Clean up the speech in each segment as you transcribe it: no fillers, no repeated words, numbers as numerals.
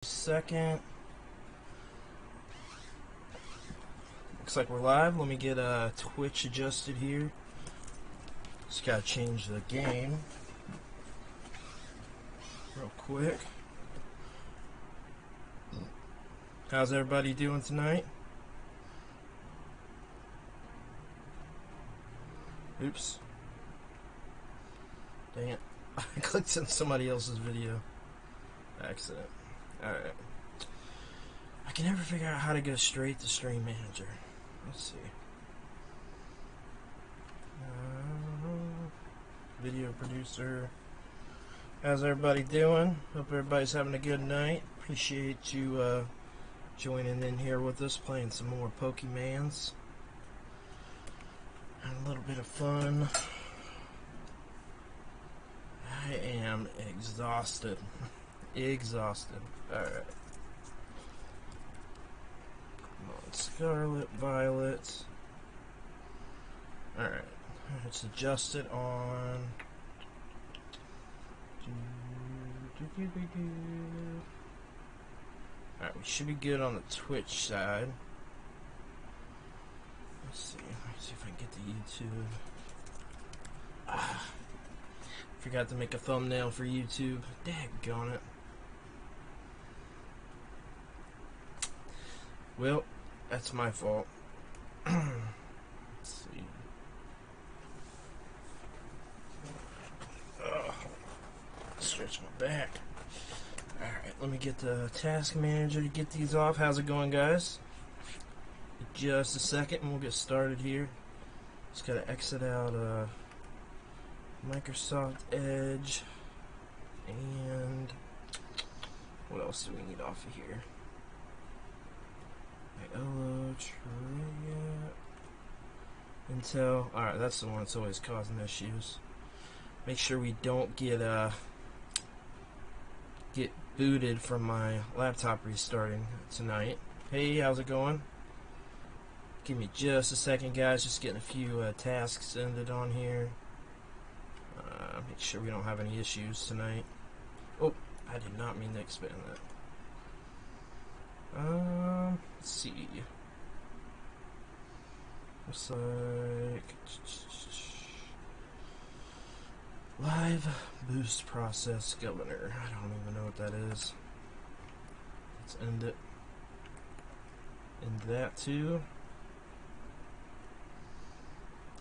Second. Looks like we're live. Let me get Twitch adjusted here. Just gotta change the game real quick. How's everybody doing tonight? Oops. Dang it. I clicked on somebody else's video. Accident. Alright. I can never figure out how to go straight to Stream Manager. Let's see. Video producer. How's everybody doing? Hope everybody's having a good night. Appreciate you joining in here with us, playing some more Pokemans. And a little bit of fun. I am exhausted. Exhausted. Alright. Come on, Scarlet, Violet. Alright. Let's adjust it on. Alright, we should be good on the Twitch side. Let's see if I can get to YouTube. Forgot to make a thumbnail for YouTube. Daggone it. Well, that's my fault. Let's see. Stretch my back. Alright, let me get the task manager to get these off. How's it going, guys? Just a second and we'll get started here. Just gotta exit out Microsoft Edge. And what else do we need off of here? Intel. Alright, that's the one that's always causing issues. Make sure we don't get booted from my laptop restarting tonight. Hey, how's it going? Give me just a second, guys. Just getting a few tasks ended on here. Make sure we don't have any issues tonight. Oh, I did not mean to expand that. Let's see. Looks like live boost process governor. I don't even know what that is. Let's end it. End that too.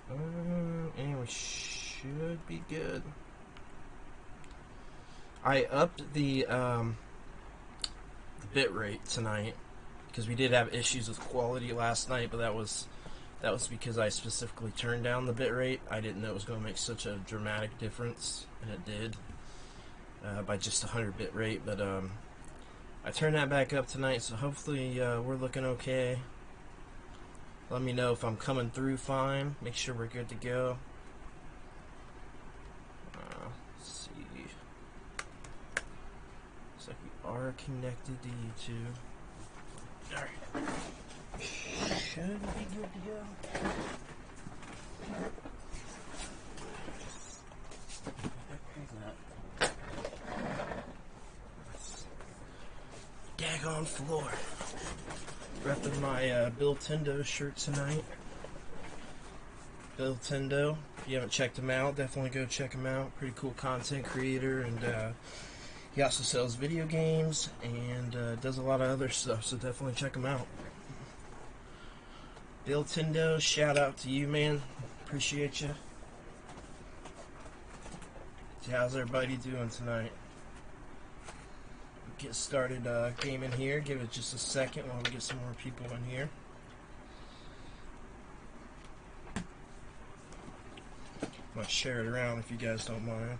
And we should be good. I upped the bit rate tonight because we did have issues with quality last night, but that was because I specifically turned down the bit rate. I didn't know it was going to make such a dramatic difference, and it did by just 100 bit rate. But I turned that back up tonight, so hopefully we're looking okay. Let me know if I'm coming through fine. Make sure we're good to go. Let's see. Looks like we are connected to YouTube. Alright. Should be good to go. Daggone floor. Repping my Bill Tendo shirt tonight. Bill Tendo. If you haven't checked him out, definitely go check him out. Pretty cool content creator, and he also sells video games and does a lot of other stuff, so definitely check him out. Bill Tendo, shout out to you, man. Appreciate you. How's everybody doing tonight? Get started gaming here. Give it just a second while we get some more people in here. I'm gonna share it around if you guys don't mind.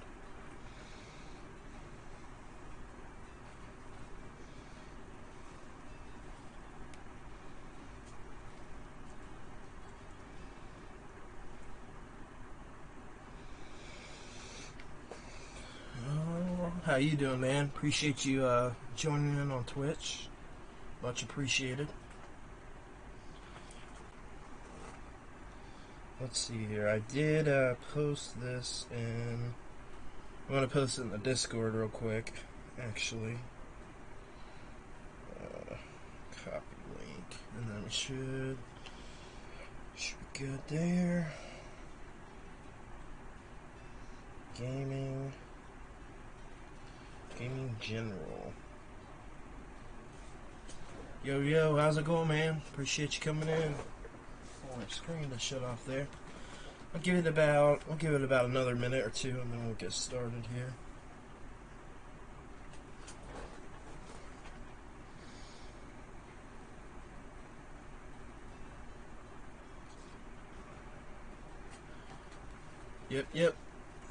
How you doing, man? Appreciate you joining in on Twitch. Much appreciated. Let's see here. I did post this in I'm going to post it in the Discord real quick, actually. we should be good there. Gaming general. Yo, how's it going, man? Appreciate you coming in. Oh, my screen to shut off there. I'll give it about another minute or two, and then we'll get started here. Yep.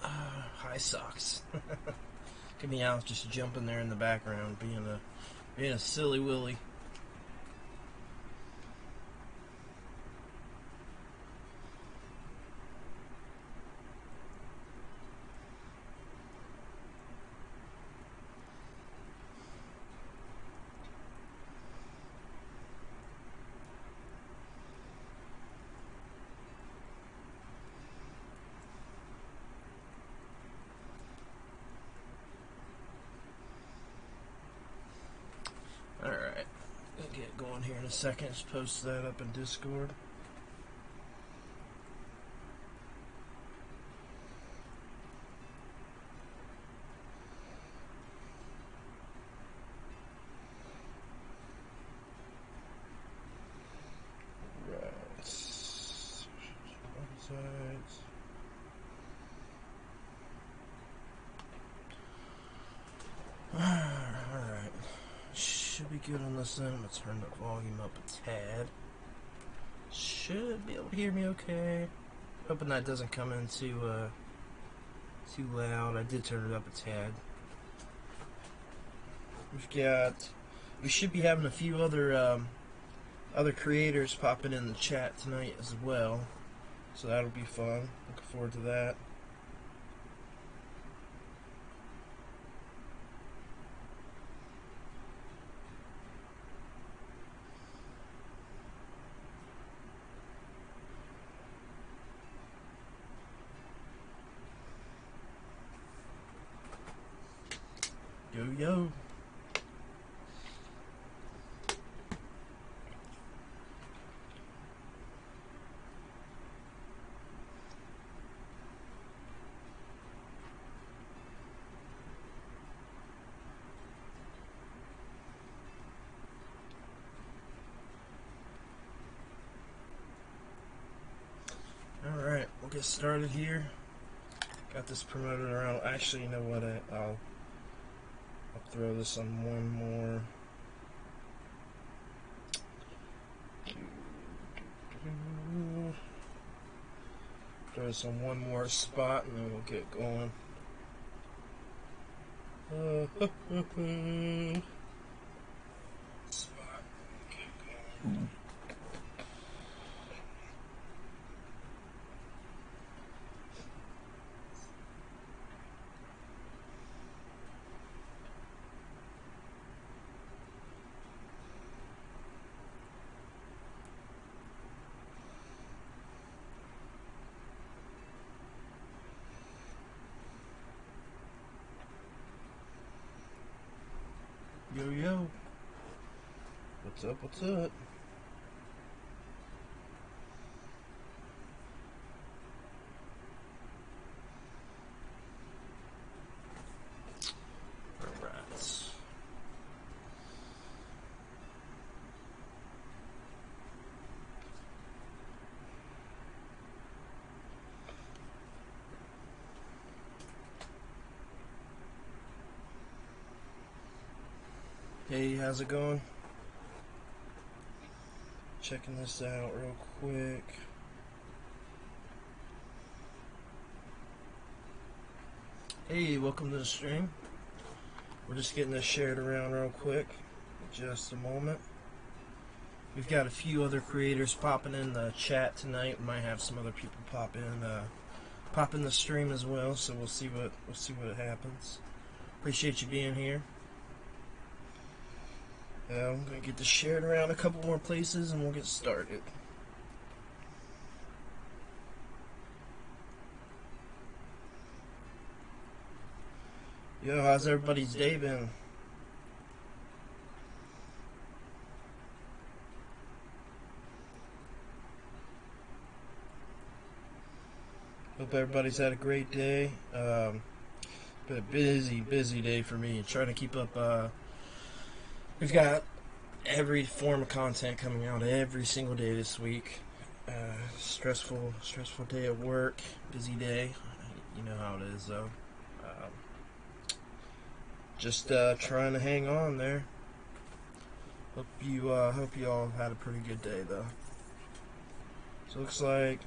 High socks. Get me out, just jumping there in the background, being a silly willy. Alright, we'll get going here in a second. Just post that up in Discord. Right. Websites. Alright. Should be good on this end. I'm going to turn the volume up a tad. Should be able to hear me okay. Hoping that doesn't come in too loud. I did turn it up a tad. We should be having a few other creators popping in the chat tonight as well. So that'll be fun. Looking forward to that. Yo. Alright, we'll get started here. Got this promoted around. Actually, you know what? I'll throw this on one more. Throw this on one more spot, and then we'll get going. Spot. Get going. Yo. What's up? Alright. Hey, how's it going? Checking this out real quick. Hey, welcome to the stream. We're just getting this shared around real quick. Just a moment. We've got a few other creators popping in the chat tonight. We might have some other people pop in the stream as well. So we'll see what happens. Appreciate you being here. I'm going to get this shared around a couple more places and we'll get started. Yo, how's everybody's day been? Hope everybody's had a great day. Been a busy day for me. Trying to keep up. We've got every form of content coming out every single day this week. Stressful day at work. Busy day. You know how it is, though. Just trying to hang on there. Hope you all had a pretty good day, though. So it looks like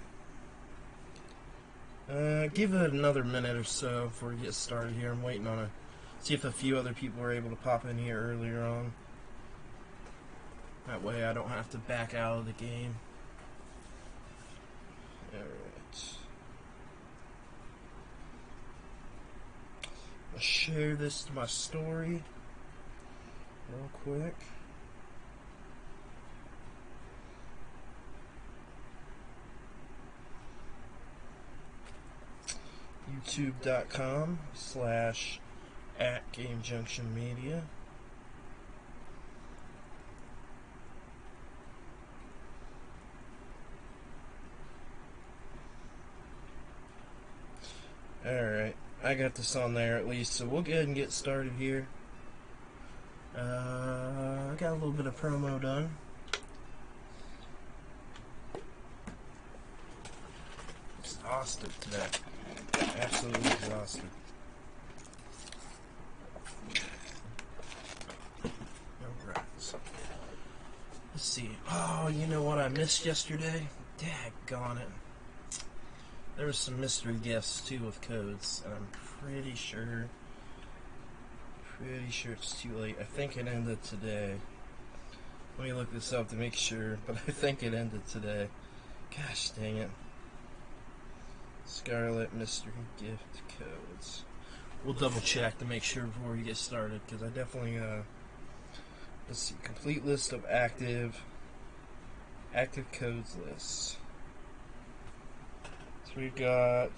give it another minute or so before we get started here. I'm waiting on see if a few other people are able to pop in here earlier on. That way I don't have to back out of the game. Alright. I'll share this to my story real quick. youtube.com/@gamejunction media. Alright, I got this on there at least, so we'll go ahead and get started here. I got a little bit of promo done. Exhausted today. Absolutely exhausted. Alright. Let's see. Oh, you know what I missed yesterday? Daggone it. There was some mystery gifts too with codes, and I'm pretty sure it's too late. I think it ended today. Let me look this up to make sure, but I think it ended today. Gosh dang it. Scarlet mystery gift codes. We'll double check to make sure before we get started, because I definitely let's see, complete list of active codes lists. So we've got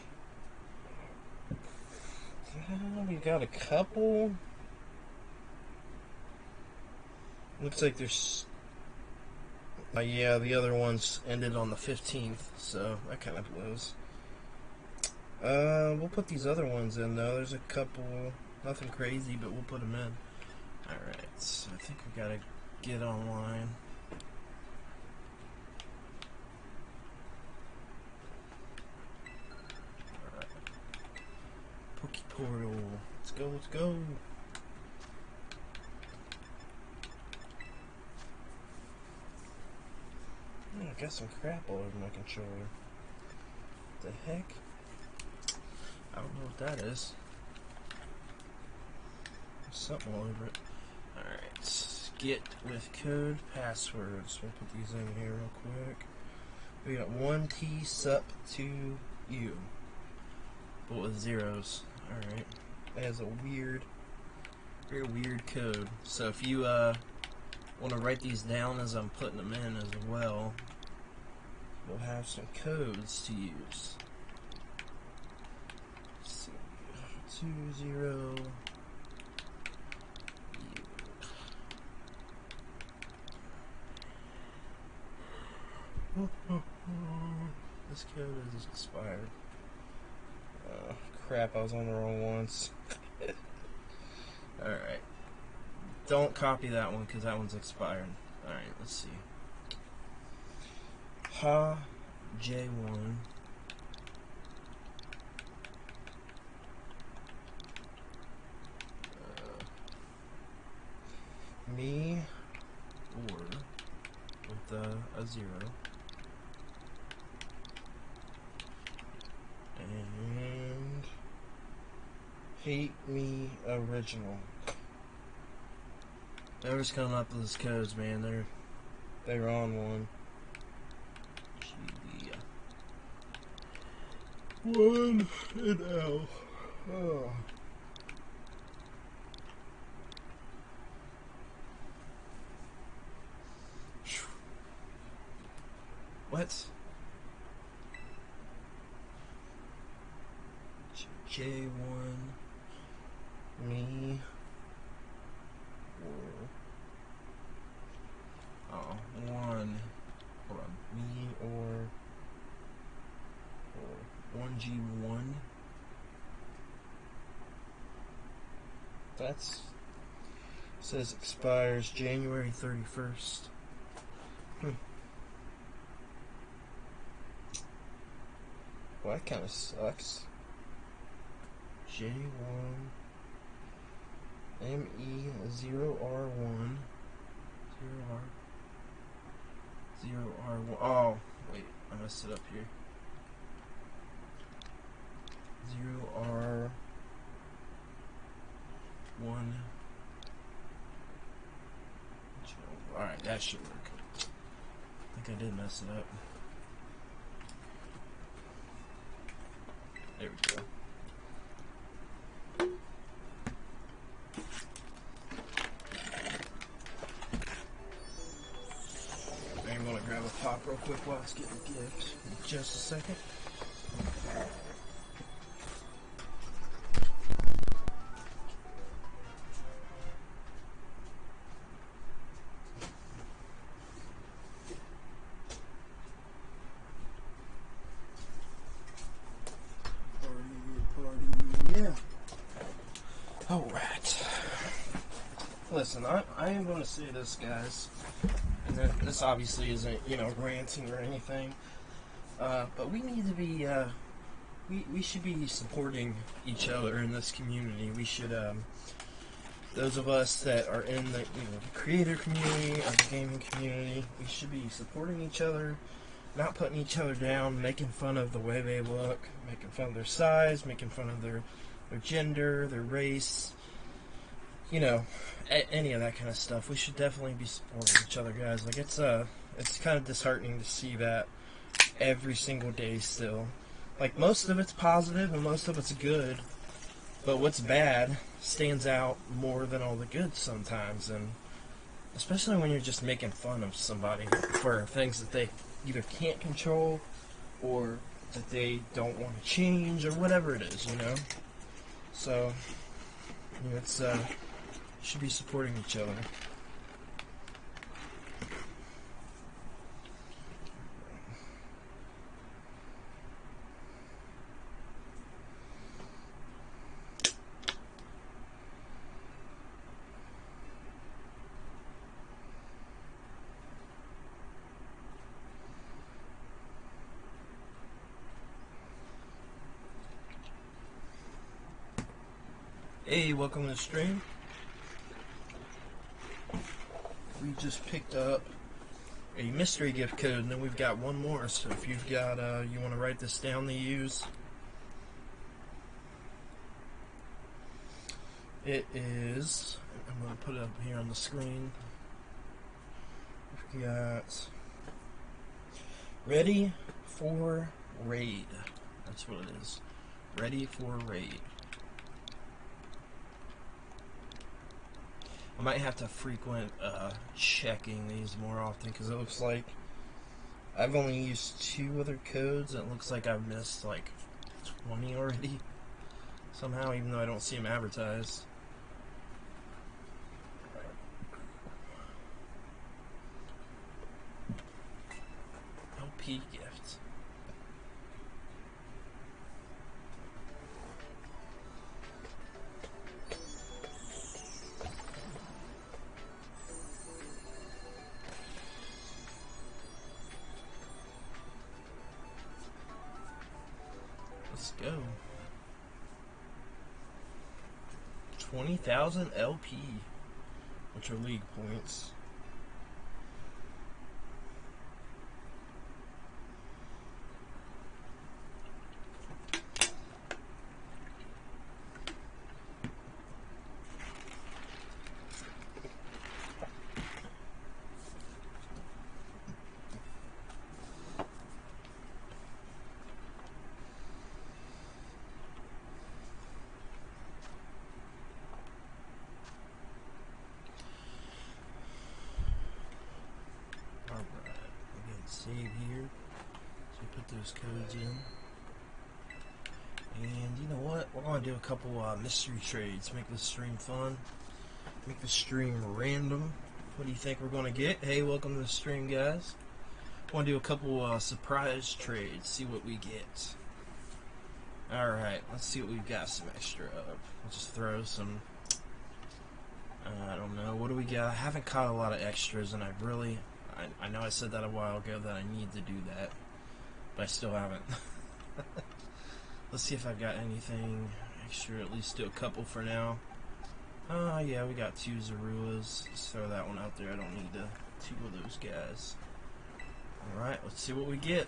a couple. Looks like there's yeah, the other ones ended on the 15th, so that kind of blows. We'll put these other ones in though. There's a couple, nothing crazy, but we'll put them in. Alright, so I think we gotta get online. Alright. Pokeportal. Let's go. Oh, I got some crap all over my controller. What the heck? I don't know what that is. There's something all over it. Alright, get with code passwords. We'll put these in here real quick. We got 1T sup 2U, but with zeros. Alright, that is a very weird code. So if you want to write these down as I'm putting them in as well, we'll have some codes to use. 20 This code is expired. Crap, I was on the wrong ones. Alright. Don't copy that one because that one's expired. Alright, let's see. J1. Me or with a 0 and hate me original. They're just coming up with those codes, man. They're on one. One and L. Oh. What? J1 me or one. Hold on. Me or 1G1 That's says expires January 31st. Well, that kind of sucks. J1 ME0R1 0R1. Oh, wait, I messed it up here. 0R1. Alright, that should work. I think I did mess it up. There we go. I'm going to grab a pop real quick while it's getting a gift. In just a second. Alright. Listen, I am going to say this, guys. And this obviously isn't, ranting or anything. But we need to be, we should be supporting each other in this community. We should, those of us that are in the, the creator community, or the gaming community, we should be supporting each other, not putting each other down, making fun of the way they look, making fun of their size, making fun of their gender, their race, any of that kind of stuff. We should definitely be supporting each other, guys. Like, it's kind of disheartening to see that every single day still. Like, most of it's positive and most of it's good, but what's bad stands out more than all the good sometimes, and especially when you're just making fun of somebody for things that they either can't control or that they don't want to change or whatever it is, So, it's, should be supporting each other. Hey, welcome to the stream. We just picked up a mystery gift code, and then we've got one more. So if you've got, you want to write this down to use, it is, I'm going to put it up here on the screen. We've got Ready for Raid. That's what it is. Ready for Raid. I might have to frequent checking these more often, because it looks like I've only used 2 other codes, and it looks like I've missed like 20 already somehow, even though I don't see them advertised. LP gift. Let's go. 20,000 LP, which are league points. Save here, so we put those codes in, and you know what, we're going to do a couple mystery trades, make this stream fun, make the stream random. What do you think we're going to get? Hey, welcome to the stream, guys. I want to do a couple surprise trades, see what we get. Alright, let's see what we've got some extra of. We'll just throw some I don't know. What do we got? I haven't caught a lot of extras, and I know I said that a while ago that I need to do that, but I still haven't. Let's see if I've got anything extra. At least do a couple for now. Yeah, we got 2 Zaruas. Let's throw that one out there. I don't need 2 of those guys. Alright, let's see what we get.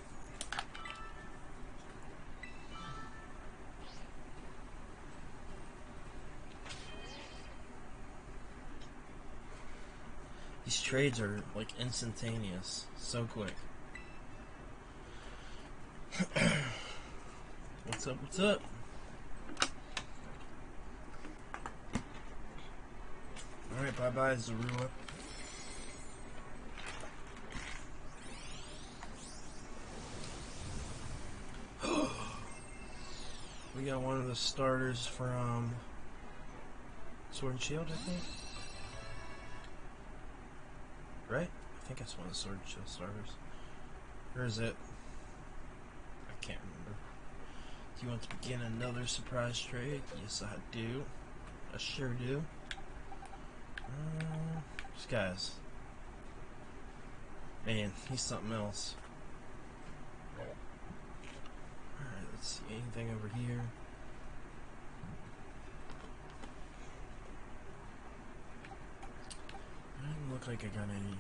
These trades are like instantaneous. So quick. What's up, what's up? Alright, bye-bye, Zarua. We got one of the starters from Sword and Shield, I think. Right? I think that's one of the Sword and Shield starters. Or is it? I can't remember. Do you want to begin another surprise trade? Yes, I do. I sure do. This guy's... Man, he's something else. Alright, let's see. Anything over here? Doesn't look like I got any... I'm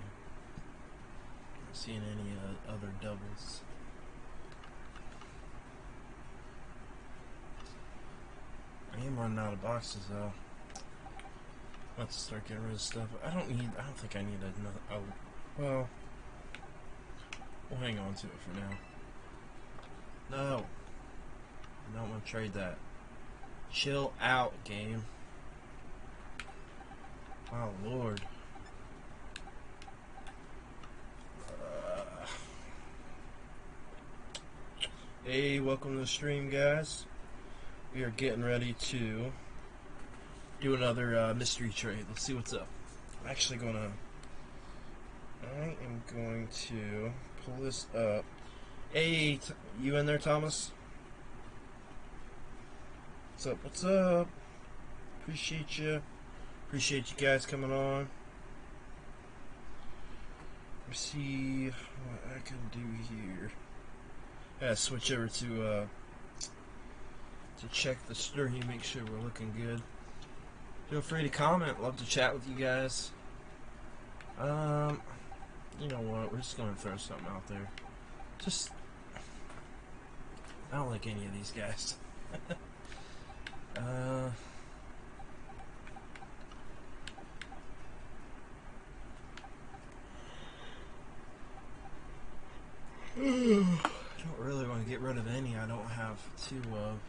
not seeing any other doubles. I am running out of boxes though. I'll have to start getting rid of stuff. I don't think I need another. Oh, well, we'll hang on to it for now. No, I don't want to trade that. Chill out, game. Oh Lord. Hey, welcome to the stream, guys. We are getting ready to do another mystery trade. Let's see what's up. I am going to pull this up. Hey, you in there, Thomas? What's up? What's up? Appreciate you. Appreciate you guys coming on. Let's see what I can do here. I gotta switch over to check the stream, make sure we're looking good. Feel free to comment. Love to chat with you guys. You know what? We're just gonna throw something out there. I don't like any of these guys. I don't really want to get rid of any I don't have 2 of.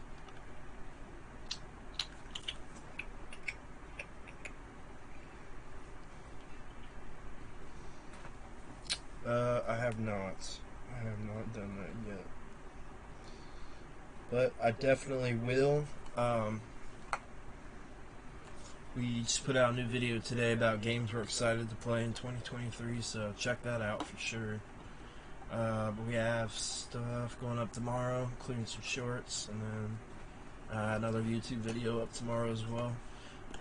I have not. I have not done that yet. But I definitely will. We just put out a new video today about games we're excited to play in 2023, so check that out for sure. But we have stuff going up tomorrow, including some shorts, and then another YouTube video up tomorrow as well.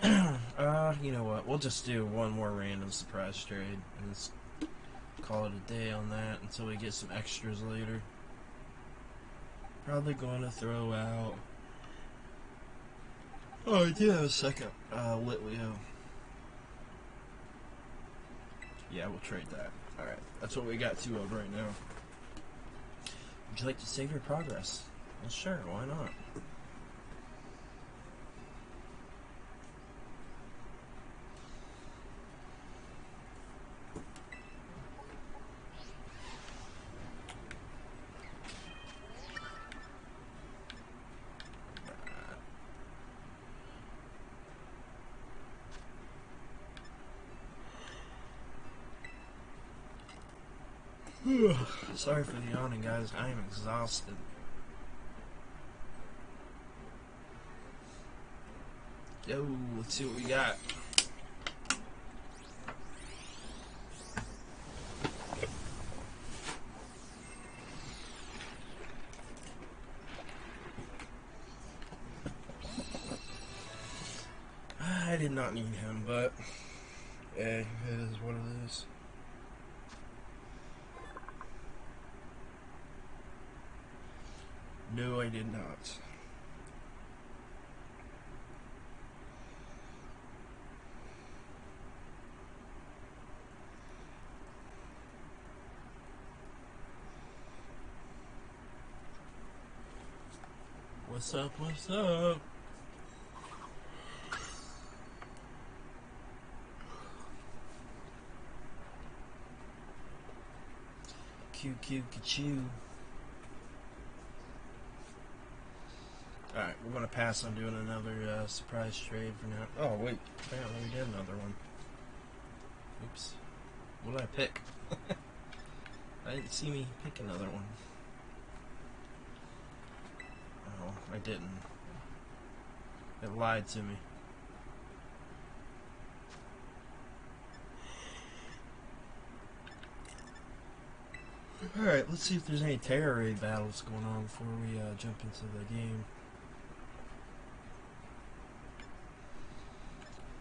You know what? We'll just do one more random surprise trade and just call it a day on that until we get some extras later. Probably going to throw out... Oh, I do have a second Lit Leo. Yeah, we'll trade that. Alright, that's what we got 2 of right now. Would you like to save your progress? Well, sure, why not? Sorry for the yawning, guys. I am exhausted. Yo, let's see what we got. I did not need him. But, hey, it is what it is. No, I did not. What's up, what's up? Q. Alright, we're gonna pass on doing another surprise trade for now. Oh, wait. Apparently we did another one. Oops. What did I pick? I didn't see me pick another one. Oh, I didn't. It lied to me. Alright, let's see if there's any terror raid battles going on before we jump into the game.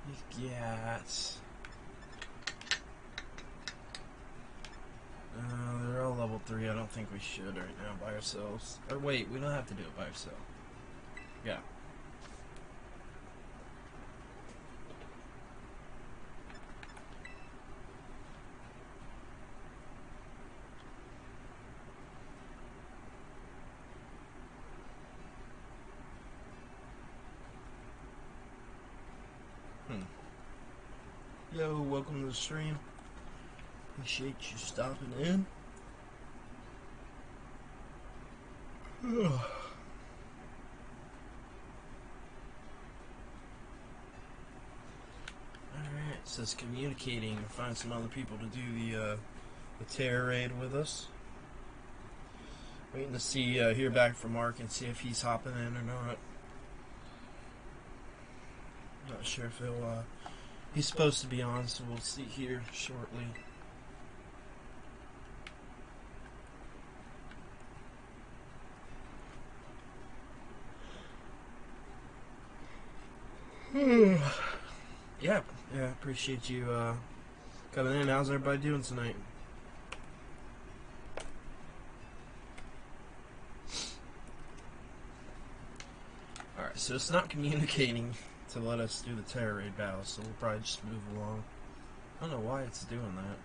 We've got... they're all level 3. I don't think we should right now by ourselves. Or wait, we don't have to do it by ourselves. Yeah. Yo, welcome to the stream. Appreciate you stopping in. Alright, it says communicating. Find some other people to do the terror raid with us. Waiting to see, hear back from Mark and see if he's hopping in or not. Not sure if he'll, he's supposed to be on, so we'll see here shortly. Yeah, appreciate you coming in. How's everybody doing tonight? Alright, so it's not communicating to let us do the terror raid battle, so we'll probably just move along. I don't know why it's doing that.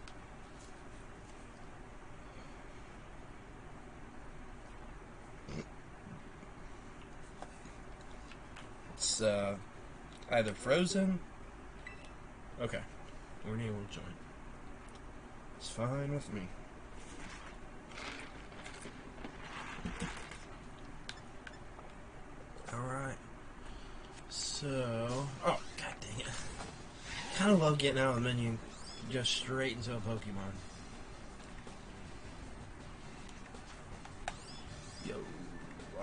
It's either frozen. Okay, we're able to join. It's fine with me. Alright. So, oh, god dang it. Kind of love getting out of the menu and just straight into a Pokemon. Yo.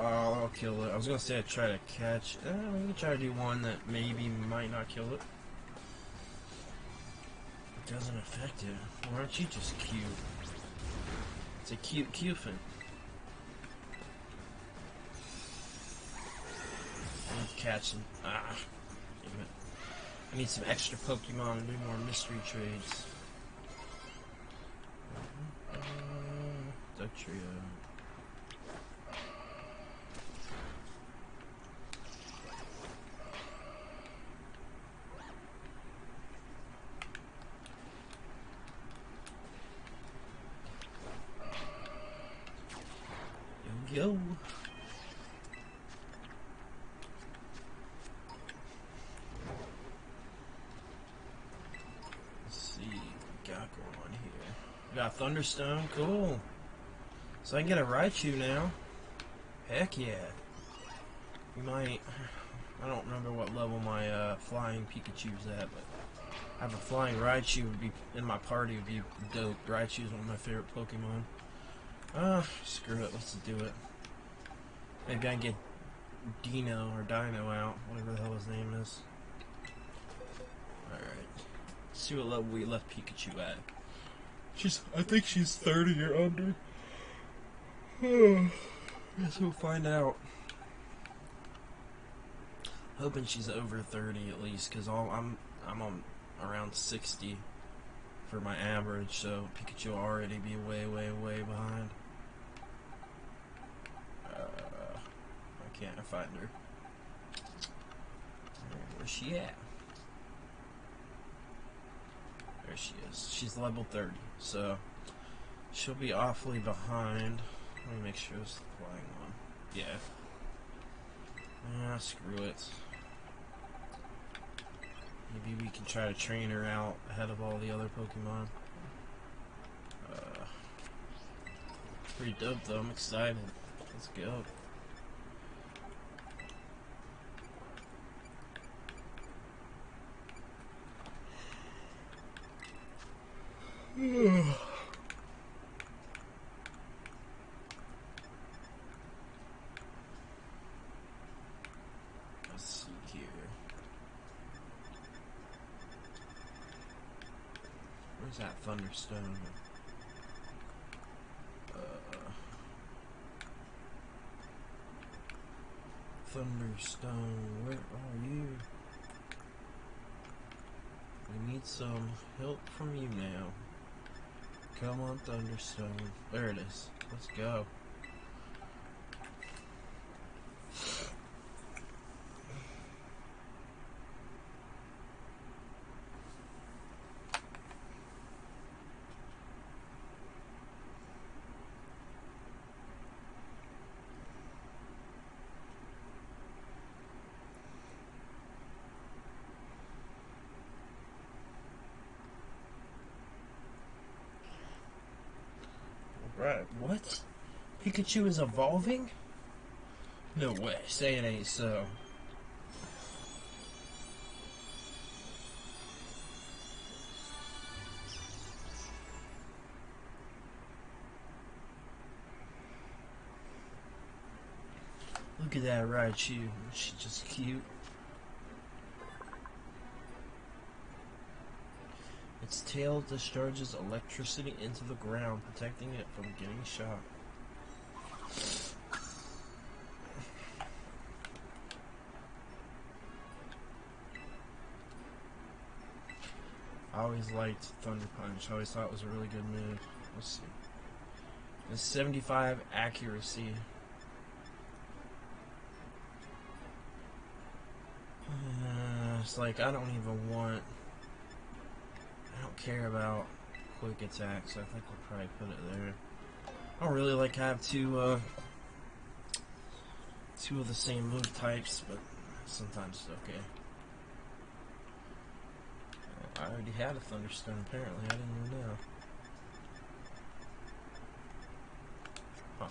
I'll kill it. I was gonna say I'd try to catch. I'm gonna try to do one that maybe might not kill it. It doesn't affect it. Why aren't you just cute? It's a cute Qfin. Catching. Ah, damn it. I need some extra Pokemon to do more mystery trades. Dugtrio. Yo. Got Thunderstone, cool. So I can get a Raichu now. Heck yeah. We might. I don't remember what level my flying Pikachu's at, but have a flying Raichu would be in my party would be dope. Raichu is one of my favorite Pokemon. Screw it, let's do it. Maybe I can get Dino or Dino out, whatever the hell his name is. Alright. See what level we left Pikachu at. I think she's 30 or under. Guess we'll find out. Hoping she's over 30 at least, because I I'm on around 60 for my average, so Pikachu will already be way, way, way behind. I can't find her. Where's she at? There she is. She's level 30, so she'll be awfully behind. Let me make sure it's the flying one. Yeah. Ah, screw it. Maybe we can try to train her out ahead of all the other Pokemon. Pretty dope though, I'm excited. Let's go. Let's see here. Where's that Thunderstone? Thunderstone, where are you? We need some help from you now. Come on, Thunderstone. There it is. Let's go. Right, what? Pikachu is evolving? No way, say it ain't so. Look at that Raichu, she's just cute. Its tail discharges electricity into the ground, protecting it from getting shot. I always liked Thunder Punch. I always thought it was a really good move. Let's see. It's 75 accuracy. It's like, I don't even want... I don't care about quick attacks. I think we'll probably put it there. I don't really like to have two of the same move types, but sometimes it's okay. I already had a Thunderstone, apparently. I didn't even know. Huh.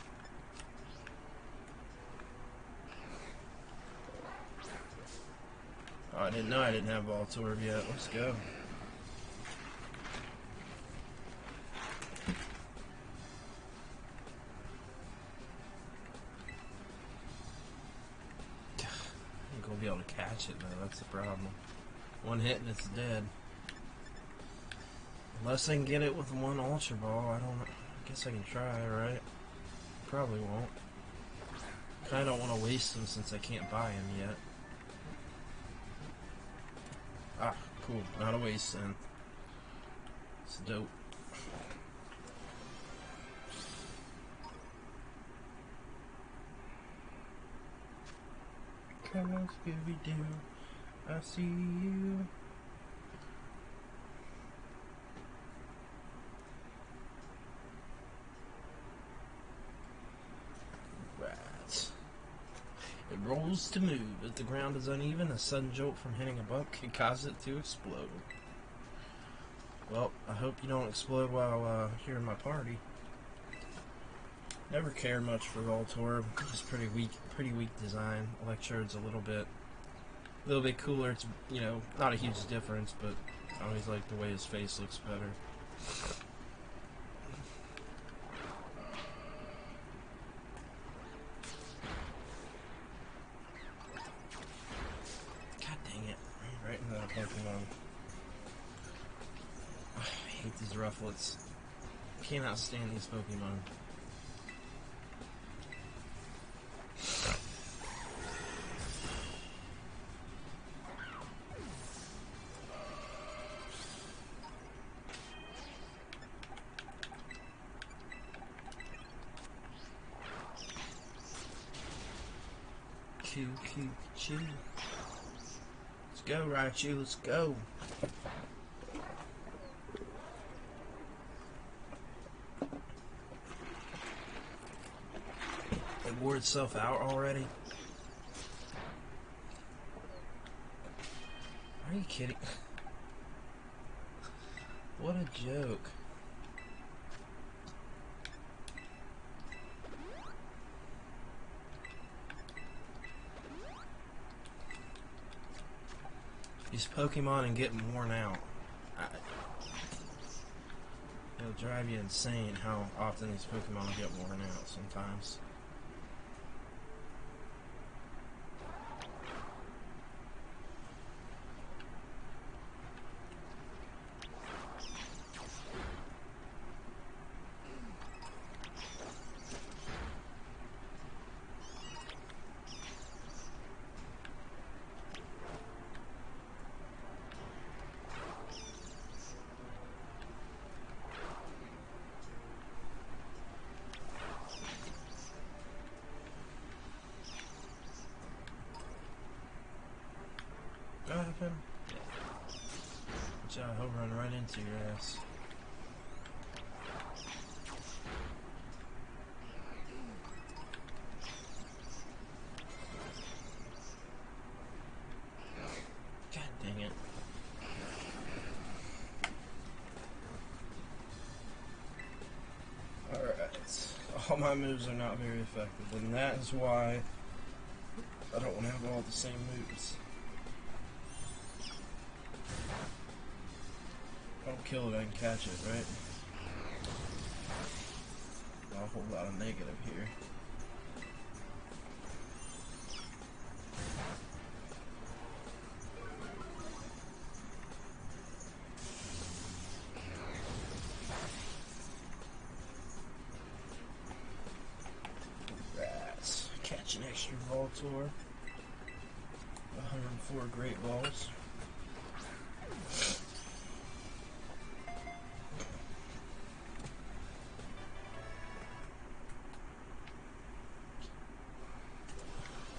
Oh, I didn't know I didn't have Voltorb yet. Let's go. Be able to catch it though, that's the problem. One hit and it's dead. Unless I can get it with one Ultra Ball, I guess I can try, right? Probably won't. Kinda don't want to waste them since I can't buy them yet. Ah, cool. Not a waste then. It's dope. Come on, Scooby-Doo, I see you. Right. It rolls to move. If the ground is uneven, a sudden jolt from hitting a bump can cause it to explode. Well, I hope you don't explode while here in my party. Never cared much for Voltorb. It's pretty weak design. Electrode's a little bit cooler. It's, you know, not a huge difference, but I always like the way his face looks better. God dang it! Right into that Pokemon. I hate these Rufflets. Cannot stand these Pokemon. Raichu, Pikachu. Let's go, Raichu, let's go. It wore itself out already? Are you kidding? What a joke. These Pokemon and getting worn out. It'll drive you insane how often these Pokemon get worn out sometimes. What happened? Watch out, he'll run right into your ass. God dang it. Alright. All my moves are not very effective, and that is why I don't want to have all the same moves. Don't kill it, I can catch it, right? Not a whole lot of negative here. Rats. Catch an extra Voltor. 104 Great Balls.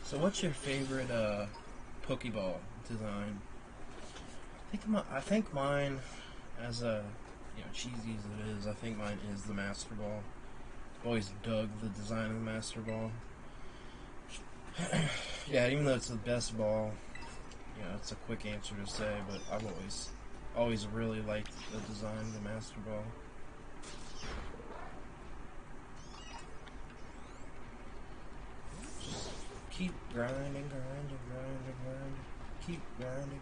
So what's your favorite Pokeball design? I think mine, as cheesy as it is, I think mine is the Master Ball. I've always dug the design of the Master Ball. Yeah, even though it's the best ball, it's a quick answer to say, but I've always really liked the design of the Master Ball. Keep grinding. Keep grinding.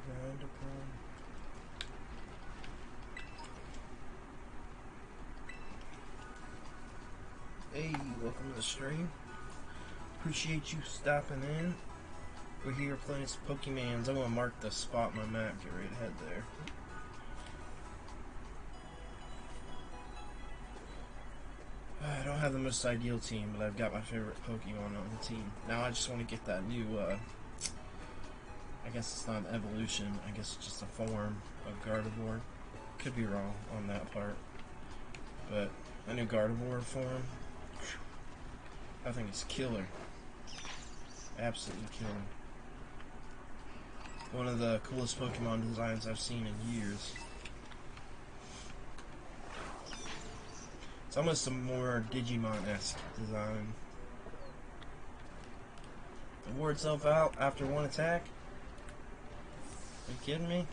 Hey, welcome to the stream. Appreciate you stopping in. We're here playing some Pokemans. I'm gonna mark the spot on my map. Get right ahead there. I don't have the most ideal team, but I've got my favorite Pokemon on the team. Now I just want to get that new, I guess it's not an evolution, I guess it's just a form of Gardevoir. Could be wrong on that part. But a new Gardevoir form, I think it's killer. Absolutely killer. One of the coolest Pokemon designs I've seen in years. It's almost a more Digimon-esque design. It wore itself out after one attack? Are you kidding me?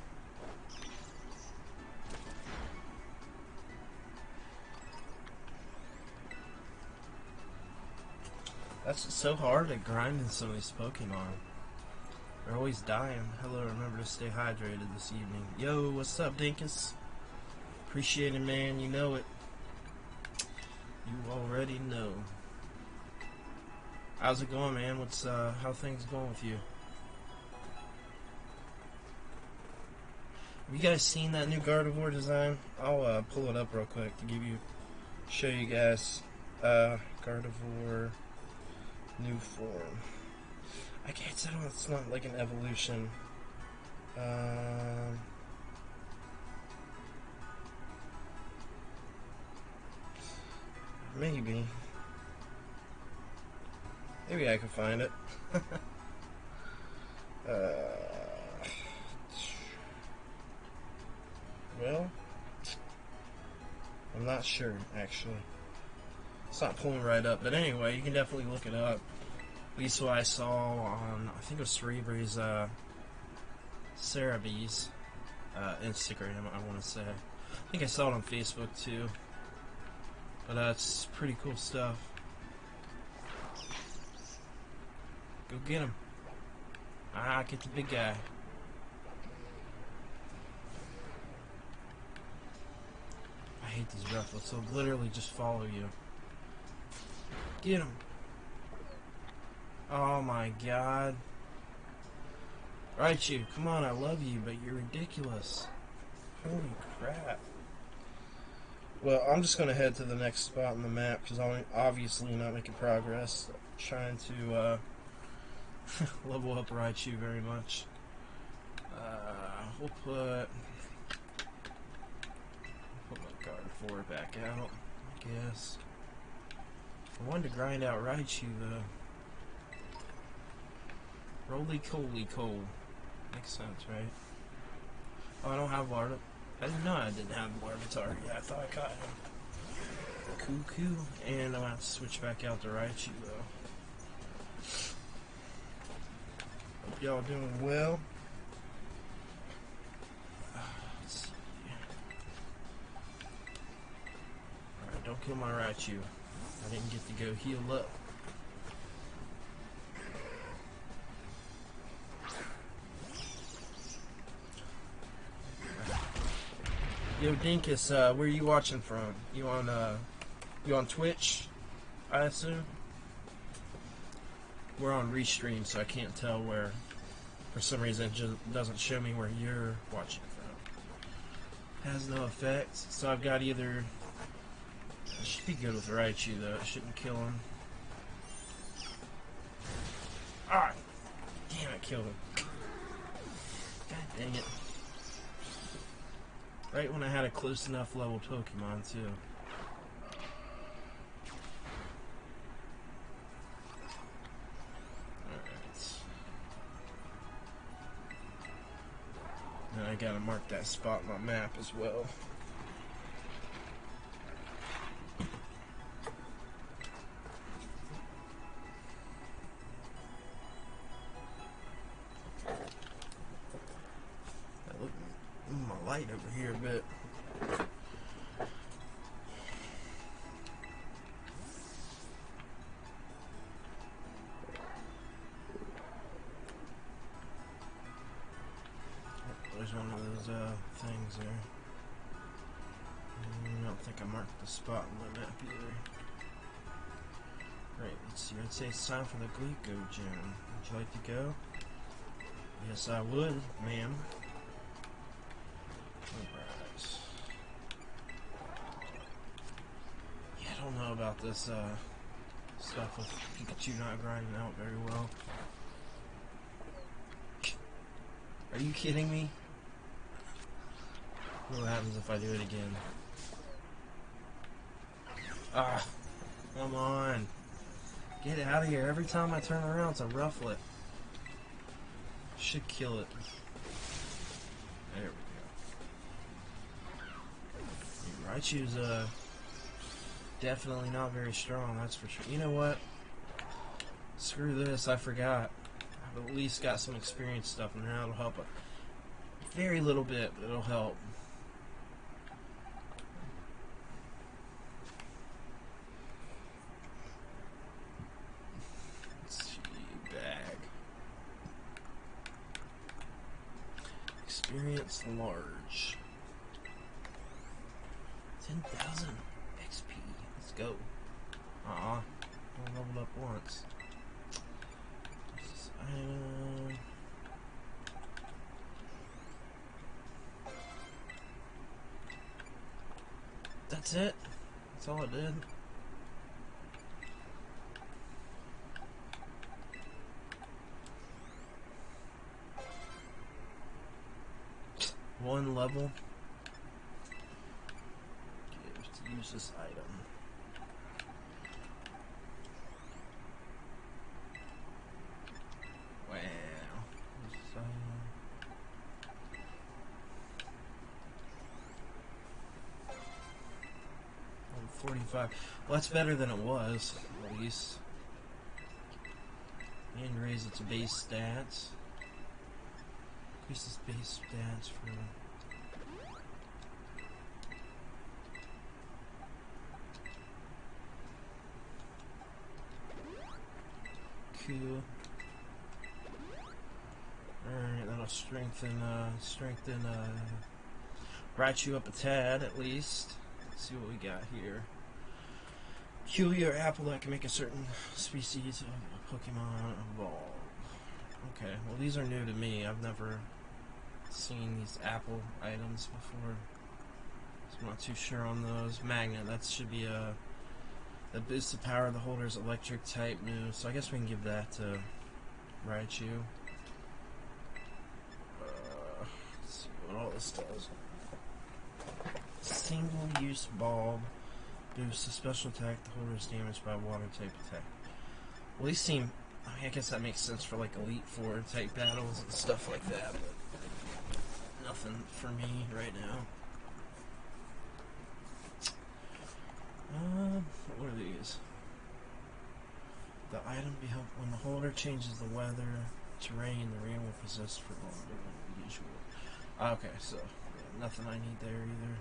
That's just so hard to grind in some of these Pokemon. They're always dying. Hello, remember to stay hydrated this evening. Yo, what's up, Dinkus? Appreciate it, man. You know it. You already know. How's it going, man? What's how things going with you? Have you guys seen that new Gardevoir design? I'll pull it up real quick to show you guys Gardevoir new form. I can't tell it's not like an evolution. Maybe I can find it. Well, I'm not sure, actually. It's not pulling right up, but anyway, you can definitely look it up. At least what I saw on, I think it was Cerebri's, Cerebri's, Instagram, I want to say. I think I saw it on Facebook, too. But, it's pretty cool stuff. Go get him. Ah, get the big guy. I hate these ruffles. They'll literally just follow you. Get him. Oh my god. Raichu, come on, I love you, but you're ridiculous. Holy crap. Well, I'm just going to head to the next spot on the map, because I'm obviously not making progress. I'm trying to level up Raichu very much. We'll put my guard 4 back out, I guess. I wanted to grind out Raichu, though. Roly-coly coal. Makes sense, right? Oh, I don't have Larva. I didn't know I didn't have Larvitar. Yeah, I thought I caught him. Cuckoo. And I'm going to have to switch back out to Raichu, though. Hope y'all doing well. Let's see. Alright, don't kill my Raichu. I didn't get to go heal up. Yo, Dinkus, where are you watching from? You on Twitch, I assume? We're on Restream, so I can't tell where. For some reason, it just doesn't show me where you're watching from. Has no effect, so I've got either. It should be good with Raichu, though. It shouldn't kill him. Alright. Damn, I killed him. God dang it. Right when I had a close enough level Pokemon, too. Alright. Now I gotta mark that spot on my map as well. My light over here a bit. There's one of those things there. I don't think I marked the spot on the map either. Right, let's see. I'd say it's time for the Glyco Gym. Would you like to go? Yes, I would, ma'am. Alright. Yeah, I don't know about this stuff with Pikachu not grinding out very well. Are you kidding me? What happens if I do it again? Ah, come on. Get it out of here. Every time I turn around, it's a Rufflet. Should kill it. There we go. Raichu's definitely not very strong, that's for sure. You know what? Screw this, I forgot. I've at least got some experience stuff, and now it'll help a very little bit, but it'll help. Let's see, bag. Experience large. 10,000 XP. Let's go. Only leveled up once. That's it. That's all it did. One level. Okay, to use this item. Wow. 45. Well, that's better than it was, at least. And raise its base stats. Increase its base stats for... Cool. Alright, that'll strengthen, rat you up a tad, at least. Let's see what we got here. Peculiar apple that can make a certain species of Pokemon evolve. Okay, well these are new to me. I've never seen these apple items before, so I'm not too sure on those. Magnet, that should be a... That boosts the power of the holder's electric type new, so I guess we can give that to Raichu. Let's see what all this does. Single-use bulb boosts the special attack. The holder is damaged by water type attack. Well, these seem... I mean, I guess that makes sense for like Elite Four type battles and stuff like that, but nothing for me right now. What are these? The item be helpful when the holder changes the weather, terrain, the rain will persist for longer than usual. Okay, so yeah, nothing I need there either.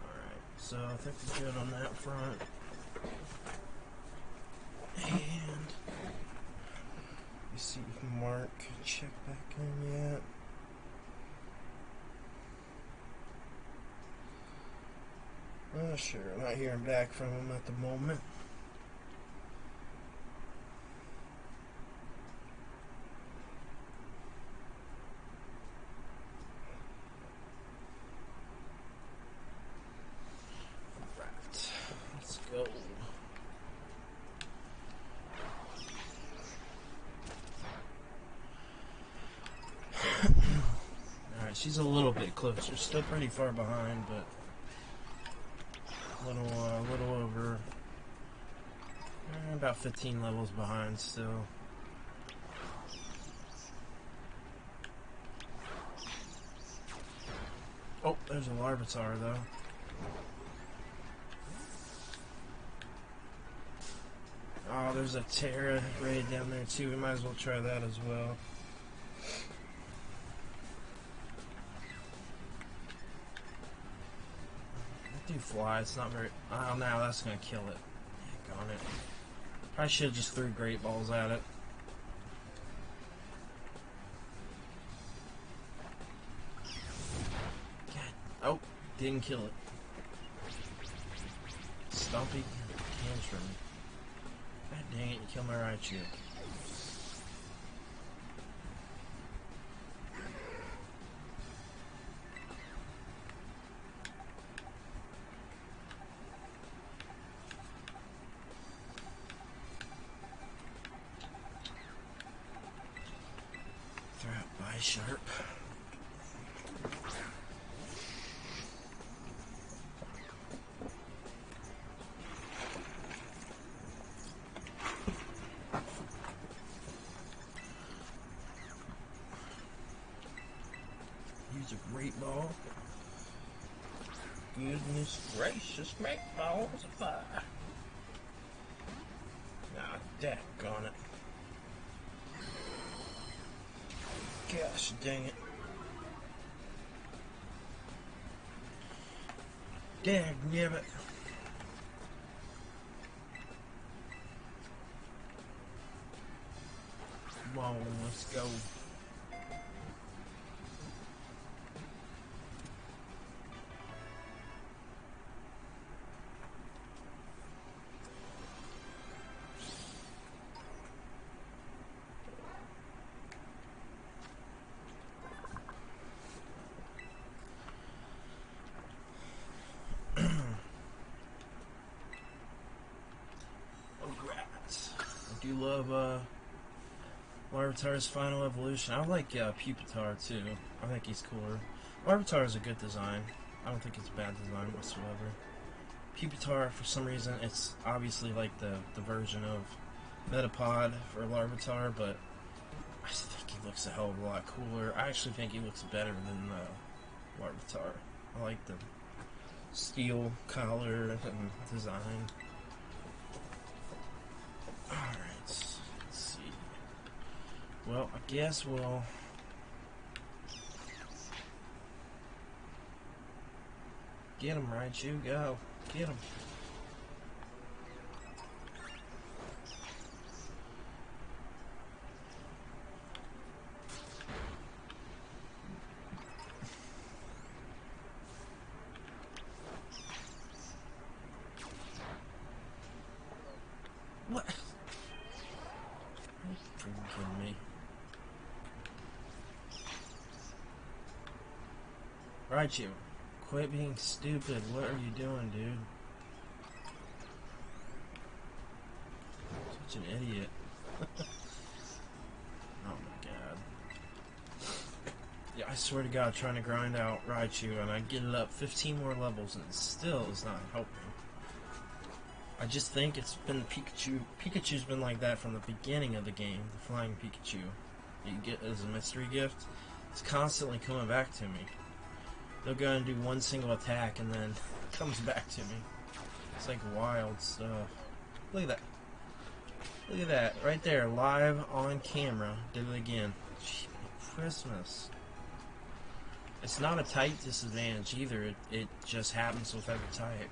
Alright, so I think we're good on that front. And you see if Mark check back in yet. Sure, I'm not hearing back from him at the moment. Alright, let's go. Alright, she's a little bit closer. Still pretty far behind, but a little over, about 15 levels behind still. Oh, there's a Larvitar though. Oh, there's a Terra raid down there too. We might as well try that as well. Do fly, it's not very... Oh, now that's gonna kill it. Heck on it. Probably should have just threw Great Balls at it. God. Oh, didn't kill it. Stumpy tantrum. God dang it, you killed my Raichu. Sharp. Use a Great Ball. Goodness gracious, Great Balls of fire. Ah, daggone it. Gosh dang it. Damn it. Come on, let's go. I do love Larvitar's final evolution. I like Pupitar too. I think he's cooler. Larvitar is a good design. I don't think it's a bad design whatsoever. Pupitar, for some reason, it's obviously like the version of Metapod for Larvitar, but I just think he looks a hell of a lot cooler. I actually think he looks better than Larvitar. I like the steel color and design. Alright, let's see. Well, I guess we'll... Get him, Raichu, go. Get him. What? Are you freaking kidding me? Raichu, quit being stupid. What are you doing, dude? Such an idiot. Oh my god. Yeah, I swear to god, trying to grind out Raichu and I get it up 15 more levels and it still is not helping. I just think it's been Pikachu. Pikachu's been like that from the beginning of the game. The flying Pikachu you get as a mystery gift. It's constantly coming back to me. They'll go and do one single attack and then it comes back to me. It's like wild stuff. Look at that. Look at that. Right there. Live on camera. Did it again. Gee, Christmas. It's not a type disadvantage either. It just happens with every type.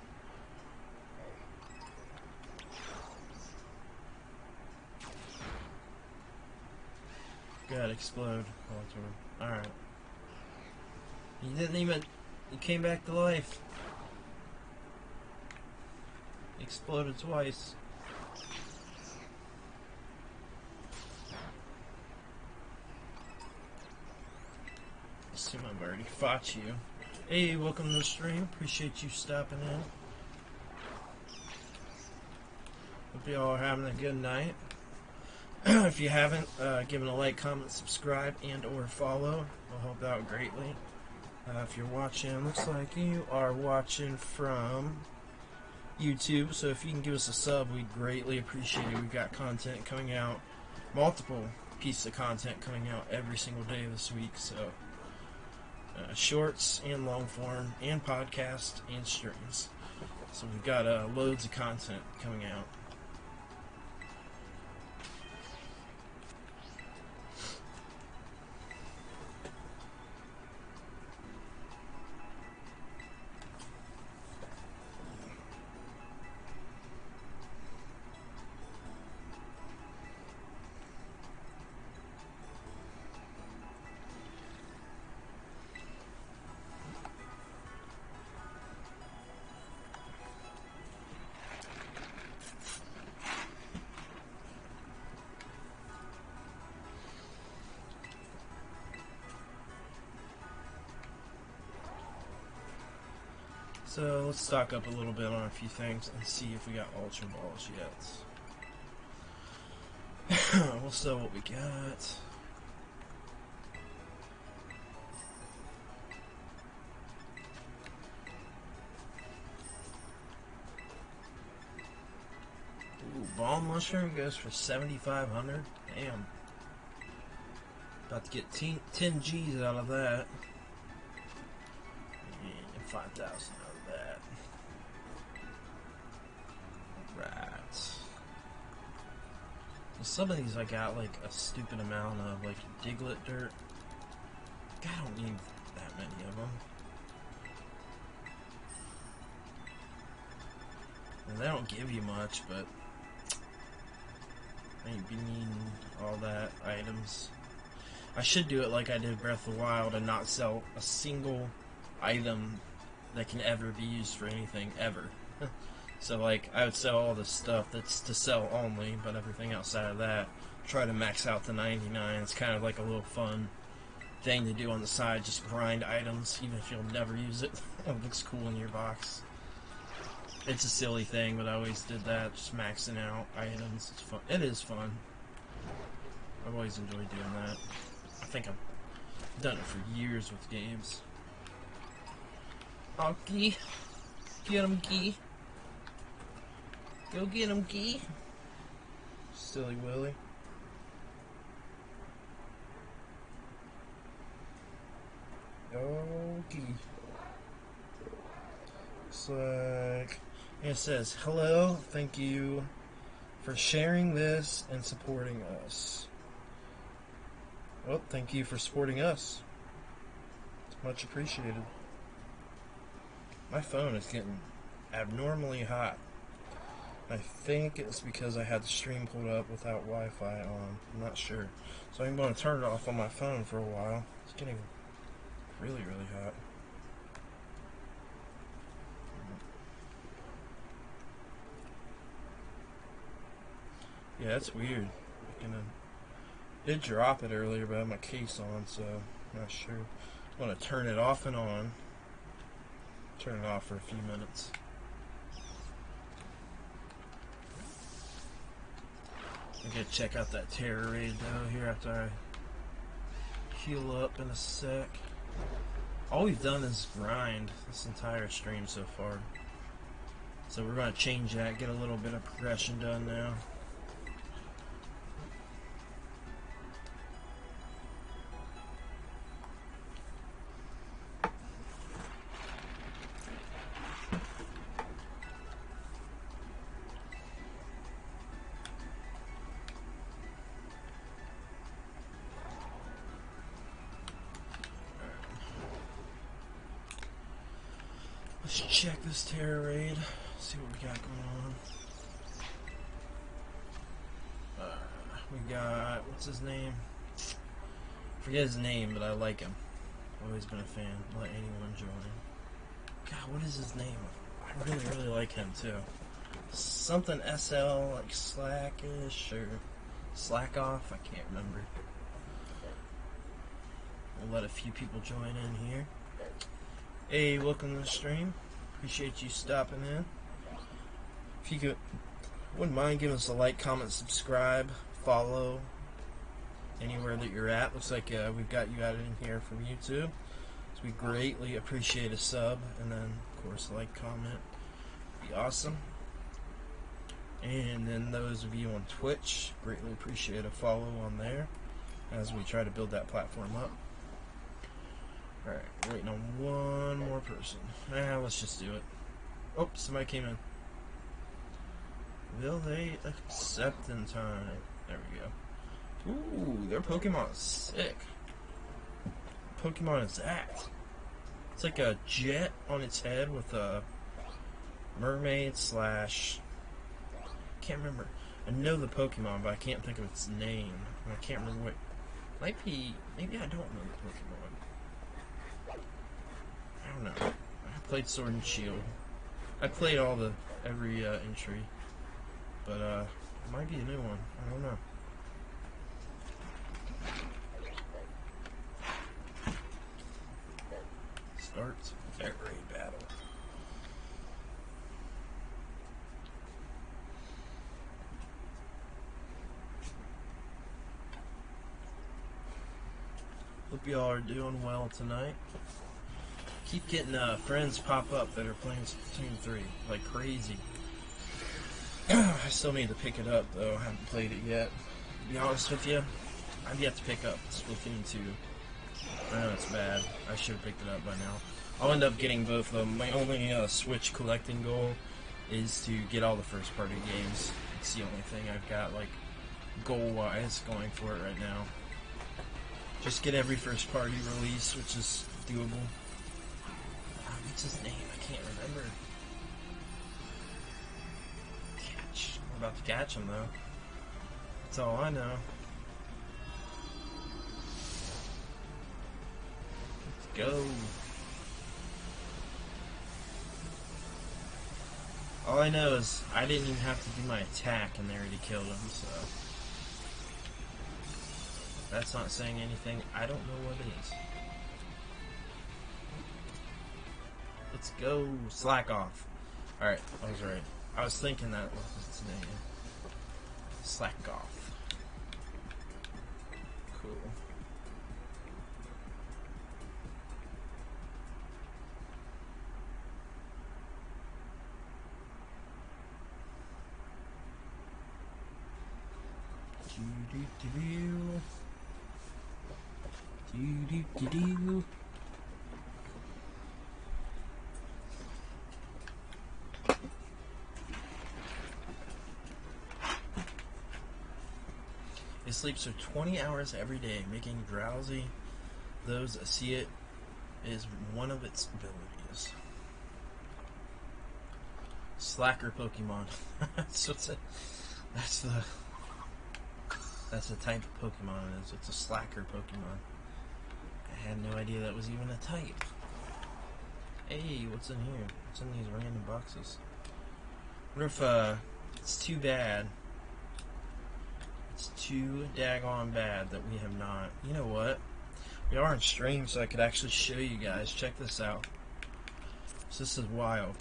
Good, explode. Alright. You didn't even... You came back to life. Exploded twice. Assume I've already fought you. Hey, welcome to the stream. Appreciate you stopping in. Hope you all are having a good night. If you haven't, given a like, comment, subscribe, and or follow will help out greatly. If you're watching, looks like you are watching from YouTube, so if you can give us a sub, we'd greatly appreciate it. We've got content coming out, multiple pieces of content coming out every single day this week, so shorts and long form and podcast and streams. So we've got loads of content coming out. So let's stock up a little bit on a few things and see if we got Ultra Balls yet. We'll sell what we got. Ooh, Ball Mushroom goes for 7,500. Damn. About to get 10 G's out of that. And 5,000 out of that. Right. Some of these I got like a stupid amount of, like Diglett dirt. I don't need that many of them. And they don't give you much, but I ain't be needing all that items. I should do it like I did Breath of the Wild and not sell a single item that can ever be used for anything, ever. So like, I would sell all the stuff that's to sell only, but everything outside of that, try to max out the 99. It's kind of like a little fun thing to do on the side, just grind items, even if you'll never use it. It looks cool in your box. It's a silly thing, but I always did that, just maxing out items. It's fun. It is fun. I've always enjoyed doing that. I think I've done it for years with games. Oh, Gee. Get him, Gee. Go get him, Gee. Silly Willy. Oh, Gee. looks like it says, hello, thank you for sharing this and supporting us. Well, thank you for supporting us. It's much appreciated. My phone is getting abnormally hot. I think it's because I had the stream pulled up without Wi-Fi on. I'm not sure. So I'm going to turn it off on my phone for a while. It's getting really, really hot. Yeah, that's weird. I did drop it earlier, but I have my case on, so I'm not sure. I'm going to turn it off and on. Turn it off for a few minutes. I'm going to check out that terror raid though here after I heal up in a sec. All we've done is grind this entire stream so far. So we're going to change that, get a little bit of progression done now. Let's check this terror raid, see what we got going on. We got, what's his name? Forget his name, but I like him. Always been a fan. Let anyone join. God, what is his name? I really, really like him too. Something SL, like Slackish or Slack Off. I can't remember. We'll let a few people join in here. Hey, welcome to the stream. Appreciate you stopping in. If you wouldn't mind giving us a like, comment, subscribe, follow anywhere that you're at. Looks like we've got you added in here from YouTube. So we greatly appreciate a sub, and then of course like, comment, be awesome. And then those of you on Twitch, greatly appreciate a follow on there as we try to build that platform up. Alright, waiting on one more person. Let's just do it. Oh, somebody came in. Will they accept in time? There we go. Ooh, their Pokemon is sick. What Pokemon is that? It's like a jet on its head with a mermaid slash... Can't remember. I know the Pokemon, but I can't think of its name. I can't remember what... Might be... Maybe I don't know the Pokemon. I don't know. I played Sword and Shield. I played every entry, but it might be a new one. I don't know. Starts every battle. Hope y'all are doing well tonight. Keep getting friends pop up that are playing Splatoon 3 like crazy. I still need to pick it up though. I haven't played it yet. To be honest with you, I've yet to pick up Splatoon 2. I know it's bad. I should have picked it up by now. I'll end up getting both of them. My only Switch collecting goal is to get all the first party games. It's the only thing I've got like goal-wise going for it right now. Just get every first party release, which is doable. What's his name? I can't remember. Catch. I'm about to catch him though. That's all I know. Let's go. All I know is I didn't even have to do my attack and they already killed him, so... If that's not saying anything, I don't know what it is. Let's go. Slack Off. Alright, I was right. I was thinking that was its name. Slack Off. Cool. He sleeps for 20 hours every day, making drowsy those that see it is one of its abilities. Slacker Pokemon. that's the type of Pokemon it is. It's a slacker Pokemon. I had no idea that was even a type. Hey, what's in here? What's in these random boxes? I wonder if it's too bad. It's too daggone bad that we have not. You know what? We are on stream, so I could actually show you guys. Check this out. So this is wild.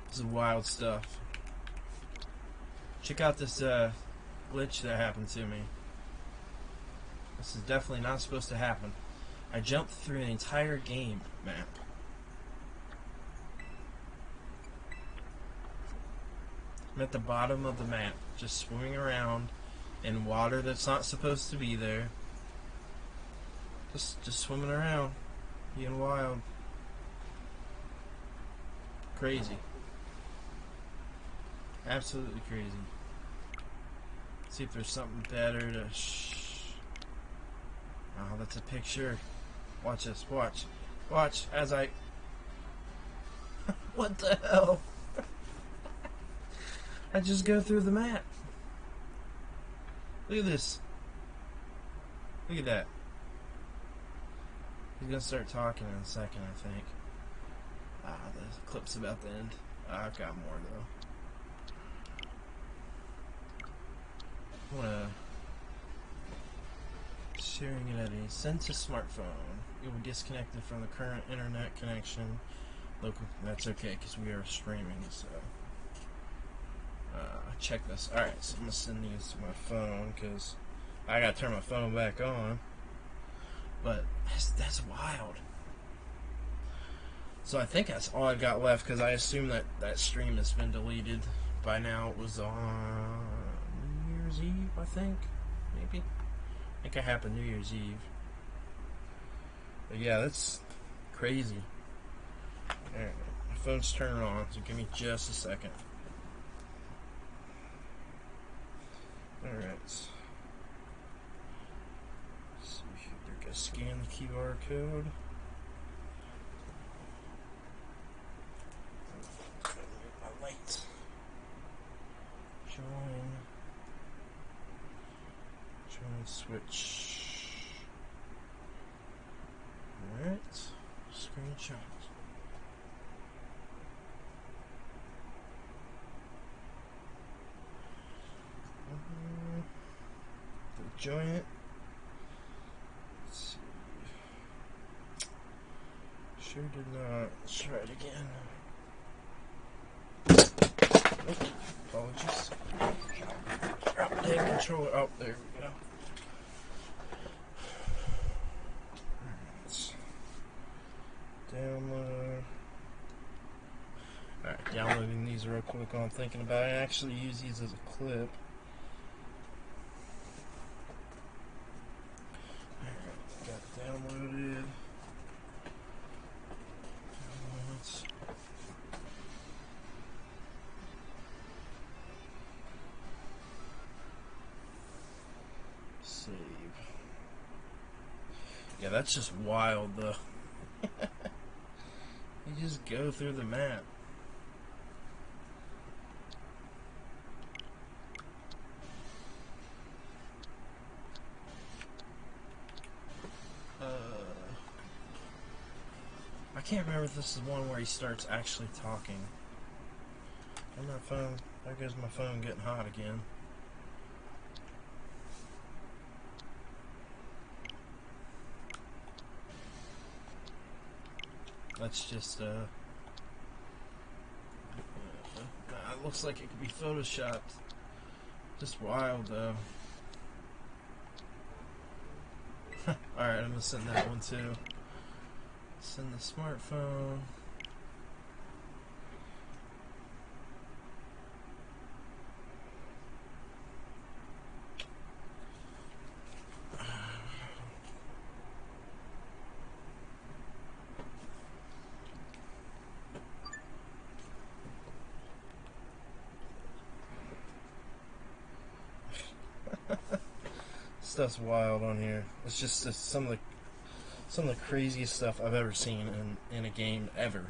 This is wild stuff. Check out this glitch that happened to me. This is definitely not supposed to happen. I jumped through an entire game map. I'm at the bottom of the map, just swimming around in water that's not supposed to be there. Just swimming around, being wild. Crazy. Absolutely crazy. Let's see if there's something better to Oh, that's a picture. Watch this, watch. Watch as I... What the hell? I just go through the map. Look at this. Look at that. He's gonna start talking in a second, I think. The clip's about to end. I've got more though. I'm gonna... Sharing it at a send to smartphone. It will be disconnected from the current internet connection. Local. That's okay because we are streaming. So check this. All right, so I'm gonna send these to my phone because I gotta turn my phone back on. But that's wild. So I think that's all I've got left because I assume that stream has been deleted by now. It was on New Year's Eve, I think, maybe. I think it happened New Year's Eve. But yeah, that's crazy. Alright, my phone's turning on, so give me just a second. Alright. Let's see here. We're gonna scan the QR code. My light. Join switch. Alright. Screenshot. Join it. Let's see. Sure did not. Let's try it again. Oh, apologies. Drop the controller. Oh, there we go. Download. Alright, downloading these real quick while I'm thinking about it. I actually use these as a clip. Alright, got it downloaded. Downloads. Save. Yeah, that's just wild though. You just go through the map. I can't remember if this is one where he starts actually talking. And my phone, there goes my phone getting hot again. Let's just, it looks like it could be photoshopped. Just wild, though. Alright, I'm gonna send that one too. Send the smartphone. Stuff's wild on here. It's just some of the craziest stuff I've ever seen in a game ever.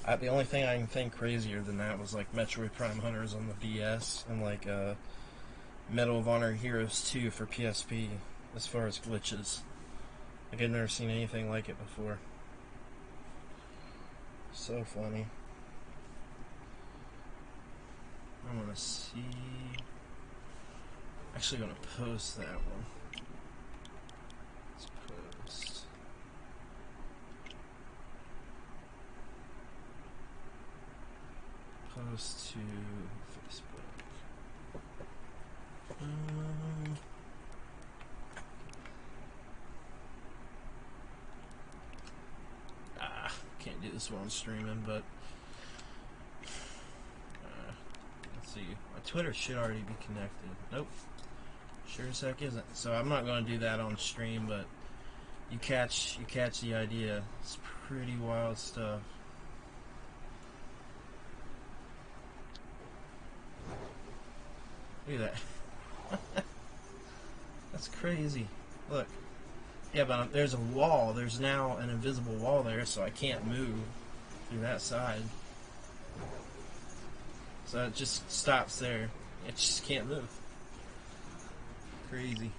The only thing I can think crazier than that was like Metroid Prime Hunters on the DS and like Medal of Honor Heroes 2 for PSP as far as glitches. Like I've never seen anything like it before. So funny. I'm gonna see. Actually gonna post that one. Let's post. Post to Facebook. Can't do this while I'm streaming, but let's see. My Twitter should already be connected. Nope. Sure as heck isn't. So I'm not going to do that on stream, but you catch the idea. It's pretty wild stuff. Look at that. That's crazy. Look. Yeah, but there's a wall. There's now an invisible wall there, so I can't move through that side. So it just stops there. It just can't move. Crazy.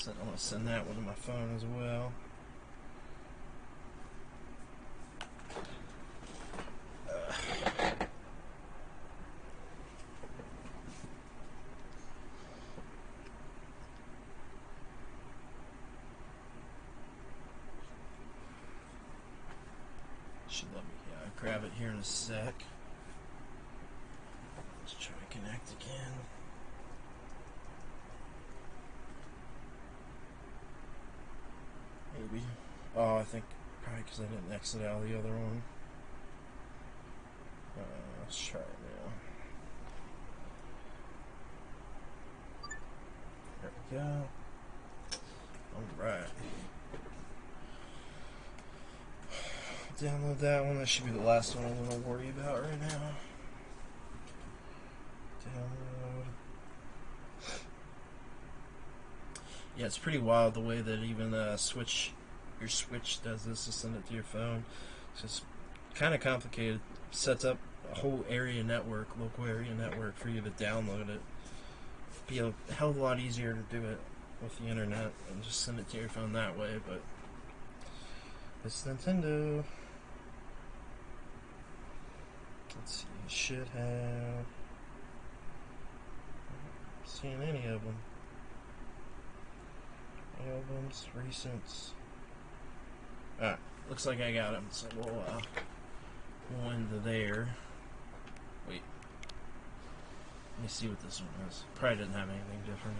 I'm going to send that one to my phone as well. Should let me, yeah, I'll grab it here in a sec. Let's try to connect again. Maybe. Oh, I think probably because I didn't exit out of the other one. Let's try it now. There we go. Alright. Download that one. That should be the last one I'm going to worry about right now. Download. Yeah, it's pretty wild the way that even your Switch does this to send it to your phone. It's just kind of complicated. Sets up a whole area network, local area network for you to download it. It'd be a hell of a lot easier to do it with the internet and just send it to your phone that way, but it's Nintendo. Let's see, you should have. I'm not seeing any of them. Albums, recents. Ah, looks like I got them. So we'll go into there. Wait. Let me see what this one is. Probably didn't have anything different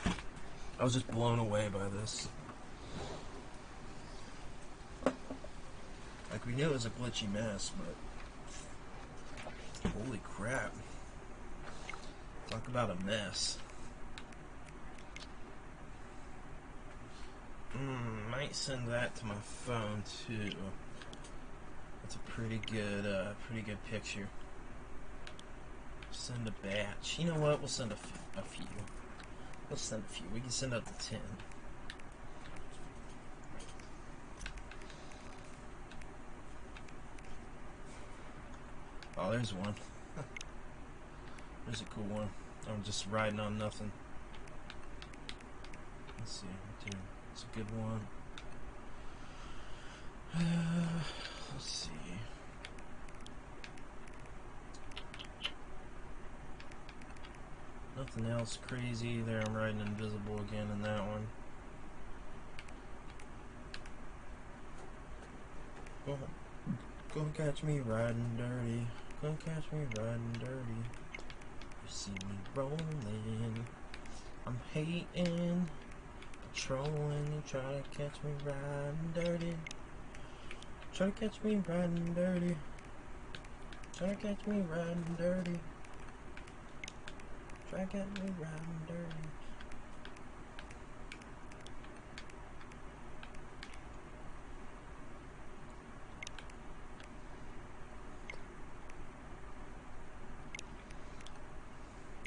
in it. I was just blown away by this. Like, we knew it was a glitchy mess, but holy crap. Talk about a mess. Might send that to my phone too. That's a pretty good picture. Send a batch. You know what? We'll send a few. We'll send a few. We can send up to 10. Oh, there's one. There's a cool one. I'm just riding on nothing. Let's see. It's a good one. Let's see. Nothing else crazy there. I'm riding invisible again in that one. Go catch me riding dirty. Go catch me riding dirty. You see me rolling. I'm hating. Patrolling. You try to catch me riding dirty. Try to catch me riding dirty. Try to catch me riding dirty. Try to catch me riding dirty.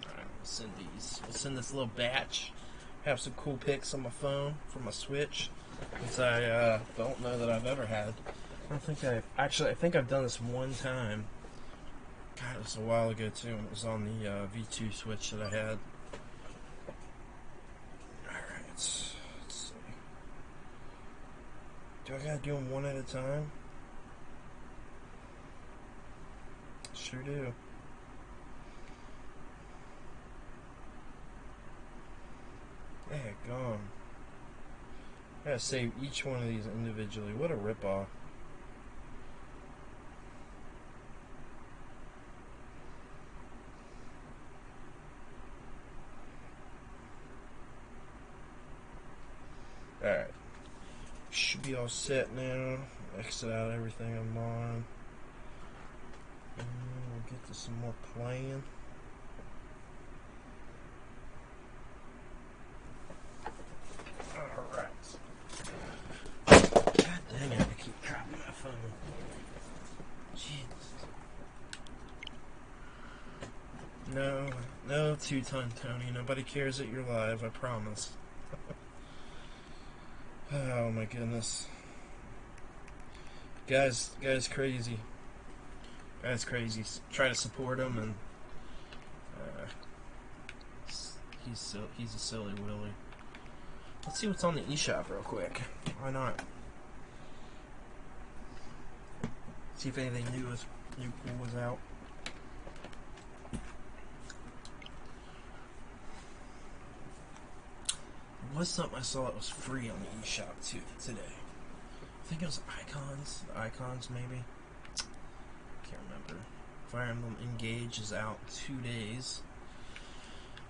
Alright, let's send these. I'll send this little batch. Have some cool pics on my phone for my Switch, which I don't know that I've ever had. I think I've done this one time. God, it was a while ago too, when it was on the V2 Switch that I had. Alright, let's see. Do I gotta do them one at a time? Sure do. Gone. I gotta save each one of these individually. What a ripoff. Alright. Should be all set now. Exit out everything I'm on. And we'll get to some more playing. No two-ton Tony. Nobody cares that you're live, I promise. Oh my goodness. Guy's crazy. Guy's crazy. Try to support him, and he's a silly willy. Let's see what's on the eShop real quick. Why not? See if anything new was out. There was something I saw that was free on the eShop too today. I think it was Icons. The Icons, maybe. Can't remember. Fire Emblem Engage is out 2 days,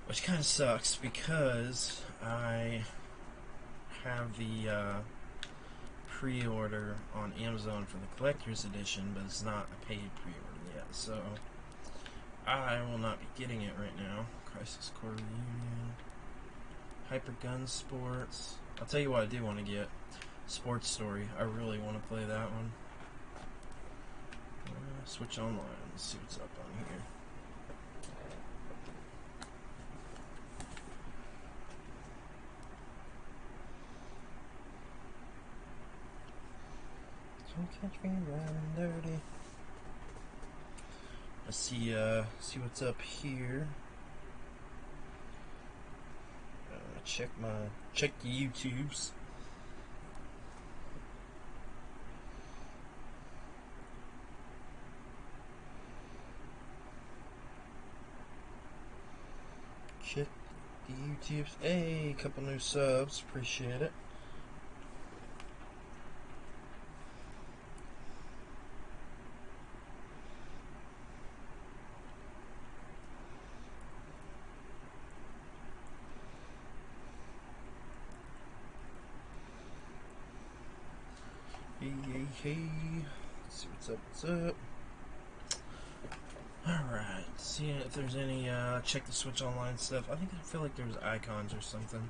which kind of sucks because I have the pre-order on Amazon for the collector's edition, but it's not a paid pre-order yet, so I will not be getting it right now. Crisis Core Reunion, Hyper Gun Sports. I'll tell you what I do want to get. Sports Story. I really want to play that one. Switch Online. Let's see what's up on here. Don't catch me riding dirty. Let's see what's up here. Check the YouTubes. Check the YouTubes. Hey, a couple new subs. Appreciate it. Hey, let's see what's up. Alright, see if there's any, check the Switch Online stuff. I feel like there's Icons or something.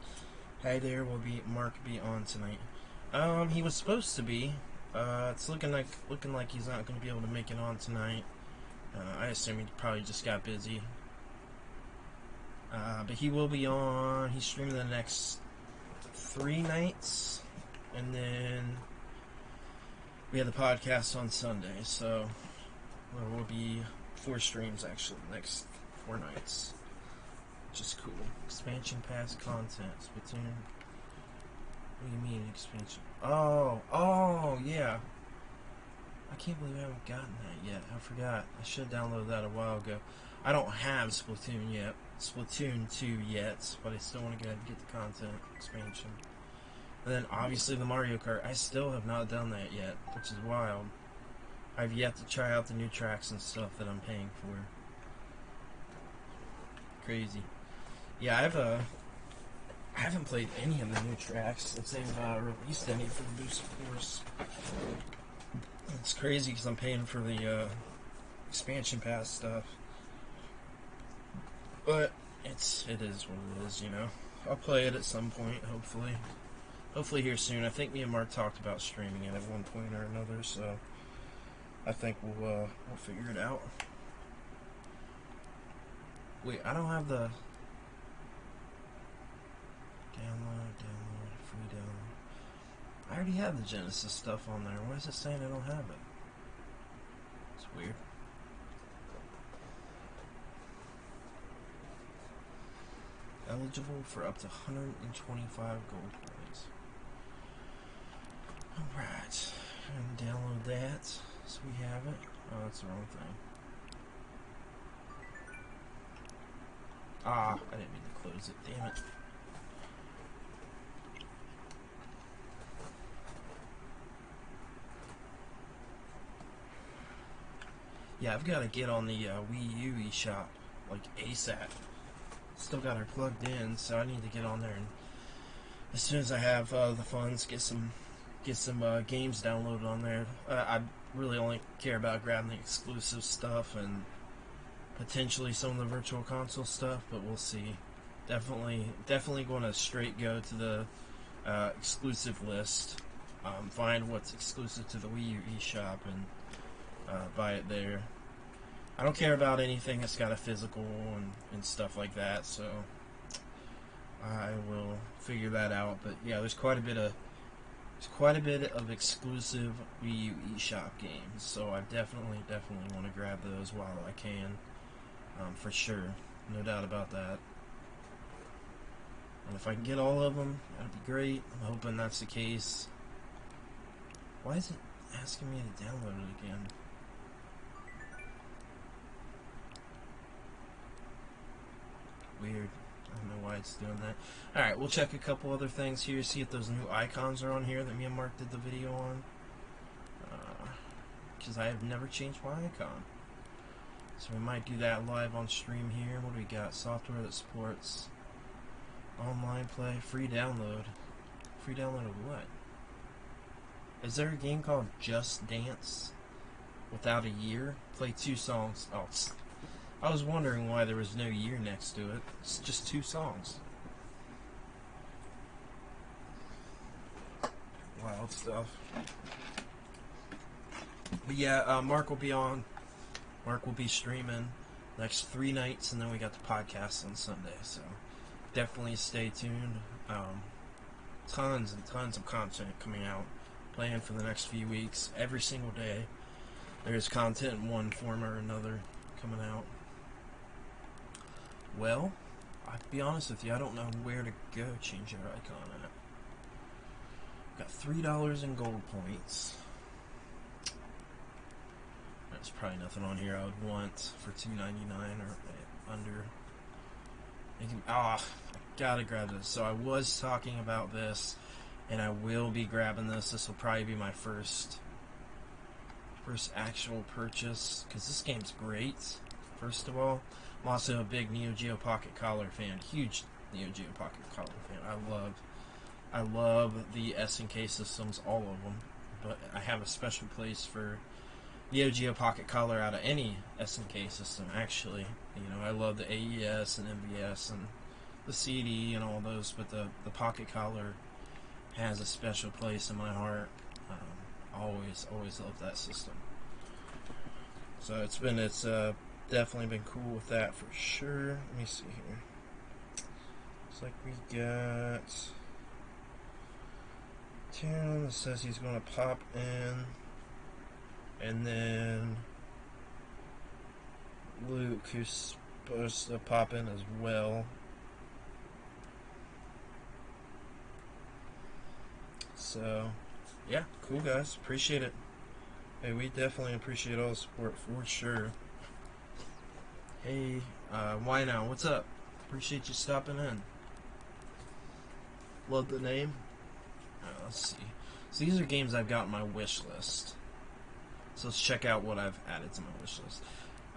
Hey there, Mark be on tonight. He was supposed to be. It's looking like he's not going to be able to make it on tonight. I assume he probably just got busy. But he will be on. He's streaming the next 3 nights, and then we have the podcast on Sunday, so there will be 4 streams actually the next 4 nights, which is cool. Expansion pass content. Splatoon. What do you mean expansion? Oh yeah. I can't believe I haven't gotten that yet. I forgot. I should download that a while ago. I don't have Splatoon 2 yet, but I still want to go ahead and get the content expansion. And then obviously the Mario Kart. I still have not done that yet, which is wild. I've yet to try out the new tracks and stuff that I'm paying for. Crazy. Yeah, I haven't played any of the new tracks since they've released any for the boost course. It's crazy because I'm paying for the expansion pass stuff. But it is what it is, you know. I'll play it at some point, hopefully. Hopefully here soon. I think me and Mark talked about streaming it at one point or another, so I think we'll figure it out. Wait, I don't have the Download, free download. I already have the Genesis stuff on there. Why is it saying I don't have it? It's weird. Eligible for up to 125 gold points. Alright. And download that so we have it. Oh, that's the wrong thing. Ah, I didn't mean to close it. Damn it. Yeah, I've got to get on the Wii U eShop, like ASAP. Still got her plugged in, so I need to get on there and as soon as I have the funds, get some games downloaded on there. I really only care about grabbing the exclusive stuff and potentially some of the virtual console stuff, but we'll see. Definitely going to straight go to the exclusive list, find what's exclusive to the Wii U eShop and buy it there. I don't care about anything that's got a physical and stuff like that, so I will figure that out. But yeah, there's quite a bit of exclusive Wii U eShop games, so I definitely want to grab those while I can, for sure, no doubt about that. And if I can get all of them, that'd be great. I'm hoping that's the case. Why is it asking me to download it again? Weird. I don't know why it's doing that. Alright, we'll check a couple other things here, see if those new icons are on here that me and Mark did the video on. Because I have never changed my icon. So we might do that live on stream here. What do we got? Software that supports online play, free download. Free download of what? Is there a game called Just Dance without a year? Play 2 songs. Oh, I was wondering why there was no year next to it. It's just 2 songs. Wild stuff. But yeah, Mark will be on. Mark will be streaming next 3 nights, and then we got the podcast on Sunday. So definitely stay tuned. Tons and tons of content coming out. Planned for the next few weeks. Every single day, there's content in one form or another coming out. Well, I'll be honest with you, I don't know where to go change your icon at. Got $3 in gold points. There's probably nothing on here I would want for $2.99 or under. I gotta grab this. So I was talking about this, and I will be grabbing this. This will probably be my first actual purchase, because this game's great. First of all, I'm also a big Neo Geo Pocket Color fan. Huge Neo Geo Pocket Color fan. I love the SNK systems, all of them. But I have a special place for Neo Geo Pocket Color out of any SNK system, actually. You know, I love the AES and MVS and the CD and all those, but the Pocket Color has a special place in my heart. Always loved that system. So it's definitely been cool with that for sure. Let me see here. Looks like we got Tim that says he's going to pop in, and then Luke, who's supposed to pop in as well. So yeah, cool guys, appreciate it. Hey, we definitely appreciate all the support for sure. Hey, why now? What's up? Appreciate you stopping in. Love the name. Let's see. So these are games I've got on my wish list. So let's check out what I've added to my wish list.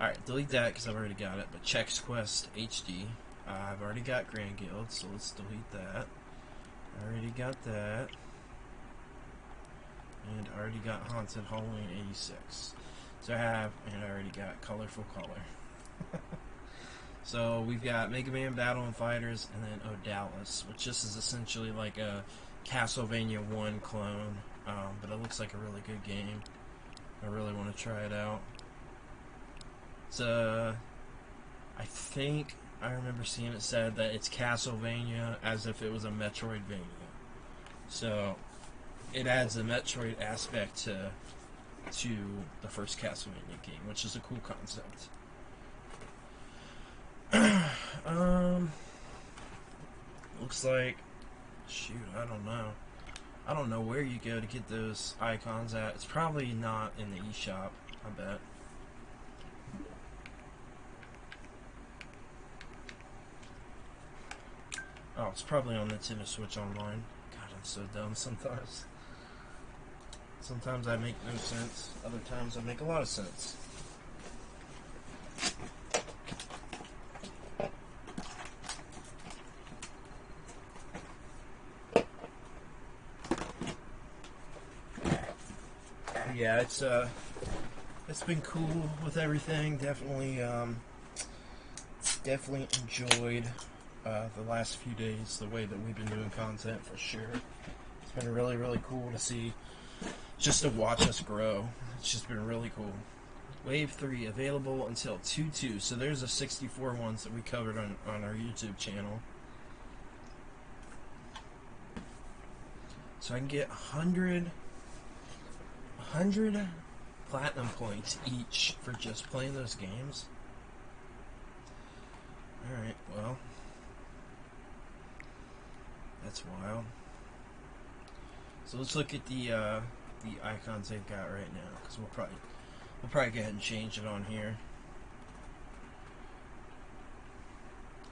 Alright, delete that because I've already got it. But Chex Quest HD. I've already got Grand Guild, so let's delete that. I already got that. And I already got Haunted Halloween 86. So I already got Colorful Color. So we've got Mega Man Battle and Fighters, and then Odalis, which this is essentially like a Castlevania 1 clone, but it looks like a really good game. I really want to try it out. It's I think I remember seeing it said that it's Castlevania as if it was a Metroidvania. So it adds a Metroid aspect to the first Castlevania game, which is a cool concept. Looks like, shoot, I don't know. I don't know where you go to get those icons at. It's probably not in the eShop, I bet. Oh, it's probably on Nintendo Switch Online. God, I'm so dumb sometimes. Sometimes I make no sense. Other times I make a lot of sense. Yeah, it's been cool with everything. Definitely enjoyed the last few days, the way that we've been doing content for sure. It's been really, really cool to see, just to watch us grow. It's just been really cool. Wave 3 available until 2/2. So there's the 64 ones that we covered on our YouTube channel. So I can get 100 platinum points each for just playing those games. Alright, well, that's wild. So let's look at the icons they've got right now, because we'll probably go ahead and change it on here.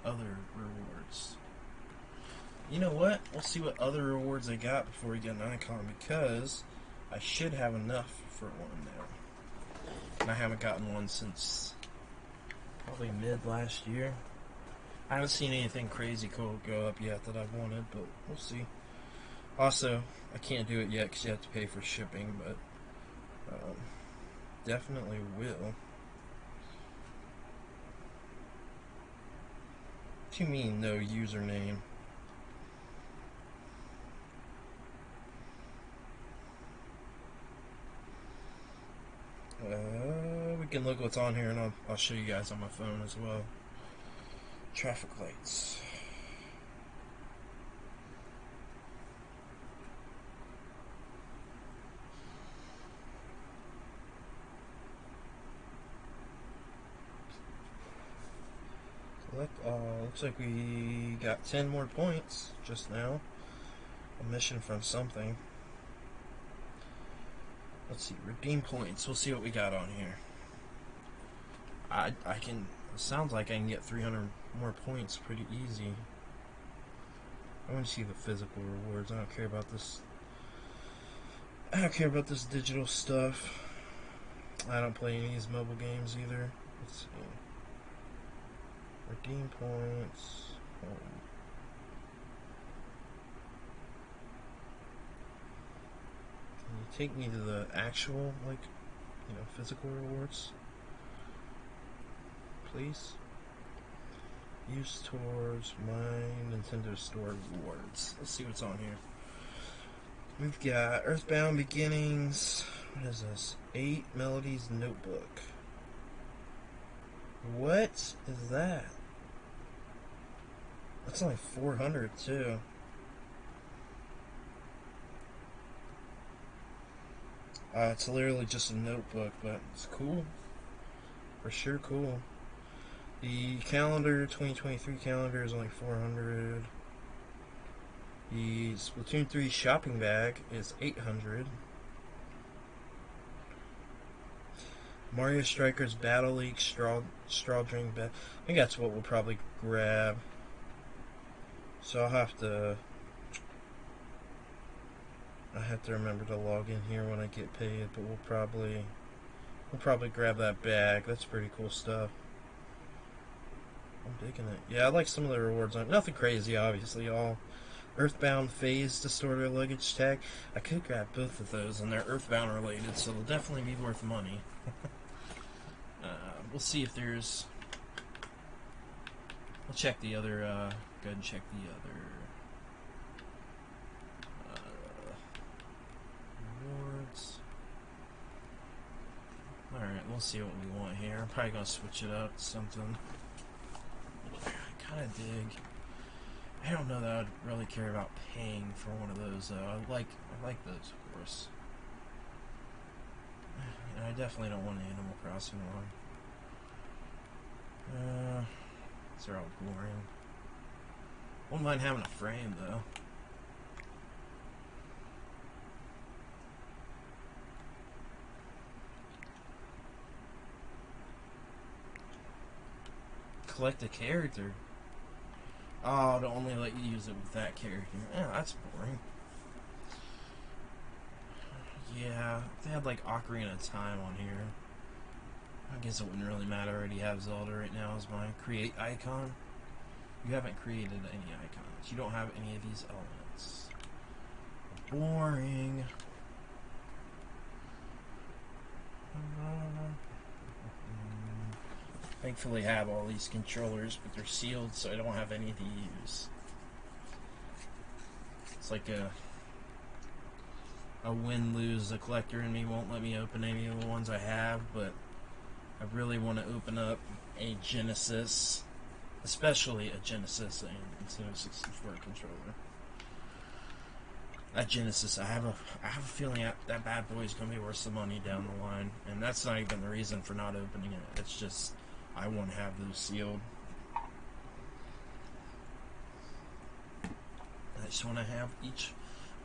Other rewards. You know what? We'll see what other rewards they got before we get an icon, because I should have enough for one now. And I haven't gotten one since probably mid last year. I haven't seen anything crazy cool go up yet that I've wanted, but we'll see. Also, I can't do it yet because you have to pay for shipping, but definitely will. What do you mean, no username? We can look what's on here, and I'll show you guys on my phone as well. Traffic lights. Looks like we got 10 more points just now. A mission from something. Let's see, redeem points. We'll see what we got on here. I can. It sounds like I can get 300 more points pretty easy. I want to see the physical rewards. I don't care about this. I don't care about this digital stuff. I don't play any of these mobile games either. Let's see. Redeem points. Home. Can you take me to the actual, like, physical rewards? Please? Use towards my Nintendo Store rewards. Let's see what's on here. We've got Earthbound Beginnings. What is this? 8 Melodies Notebook. What is that? That's only 400 too. It's literally just a notebook, but it's cool. For sure cool. The calendar, 2023 calendar, is only 400. The Splatoon 3 shopping bag is 800. Mario Strikers Battle League Straw Drink Bag. I think that's what we'll probably grab. So I have to remember to log in here when I get paid, but we'll probably grab that bag. That's pretty cool stuff. I'm digging it. Yeah, I like some of the rewards on it. Nothing crazy, obviously. All Earthbound Phase Distorter Luggage Tag. I could grab both of those, and they're Earthbound related, so they'll definitely be worth money. We'll see if there's. We'll check the other. Go ahead and check the other rewards. Alright, we'll see what we want here. I'm probably going to switch it up to something. kind of dig. I don't know that I'd really care about paying for one of those though. I like those, of course. And I definitely don't want an Animal Crossing one. These are all boring. Wouldn't mind having a frame though. Collect a character. Oh, to only let you use it with that character. Yeah, that's boring. Yeah, if they had like Ocarina of Time on here, I guess it wouldn't really matter. I already have Zelda right now as my create icon. You haven't created any icons. You don't have any of these elements. Boring. Thankfully I have all these controllers, but they're sealed, so I don't have any to use. It's like a win-lose. The collector in me won't let me open any of the ones I have, but I really want to open up a Genesis, especially a Genesis and Nintendo 64 controller. That Genesis, I have a feeling that bad boy is going to be worth some money down the line, and that's not even the reason for not opening it. It's just I want to have those sealed. I just want to have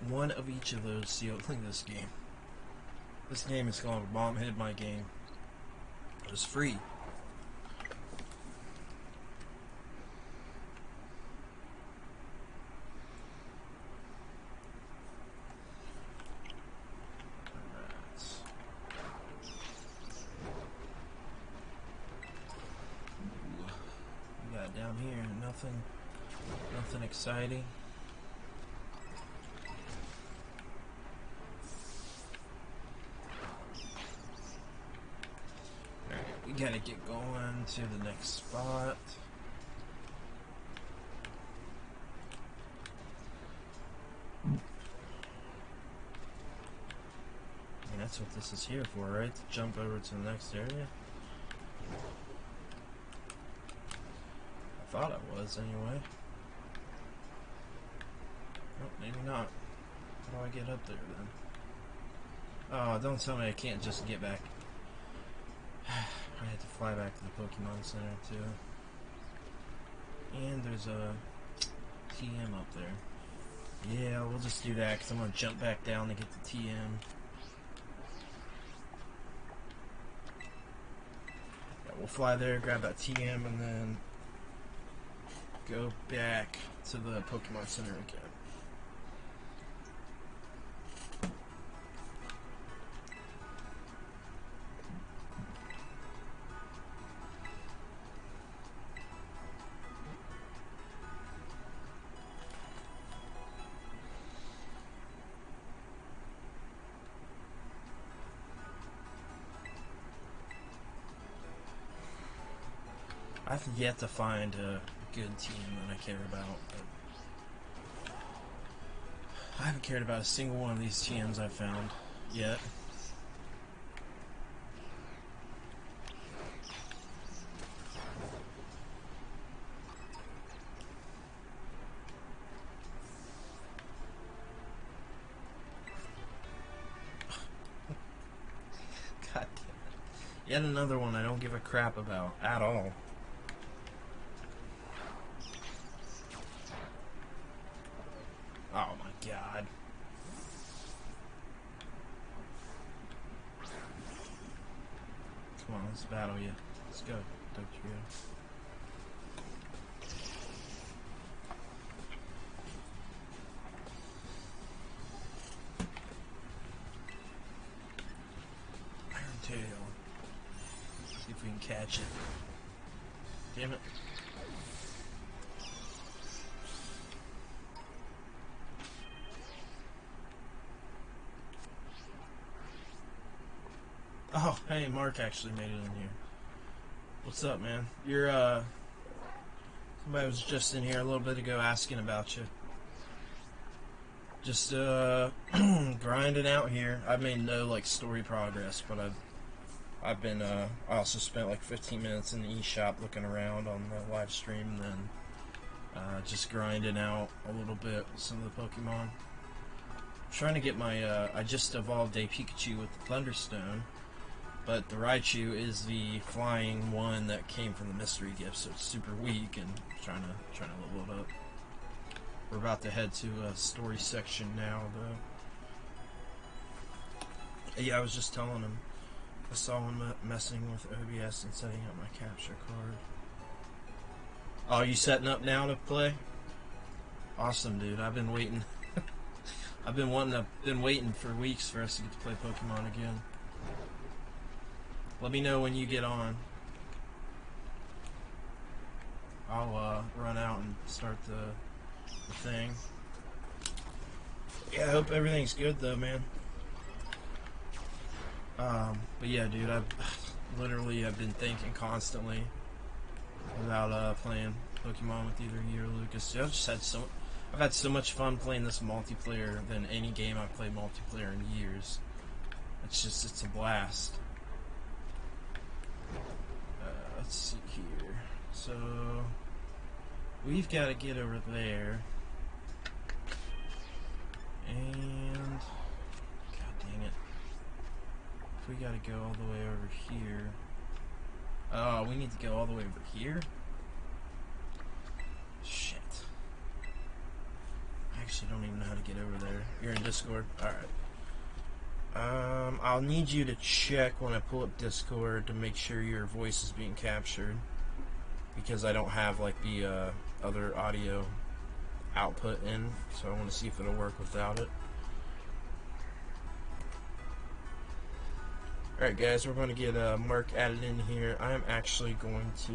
one of each of those sealed. Look at this game. This game is called Bomb Hid My Game. It was free. Down here, nothing exciting. Alright, we gotta get going to the next spot. And that's what this is here for, right? To jump over to the next area. Thought I was anyway. Oh, maybe not. How do I get up there then? Oh, don't tell me I can't just get back. I had to fly back to the Pokemon Center too. And there's a TM up there. Yeah, we'll just do that because I'm going to jump back down to get the TM. Yeah, we'll fly there, grab that TM, and then go back to the Pokemon Center again. I've yet to find a good team that I care about. But I haven't cared about a single one of these TMs I've found yet. God damn it. Yet another one I don't give a crap about at all. Oh my god. Come on, let's battle you. Let's go, Dr. Iron Tail. See if we can catch it. Damn it. Oh, hey, Mark actually made it in here. What's up, man? You're, somebody was just in here a little bit ago asking about you. Just, grinding out here. I've made no, like, story progress, but I've been, I also spent, like, 15 minutes in the eShop looking around on the live stream, and then Just grinding out a little bit with some of the Pokemon. Trying to get my, I just evolved a Pikachu with the Thunderstone, but the Raichu is the flying one that came from the mystery gift, so it's super weak, and trying to level it up. We're about to head to a story section now, though. Yeah, I was just telling him, I saw him messing with OBS and setting up my capture card. Oh, you setting up now to play? Awesome, dude. I've been waiting. I've been waiting for weeks for us to get to play Pokemon again. Let me know when you get on. I'll run out and start the thing. Yeah, I hope everything's good though, man. But yeah, dude, I've been thinking constantly about playing Pokemon with either you or Lucas. I've had so much fun playing this multiplayer than any game I've played multiplayer in years. It's a blast. Let's see here. So we've got to get over there, and god dang it, if we got to go all the way over here. Oh, we need to go all the way over here? Shit. I actually don't even know how to get over there. You're in Discord? Alright. I'll need you to check when I pull up Discord to make sure your voice is being captured, because I don't have like the other audio output in, so I want to see if it'll work without it. Alright guys, we're going to get Mark added in here. I am actually going to,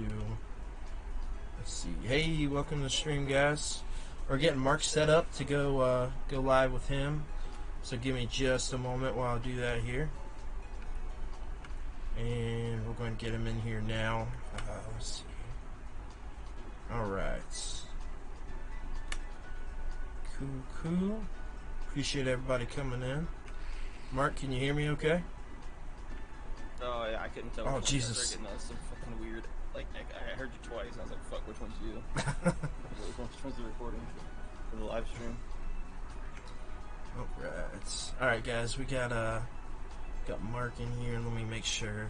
let's see, hey, welcome to the stream guys. We're getting Mark set up to go live with him, so give me just a moment while I do that here. And we're going to get him in here now. Let's see. Alright. Cool. Appreciate everybody coming in. Mark, can you hear me okay? Oh yeah, I couldn't tell. Oh Jesus! Some fucking weird. Like I heard you twice. I was like, "Fuck, which one's you?" Which one's the recording for the live stream? All right, guys, we got Mark in here. Let me make sure.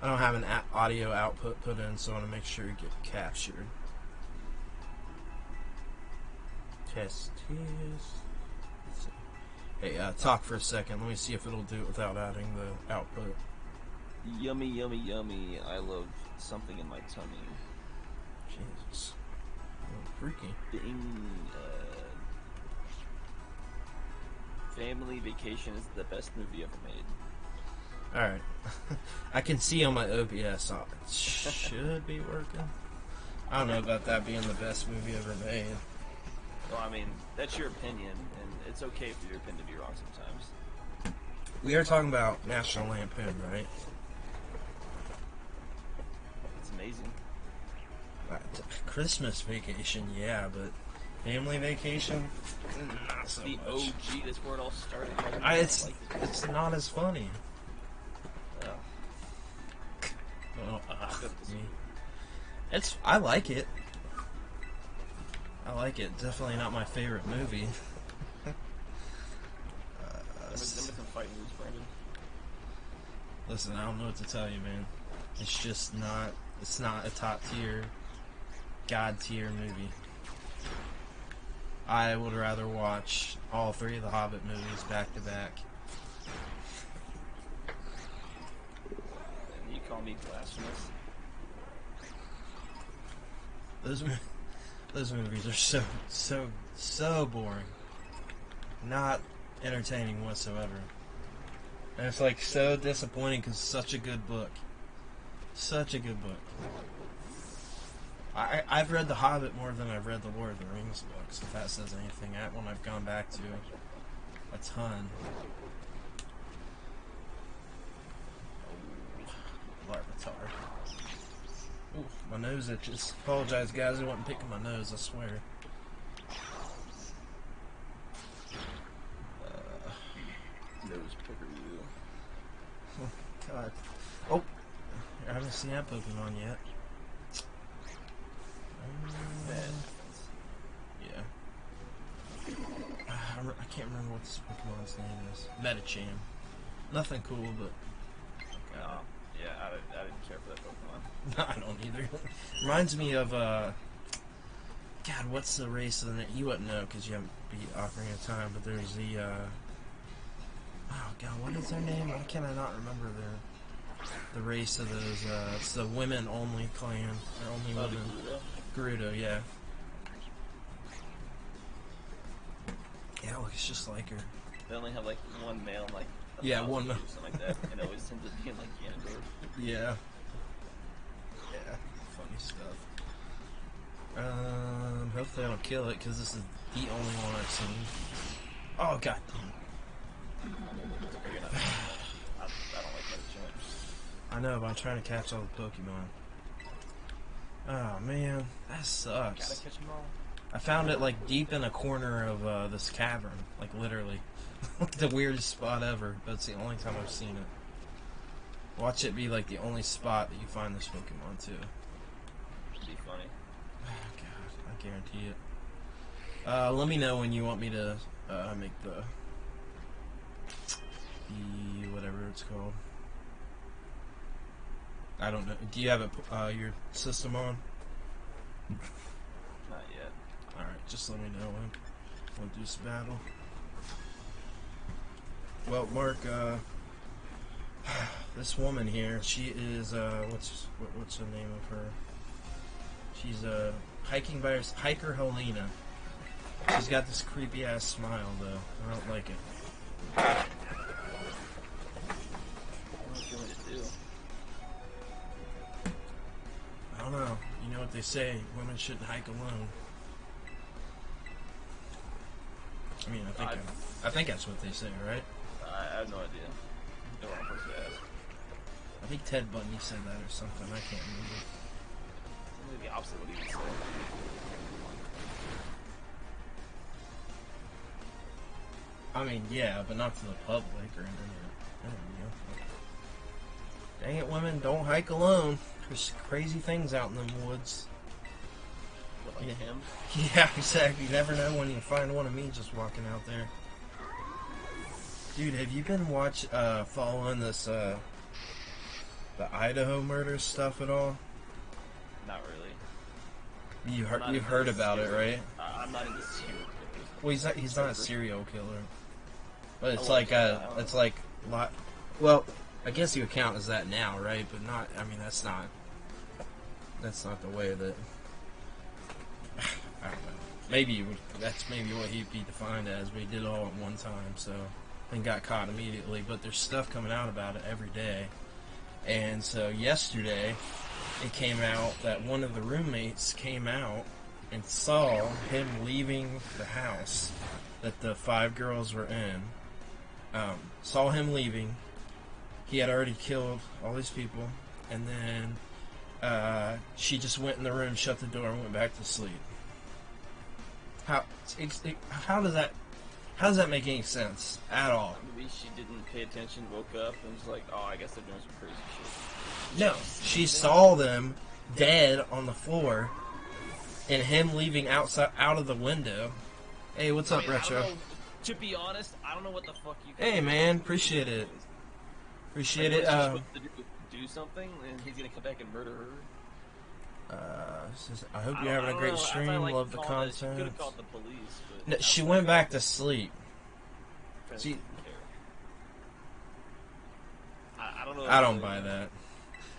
I don't have an audio output put in, so I want to make sure you get captured. Test. Let's see. Hey, talk for a second. Let me see if it'll do it without adding the output. Yummy, yummy, yummy. I love something in my tummy. Jesus. Oh, freaky. Ding. Family Vacation is the best movie ever made. Alright. I can see on my OBS. Oh, it should be working. I don't know about that being the best movie ever made. Well, I mean, that's your opinion, and it's okay for your opinion to be wrong sometimes. We are talking about National Lampoon, right? It's amazing. Christmas Vacation, yeah, but Family Vacation, not so the much. OG, that's where it all started. It's not as funny. I like it. I like it. Definitely not my favorite movie. Listen, I don't know what to tell you, man. It's just not. It's not a top tier, god tier movie. I would rather watch all three of the Hobbit movies back to back. You call me blasphemous? Those movies are so boring. Not entertaining whatsoever. And it's like so disappointing because it's such a good book. Such a good book. I've read The Hobbit more than I've read the Lord of the Rings books, if that says anything. That one I've gone back to a ton. Oh, Larvitar. Ooh, my nose itches. Apologize, guys. I wasn't picking my nose, I swear. Nose picker you. Oh, God. Oh! I haven't seen that Pokemon yet. I can't remember what this Pokemon's name is. Metacham. Nothing cool, but... Yeah, I didn't care for that Pokemon. No, I don't either. Reminds me of, God, what's the race of the... You wouldn't know because you haven't beat Ocarina of Time, but there's the, oh, God, what is their name? Why can I not remember the race of those, it's the women-only clan. Or only women. Gerudo, yeah. Yeah, it looks just like her. They only have, like, one male, like... Yeah, one male. Something like that. And it always ends up being, like, Ganondorf. Yeah. Yeah, funny stuff. Hopefully I don't kill it, because this is the only one I've seen. Oh, god damn. I don't like that. I know, but I'm trying to catch all the Pokemon. Oh, man. That sucks. Gotta catch them all. I found it, like, deep in a corner of this cavern. Like, literally. The weirdest spot ever, but it's the only time I've seen it. Watch it be, like, the only spot that you find this Pokemon, too. It'd be funny. Oh, God. I guarantee it. Let me know when you want me to make the whatever it's called. I don't know. Do you have your system on? Not yet. Alright, just let me know when we'll do this battle. Well, Mark, this woman here, she is, what's the name of her? She's, hiking by herself, hiker Helena. She's got this creepy ass smile, though. I don't like it. What do you want me to do? I don't know. You know what they say, women shouldn't hike alone. I mean, I think that's what they say, right? I have no idea. The wrong person to ask. I think Ted Bundy said that or something. I can't remember. Something the opposite of what he would say. I mean, yeah, but not to the public or anything. Dang it, women, don't hike alone. There's crazy things out in them woods. What, like him? Yeah, exactly. You never know when you find one of me just walking out there. Dude, have you been following this, the Idaho murder stuff at all? Not really. You've heard about it, right? I'm not into serial killers. Well, he's not a serial killer. But it's like, well, I guess you would count as that now, right? But not, I mean, that's not the way that, I don't know. That's maybe what he'd be defined as, but he did it all at one time, so, and got caught immediately. But there's stuff coming out about it every day. And so yesterday, it came out that one of the roommates came out and saw him leaving the house that the 5 girls were in. Saw him leaving. He had already killed all these people, and then she just went in the room, shut the door, and went back to sleep. How does that make any sense at all? Maybe she didn't pay attention, woke up, and was like, "Oh, I guess they're doing some crazy shit." No, she saw them dead on the floor, and him leaving out of the window. Hey, what's up, Retro? To be honest, I don't know what the fuck you. Hey, man, appreciate it. Appreciate it. Do something, and he's gonna come back and murder her. I hope you're having a great stream. Love the content. She could have called the police. But no, she went back to sleep. See, I don't know. I don't buy that.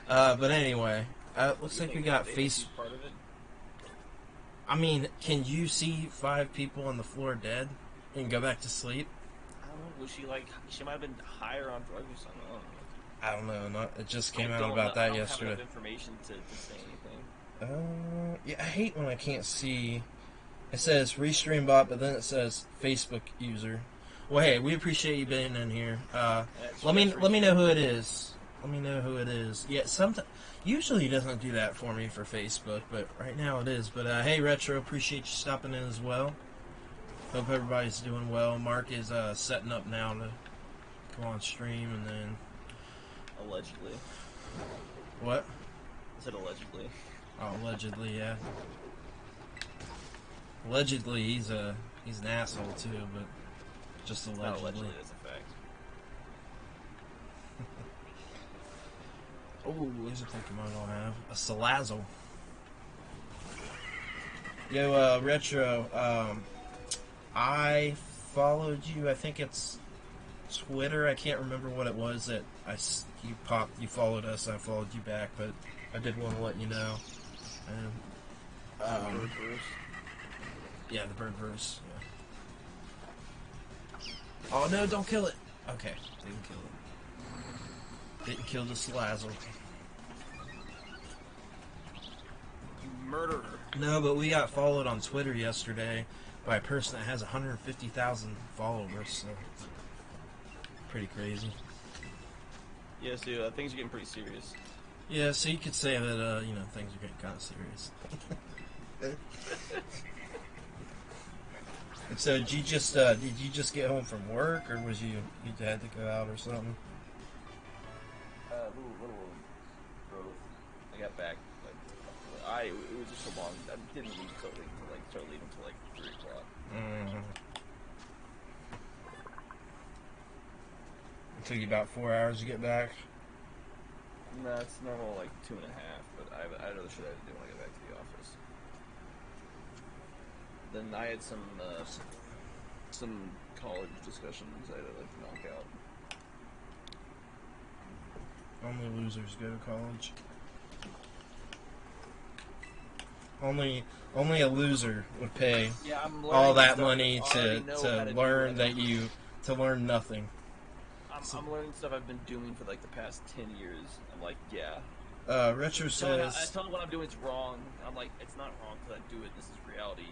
But anyway, looks like we got face. Part of it. I mean, can you see 5 people on the floor dead and go back to sleep? I don't know. Was she like? She might have been higher on drugs or something. I don't know. It just came out about that yesterday. I don't have enough information to say anything. Yeah, I hate when I can't see. It says restream bot, but then it says Facebook user. Well, hey, we appreciate you being in here. Let me know who it is. Let me know who it is. Yeah, usually he doesn't do that for me for Facebook, but right now it is. But hey, Retro, appreciate you stopping in as well. Hope everybody's doing well. Mark is setting up now to come on stream, and then allegedly. What? I said allegedly. Oh, allegedly, yeah. Allegedly, he's an asshole too, but Just Not allegedly. allegedly, that's a fact. Oh, there's a Pokemon I'll have. A Salazzle. Yo, Retro, I followed you, I think it's Twitter, I can't remember what it was that you followed us, I followed you back, but I did want to let you know. And, Birdverse. yeah, the Birdverse, yeah. Oh no, don't kill it! Okay, didn't kill it. Didn't kill the Salazzle. Murderer. No, but we got followed on Twitter yesterday by a person that has 150,000 followers, so pretty crazy. Yeah, so things are getting pretty serious. Yeah, so you could say that, things are getting kind of serious. And so did you just get home from work, or you had to go out or something? Little both. I got back, it was just so long. I didn't leave until start leaving until 3 o'clock. It took you about 4 hours to get back. Nah, it's normal 2.5, but I had other shit I had to do when I got back to the office. Then I had some college discussions I had to knock out. Only losers go to college. Only a loser would pay all that money to learn nothing. I'm learning stuff I've been doing for the past 10 years. I'm like, yeah. Retro I says. tell them what I'm doing is wrong. I'm like, it's not wrong because I do it. This is reality.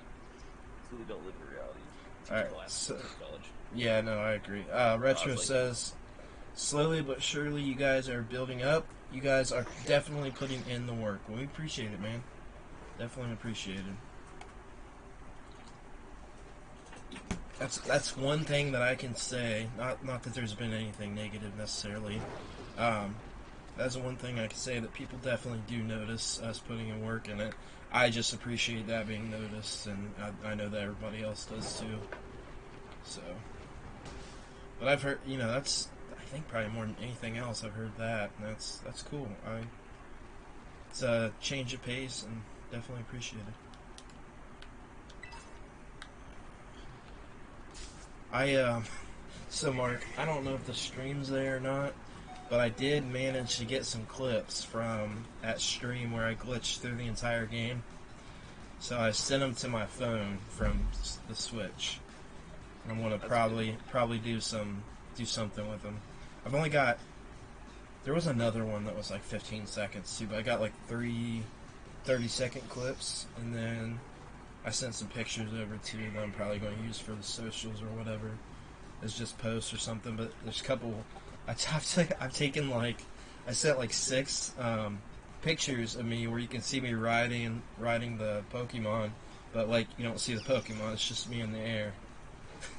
So they don't live in reality. Alright, so, college. yeah, no, I agree. Retro says, slowly but surely you guys are building up. You guys are definitely putting in the work. Well, we appreciate it, man. Definitely appreciate it. That's one thing that I can say. Not that there's been anything negative necessarily. That's one thing I can say that people definitely do notice us putting in work in it. I just appreciate that being noticed, and I know that everybody else does too. So, but I've heard, that's I think probably more than anything else I've heard that, and that's cool. It's a change of pace, and definitely appreciate it. So Mark, I don't know if the stream's there or not, but I did manage to get some clips from that stream where I glitched through the entire game. So I sent them to my phone from the Switch. And I'm gonna probably do something with them. I've only got. There was another one that was 15 seconds too, but I got 3 30-second clips, and then I sent some pictures over to you that I'm probably going to use for the socials or whatever, as just posts or something. But there's a couple. I've taken I sent 6 pictures of me where you can see me riding the Pokemon, but you don't see the Pokemon. It's just me in the air.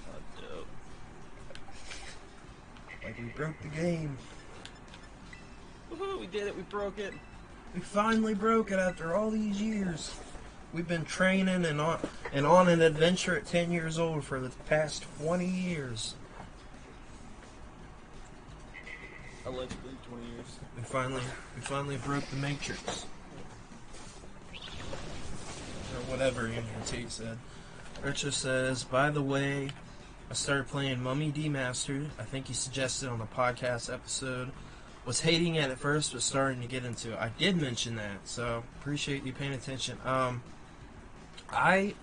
Oh, dope. We broke the game. Woohoo! We did it. We broke it. We finally broke it after all these years. We've been training and on an adventure at 10 years old for the past 20 years. Allegedly 20 years. We finally broke the Matrix. Or whatever Andrew Tate said. Richard says, by the way, I started playing Mummy Demastered. I think he suggested on the podcast episode. Was hating it at first, but starting to get into it. I did mention that, so appreciate you paying attention. I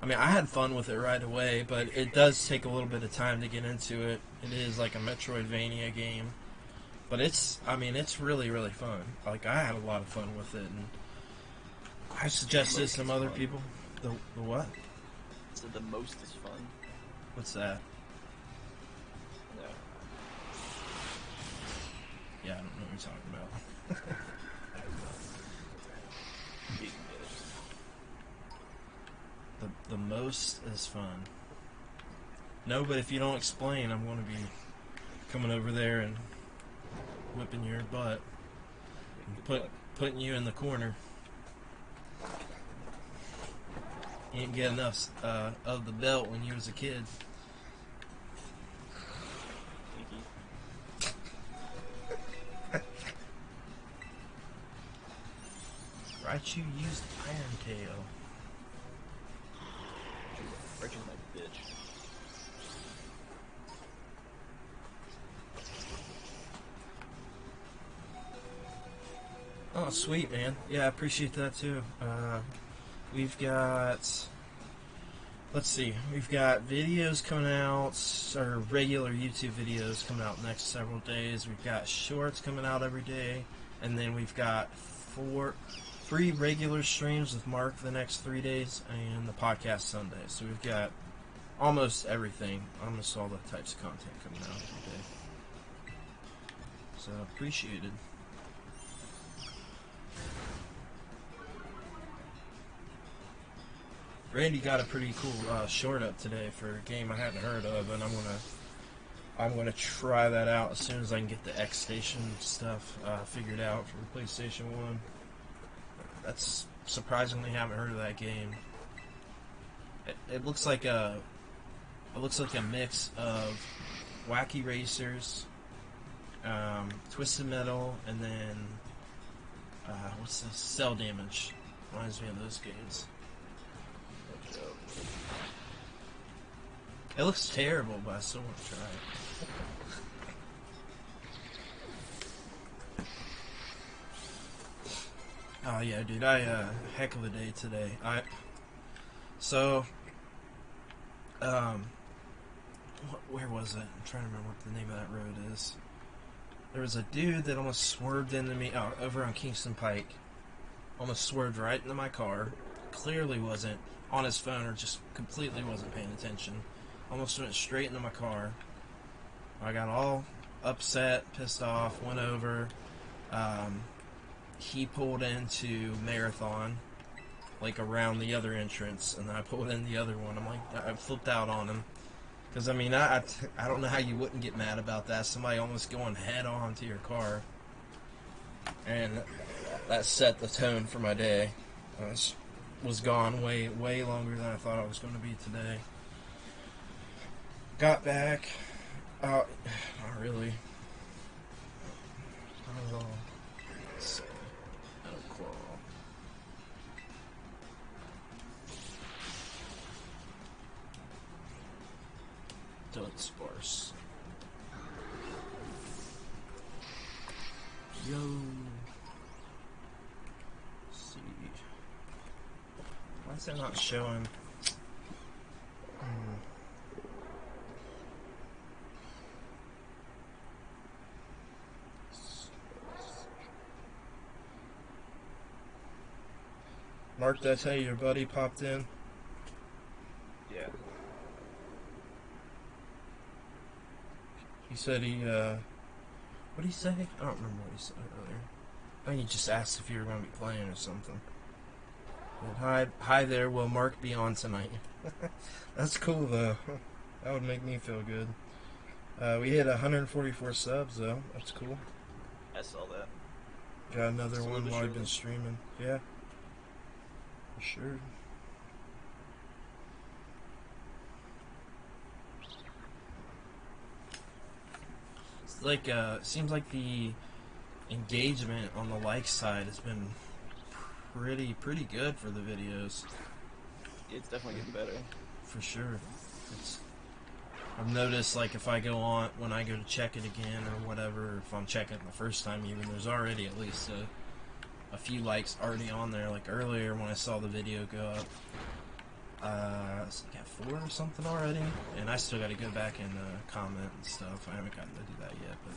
had fun with it right away, but it does take a little bit of time to get into it. It is like a Metroidvania game, but it's really, really fun. I had a lot of fun with it, and I suggested some other people. The what? So the most is fun. What's that? No. Yeah, I don't know what you're talking about. The most is fun. No, but if you don't explain, I'm going to be coming over there and whipping your butt. And putting you in the corner. You didn't get enough of the belt when you was a kid. Raichu used Iron Tail. Raichu's my bitch. Oh, sweet, man. Yeah, I appreciate that too. We've got, let's see, we've got videos coming out, or regular YouTube videos coming out next several days. We've got shorts coming out every day, and then we've got three regular streams with Mark the next 3 days, and the podcast Sunday. So we've got almost everything, almost all the types of content coming out every day. So appreciated. Randy got a pretty cool short up today for a game I hadn't heard of, and I'm gonna try that out as soon as I can get the X Station stuff figured out for the PlayStation 1. That's surprisingly haven't heard of that game. It looks like a mix of Wacky Racers, Twisted Metal, and then what's this? Cell Damage. Reminds me of those games. It looks terrible, but I still want to try it. Oh yeah, dude, heck of a day today. Where was it? I'm trying to remember what the name of that road is. There was a dude that almost swerved into me, over on Kingston Pike. Almost swerved right into my car. Clearly wasn't on his phone or just completely wasn't paying attention. Almost went straight into my car. I got all upset, pissed off, went over. He pulled into Marathon, like around the other entrance, and I pulled in the other one. I'm like, I flipped out on him. Because, I mean, I don't know how you wouldn't get mad about that. Somebody almost going head on to your car. And that set the tone for my day. Was gone way longer than I thought I was going to be today. Got back. Not really. Not at all. Let's see. Oh, claw. Done sparse. Yo. Let's see. Why is that not showing? Mark, did I tell you your buddy popped in? Yeah. He said he, what did he say? I don't remember what he said earlier. I think he just asked if you were going to be playing or something. But hi there, will Mark be on tonight? That's cool, though. That would make me feel good. We hit 144 subs, though. That's cool. I saw that. Got another one while I've been streaming. Yeah. For sure. It's like, seems like the engagement on the like side has been pretty good for the videos. It's definitely getting better. For sure. I've noticed, like, if I go on, when I go to check it again or whatever, if I'm checking it the first time even, there's already at least a few likes already on there. Like earlier when I saw the video go up, so I got 4 or something already, and I still got to go back and comment and stuff. I haven't gotten to do that yet, but...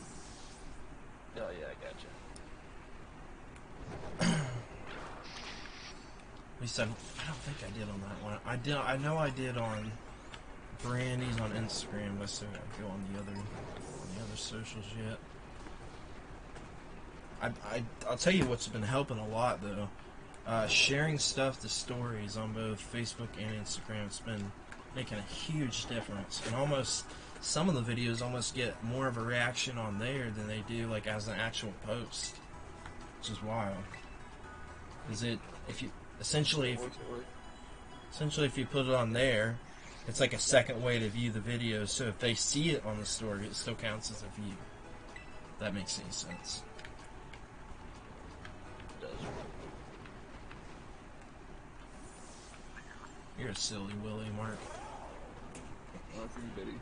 Oh yeah, I gotcha. At least I don't think I did on that one. I know I did on Brandy's on Instagram, but I still gotta go on the other socials yet. I'll tell you what's been helping a lot though. Sharing stuff to stories on both Facebook and Instagram, it's been making a huge difference. And almost some of the videos almost get more of a reaction on there than they do like as an actual post, which is wild. Is it if you essentially if you put it on there, it's like a second way to view the video. So if they see it on the story, it still counts as a view. If that makes any sense. It does. You're a silly Willy, Mark. Not for you, Betty.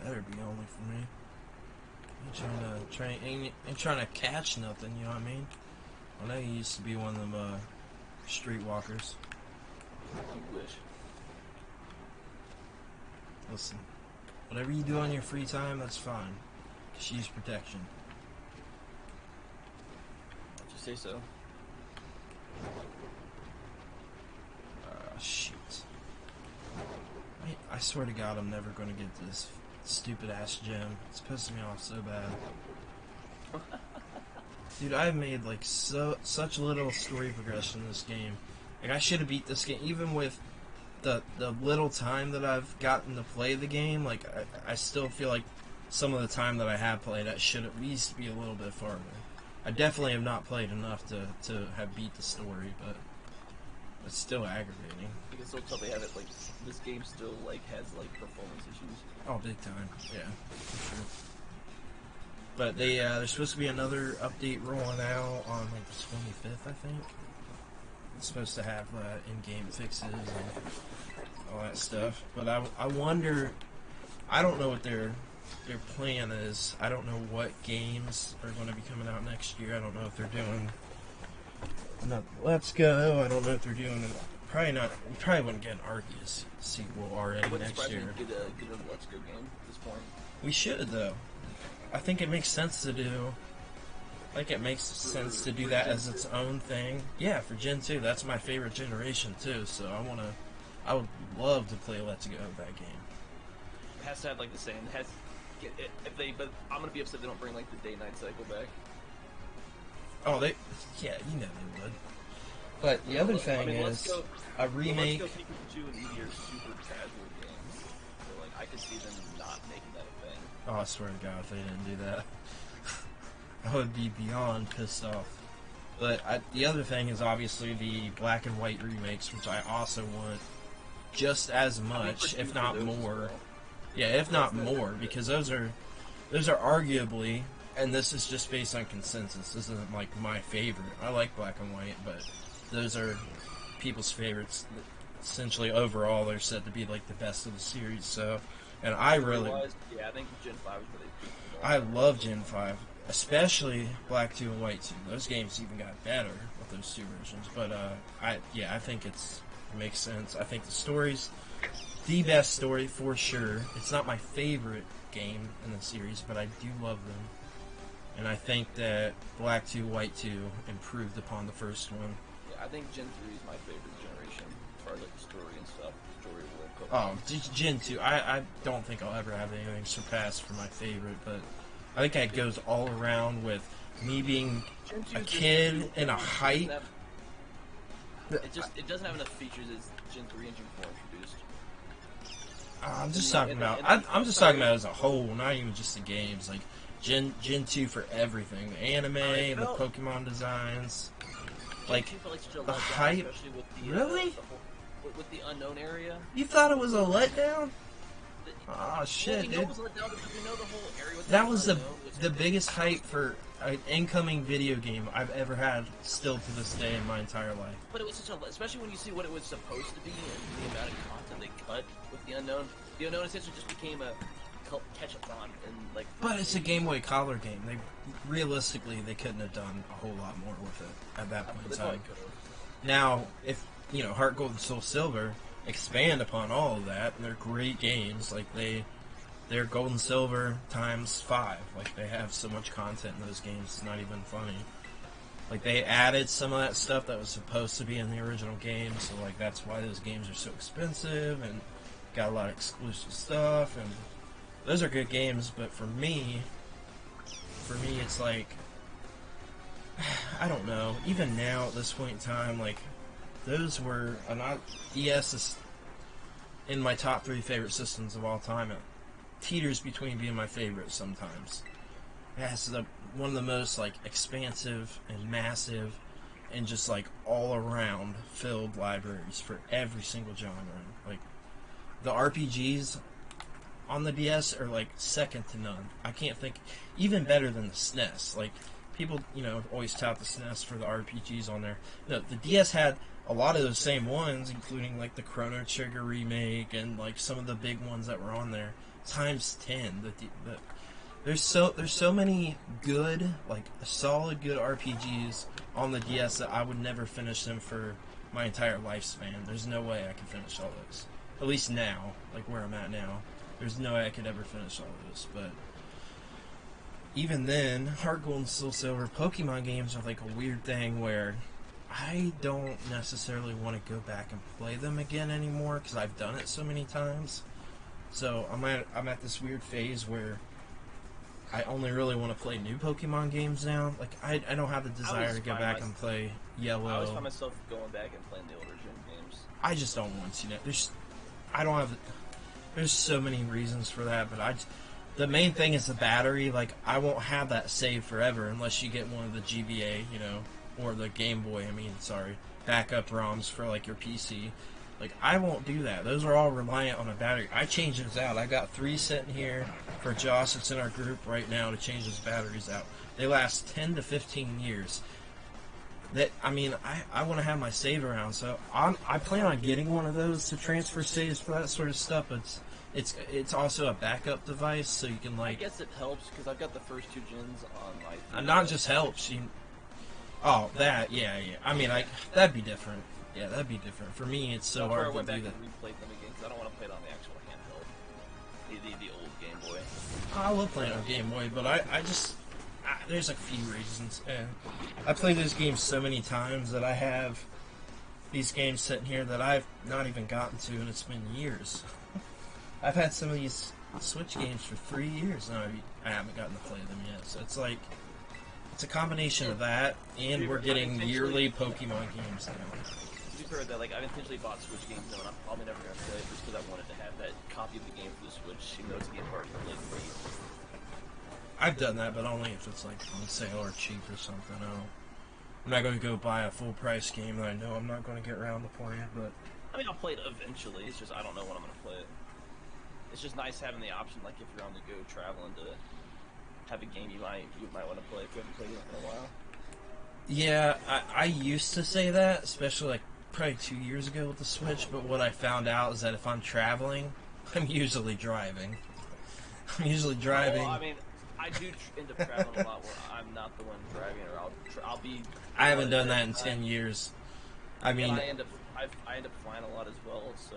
Better be only for me. Ain't trying to catch nothing, you know what I mean? I know you used to be one of them streetwalkers. You wish. Listen, whatever you do on your free time, that's fine. Just use protection. Why'd you say so? Shoot. I swear to God, I'm never going to get this stupid ass gem. It's pissing me off so bad. Dude, I've made like such little story progression in this game. Like I should have beat this game, even with the little time that I've gotten to play the game. Like I still feel like some of the time that I have played, I should at least be a little bit farther. I definitely have not played enough to have beat the story, but it's still aggravating. You can still tell they have it, like, this game still, like, has, like, performance issues. Oh, big time. Yeah, for sure. But there's supposed to be another update rolling out on, like, the 25th, I think. It's supposed to have in-game fixes and all that stuff. But I wonder... I don't know what their plan is. I don't know what games are going to be coming out next year. I don't know if they're doing... Let's Go. I don't know if they're doing... Probably not. We probably wouldn't get an Arceus sequel already next year. Get a Let's Go game at this point. We should, though. I think it makes sense to do... Like, it makes sense to do that as its own thing. Yeah, for Gen 2. That's my favorite generation, too. So I would love to play Let's Go that game. It has to have, like, the same... But I'm gonna be upset if they don't bring, like, the day-night cycle back. Oh, yeah, you know they would. But the other thing is, a remake... Let's Go Pikachu and Eevee are super casual games. So, like, I could see them not making that a thing. Oh, I swear to God, if they didn't do that, I would be beyond pissed off. But the other thing is obviously the black and white remakes, which I also want just as much, if not more. Yeah, if not more, because those are arguably, and this is just based on consensus. This isn't like my favorite. I like black and white, but those are people's favorites. Essentially, overall, they're said to be like the best of the series. So, and I really, yeah, I think Gen 5 is really peaked. I love Gen 5, especially Black 2 and White 2. Those games even got better with those two versions. But I think it makes sense. I think the story's the best story for sure. It's not my favorite game in the series, but I do love them. And I think that Black 2, White 2 improved upon the first one. Yeah, I think Gen 3 is my favorite generation as far as like the story and stuff. Story world. Oh, Gen 2. I don't think I'll ever have anything surpassed for my favorite, but I think that goes all around with me being a kid in a hype. It doesn't have enough features as Gen 3 and Gen 4 introduced. I'm just talking about. I'm just talking about as a whole, not even just the games. Like Gen 2 for everything, the anime, the Pokemon designs, like the hype. Really? With the unknown area. You thought it was a letdown? Oh shit, dude. That was the biggest hype for an incoming video game I've ever had, still to this day in my entire life. But it was such a, especially when you see what it was supposed to be and the amount of content they cut with the unknown. The unknown essentially just became a catch-a-thon and like. But it's a Game Boy Color game. Realistically, they couldn't have done a whole lot more with it at that point in time. Now, if Heart Gold and Soul Silver expand upon all of that, and they're great games. Like they're Gold and Silver times 5. Like they have so much content in those games, it's not even funny. Like they added some of that stuff that was supposed to be in the original game, so like that's why those games are so expensive and got a lot of exclusive stuff, and those are good games. But for me it's like, I don't know. Even now at this point in time, like those were DS is in my top 3 favorite systems of all time. It teeters between being my favorite sometimes. It has one of the most like expansive and massive and just like all around filled libraries for every single genre. Like the RPGs on the DS are like second to none. I can't think even better than the SNES. Like people, always tout the SNES for the RPGs on there. No, the DS had a lot of those same ones, including like the Chrono Trigger remake and like some of the big ones that were on there, times 10. There's so many good, like solid good RPGs on the DS that I would never finish them for my entire lifespan. There's no way I can finish all those. At least now, like where I'm at now. There's no way I could ever finish all those. But even then, Heart Gold and Soul Silver, Pokemon games are like a weird thing where I don't necessarily want to go back and play them again anymore because I've done it so many times. So I'm at this weird phase where I only really want to play new Pokemon games now. Like, I don't have the desire to go back and play Yellow. I always find myself going back and playing the older gen games. I just don't want to. There's so many reasons for that, but the main thing is the battery. Like, I won't have that saved forever unless you get one of the GBA, or the Game Boy, backup ROMs for, like, your PC. Like, I won't do that. Those are all reliant on a battery. I change those out. I got 3 sitting here for Josh that's in our group right now to change those batteries out. They last 10 to 15 years. I want to have my save around, so I plan on getting one of those to transfer saves for that sort of stuff. But it's also a backup device, so you can like. I guess it helps because I've got the first 2 gens on my. Not just helps. Yeah. That'd be different. Yeah, that'd be different. For me, it's so hard to do that. I went back and replayed them again because I don't want to play it on the actual handheld, the old Game Boy. I love playing on Game Boy, but there's a few reasons. I play those games so many times that I have these games sitting here that I've not even gotten to, and it's been years. I've had some of these Switch games for 3 years, and I haven't gotten to play them yet. So it's like, it's a combination of that, and we're getting yearly Pokemon games now. You've heard that, like, I've intentionally bought Switch games, and I'm probably never going to play it just because I wanted to have that copy of the game for the Switch, even though it's a game part really free. I've done that, but only if it's like on sale or cheap or something. I'm not going to go buy a full price game that I know I'm not going to get around to playing. But I'll play it eventually. It's just I don't know when I'm going to play it. It's just nice having the option, like if you're on the go traveling, to have a game you might want to play if you haven't played it in a while. Yeah, I used to say that, especially like probably 2 years ago with the Switch. But what I found out is that if I'm traveling, I'm usually driving. Well, I do end up traveling a lot where I'm not the one driving, or I'll be. I haven't done that in 10 years. I end up flying a lot as well, so.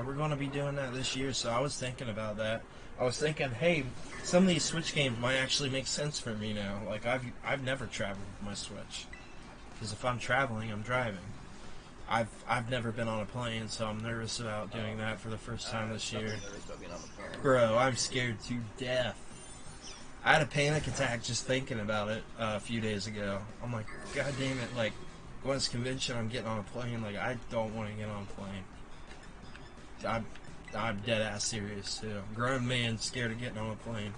We're going to be doing that this year, so I was thinking about that. I was thinking, hey, some of these Switch games might actually make sense for me now. Like, I've never traveled with my Switch, because if I'm traveling, I'm driving. I've never been on a plane, so I'm nervous about doing that for the first time this year. Bro, I'm scared to death. I had a panic attack just thinking about it a few days ago. I'm like, God damn it, like, going to this convention, I'm getting on a plane. Like, I don't want to get on a plane. I'm dead ass serious too. Grown man scared of getting on a plane.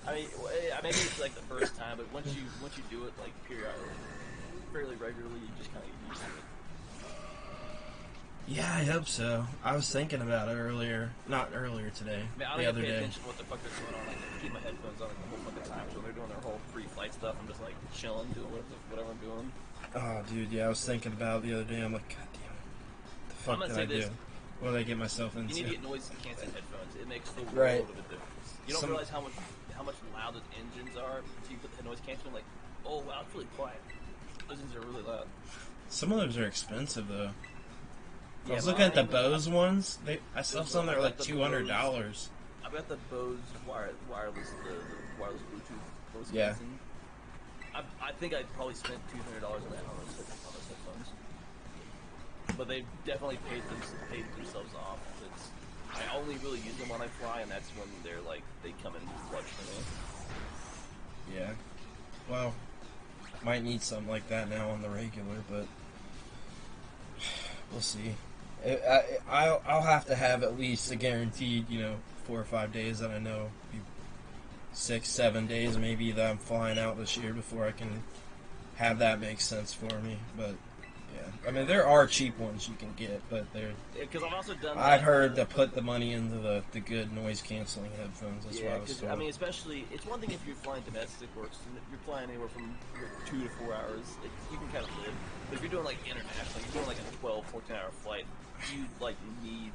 Maybe it's like the first time, but once you do it like periodically, fairly regularly, you just kind of get used to it. Yeah, I hope so. I was thinking about it earlier. Not earlier today. I don't pay attention to what the fuck they're going on. Like, I keep my headphones on the whole fucking time. So when they're doing their whole pre-flight stuff, I'm just like chilling, doing whatever I'm doing. Oh, dude, yeah, I was thinking about it the other day. I'm like, God damn it. The fuck did I do? What did I get myself into? You need to get noise-canceling headphones. It makes the world right. of a difference. You don't realize how much loud those engines are until you put the noise canceling. Like, oh wow, it's really quiet. Those engines are really loud. Some of those are expensive though. Yeah, I was looking at the Bose ones. I saw some that were like $200. I've got the Bose wireless, the wireless Bluetooth Bose yeah. Canceling. I think I probably spent $200 on those headphones. But they definitely paid themselves off. I only really use them when I fly, and that's when they come in clutch for me. Yeah. Well, might need something like that now on the regular, but we'll see. I'll have to have at least a guaranteed, 4 or 5 days that I know, 6, 7 days maybe that I'm flying out this year before I can have that make sense for me. But Yeah, I mean there are cheap ones you can get, but they're. Because I've also done. I've heard to put the money into the good noise canceling headphones. That's what I was told. I mean, especially it's one thing if you're flying domestic or if you're flying anywhere from 2 to 4 hours, you can kind of live. But if you're doing like international, you're doing like a 12, 14-hour flight, you like need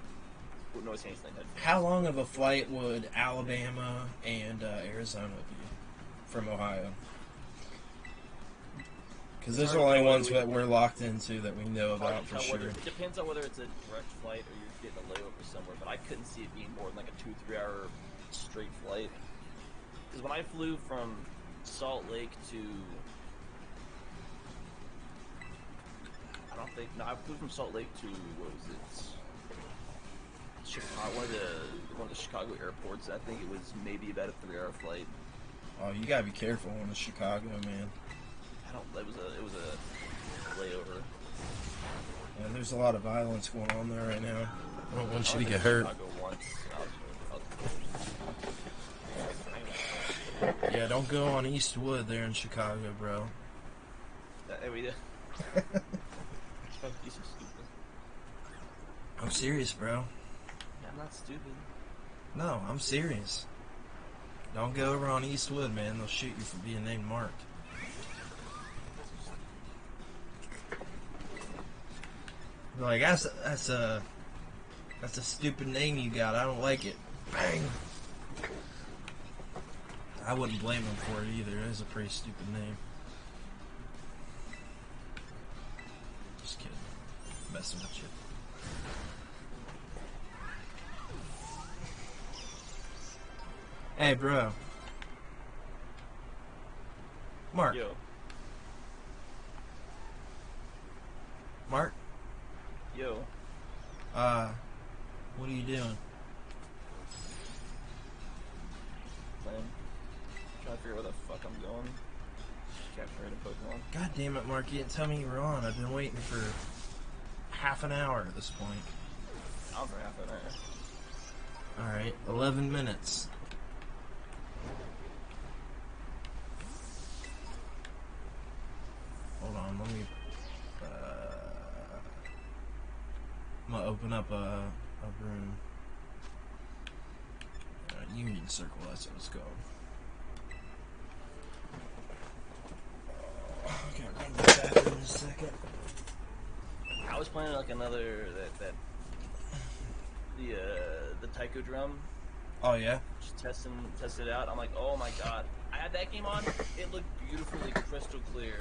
noise canceling headphones. How long of a flight would Alabama and Arizona be from Ohio? Because those are the only ones that we're locked into that we know about for sure. It depends on whether it's a direct flight or you're getting a layover somewhere, but I couldn't see it being more than like a 2-3 hour straight flight. Because when I flew from Salt Lake to... I flew from Salt Lake to, what was it? Chicago, one of the Chicago airports. I think it was maybe about a 3-hour flight. Oh, you gotta be careful in Chicago, man. It was a layover. Yeah, there's a lot of violence going on there right now. I don't want you to get hurt. Yeah, don't go on Eastwood there in Chicago, bro. I'm serious, bro. I'm not stupid. No, I'm serious. Don't go over on Eastwood, man. They'll shoot you for being named Mark. Like, that's a stupid name you got. I don't like it. Bang. I wouldn't blame him for it either. It is a pretty stupid name. Just kidding. Messing with you. Hey, bro. Mark. Yo. Mark? Yo. What are you doing? Playing. Trying to figure out where the fuck I'm going. Capturing a Pokemon. God damn it, Mark, you didn't tell me you were on. I've been waiting for half an hour at this point. I'm for half an hour. Alright, 11 minutes. Hold on, let me... I'm gonna open up a room. Union Circle, that's what it's called. Okay, I'll run to the bathroom in a second. I was playing like another the Taiko drum. Oh yeah? Just test it out. I'm like, oh my god. I had that game on, it looked beautifully crystal clear.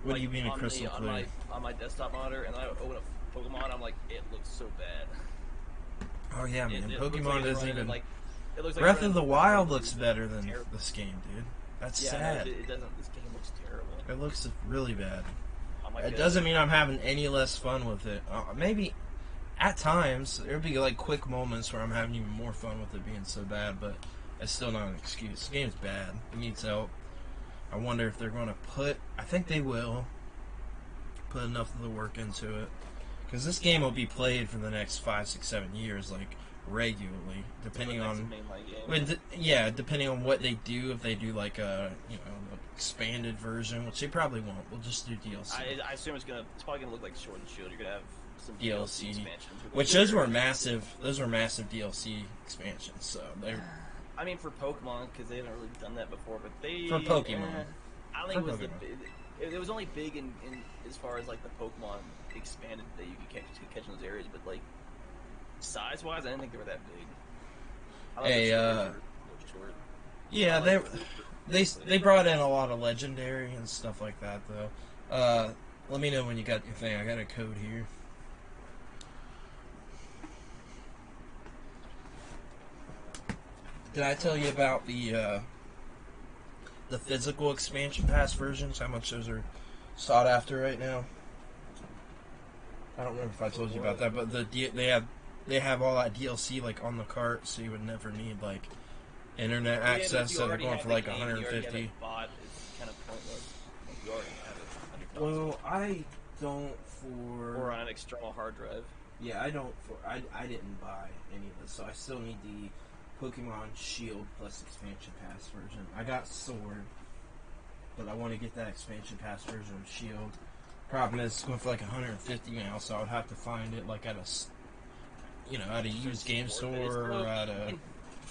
What do you mean crystal clear? On my desktop monitor, and then I open up Pokemon, I'm like, it looks so bad. Oh yeah, man. Pokemon like doesn't even... Like, it looks like Breath of the Wild looks better than this game, dude. That's sad. No, it doesn't. This game looks terrible. It looks really bad. Like, it doesn't mean I'm having any less fun with it. Maybe at times there'd be like quick moments where I'm having even more fun with it being so bad, but it's still not an excuse. This game's bad. It needs help. I wonder if they're going to put... I think they will put enough of the work into it. Because this game will be played for the next 5, 6, 7 years, like, regularly, depending on... yeah, depending on what they do. If they do, like, a, expanded version, which they probably won't. We'll just do DLC. I assume it's probably going to look like Sword and Shield. You're going to have some DLC expansions. Which those were massive DLC expansions, so they're... I mean, for Pokemon, because they haven't really done that before, but they... For Pokemon. I don't think it was only big in as far as, like, the Pokemon expanded that you could catch in those areas, but, like, size-wise, I didn't think they were that big. Hey, yeah, they brought in a lot of legendary and stuff like that, though. Let me know when you got your thing. I got a code here. Did I tell you about the physical expansion pass versions? How much those are sought after right now? I don't remember if I told you about that, but they have all that DLC like on the cart, so you would never need like internet access. So they're going for like 150. Well, I don't or on an external hard drive. Yeah, I don't. I didn't buy any of this, so I still need the Pokemon Shield plus expansion pass version. I got Sword, but I want to get that expansion pass version of Shield. Problem is, it's going for like 150 now, so I would have to find it like at at a used game store or at a.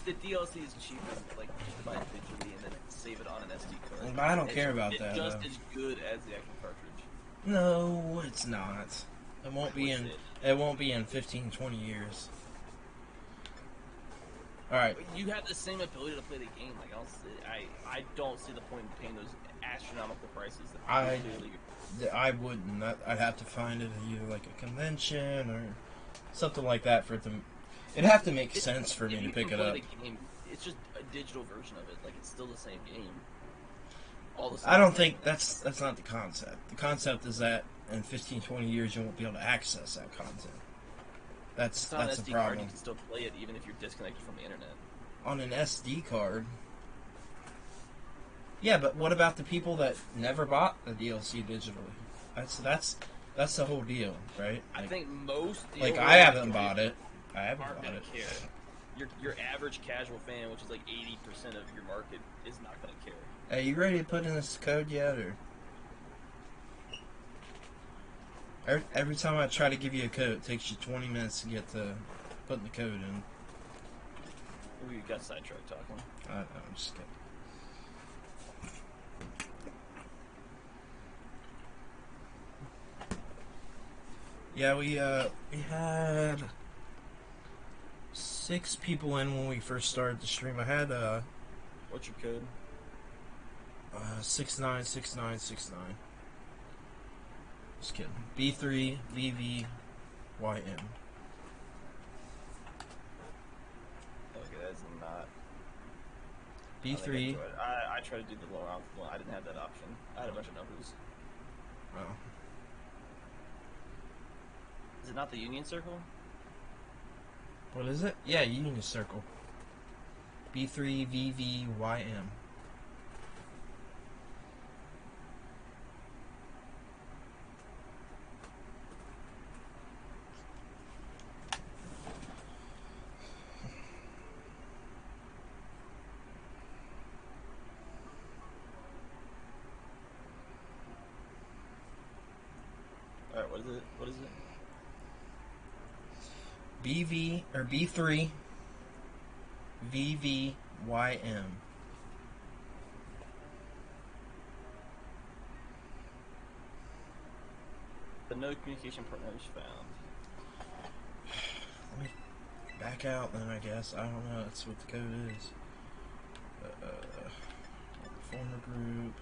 The DLC is cheaper, like just buy it digitally and then save it on an SD card. But I don't care about it's that. Just as good as the actual cartridge. No, it's not. It won't be in. It won't be in 15, 20 years. All right. You have the same ability to play the game. Like I don't see the point in paying those astronomical prices. I wouldn't. I'd have to find it at either like a convention or something like that for it to. It'd have to make sense for me to pick it up. Game, it's just a digital version of it. Like it's still the same game. I don't think that's not the concept. The concept is that in 15, 20 years you won't be able to access that content. That's the SD problem. Card, you can still play it even if you're disconnected from the internet. On an SD card. Yeah, but what about the people that never bought the DLC digitally? That's the whole deal, right? I think most I haven't bought it. I haven't aren't bought gonna it. care. Your average casual fan, which is like 80% of your market, is not gonna care. Hey, you ready to put in this code yet, or? Every time I try to give you a code, it takes you 20 minutes to get to putting the code in. We got sidetracked talking. I'm just kidding. Yeah, we had 6 people in when we first started the stream. I had What's your code? 696969. Just kidding. B3VVYM. Okay, that's not. B3. I tried to do the lower option one. I didn't have that option. I had a bunch of numbers. Oh. Is it not the Union Circle? What is it? Yeah, Union Circle. B3VVYM. Alright, what is it? What is it? BV or B3 VVYM. The no communication partner is found. Let me back out then, I guess. I don't know. That's what the code is. Former group.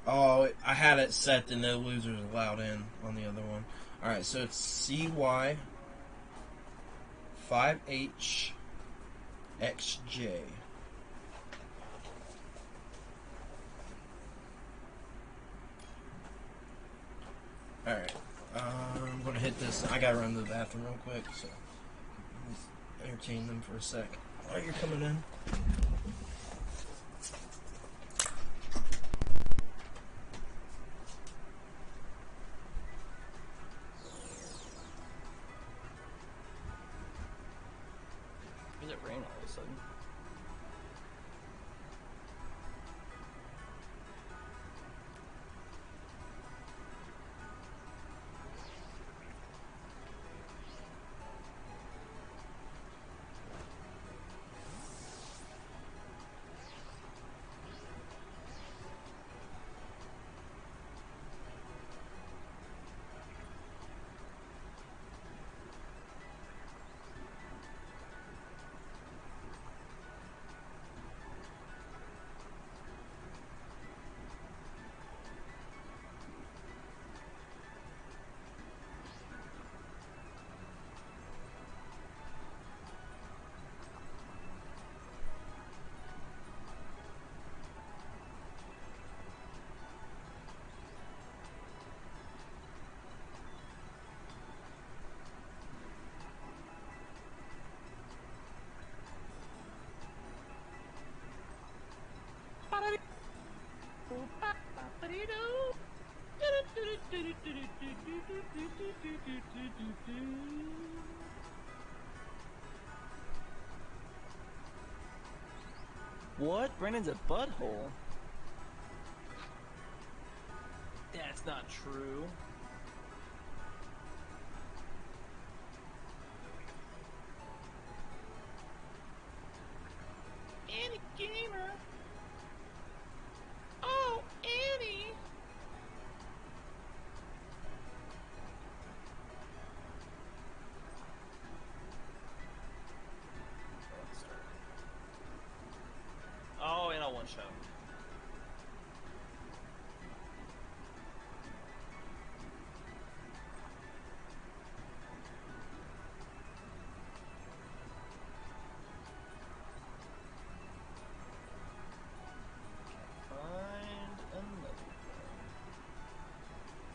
Oh, I had it set to no losers allowed in on the other one. Alright, so it's CY 5HXJ. Alright, I'm gonna hit this. I gotta run to the bathroom real quick, so entertain them for a sec while you're coming in. Does it rain all of a sudden? What? Brandon's a butthole. not true. Annie Gamer. Oh, Annie. Oh, and a one shot.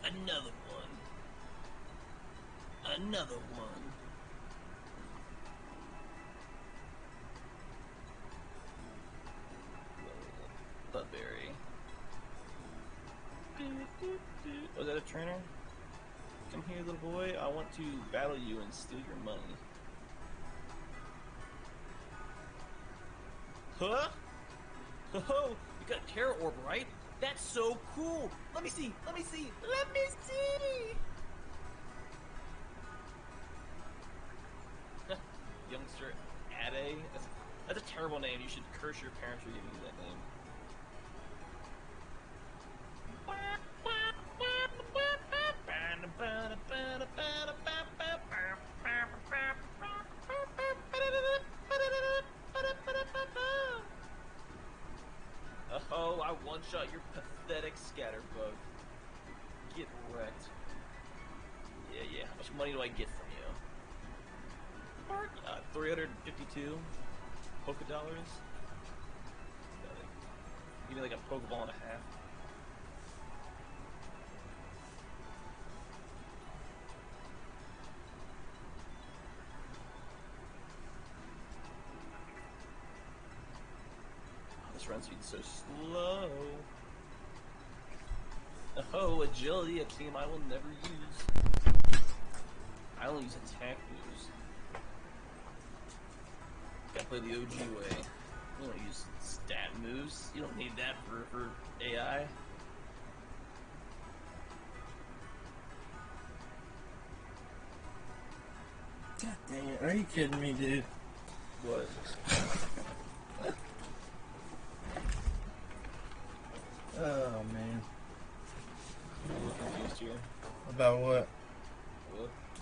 Another one. Another one. Budberry. Was that a trainer? Come here, little boy. I want to battle you and steal your money. Huh? Oh, you got a Terror Orb, right? That's so cool! Let me see! Let me see! Let me see! Youngster Ade? That's a terrible name. You should curse your parents for giving you that name. Oh, I one-shot your pathetic scatterbug. Get wrecked. Yeah. How much money do I get from you? 352 polka dollars. Give me like a Pokeball and a half. This run speed's so slow. Oh, agility, a team I will never use. I only use attack moves. Gotta play the OG way. You don't use stat moves. You don't need that for AI. God dang it, are you kidding me, dude? What? Oh, man. I'm a little confused here. About what?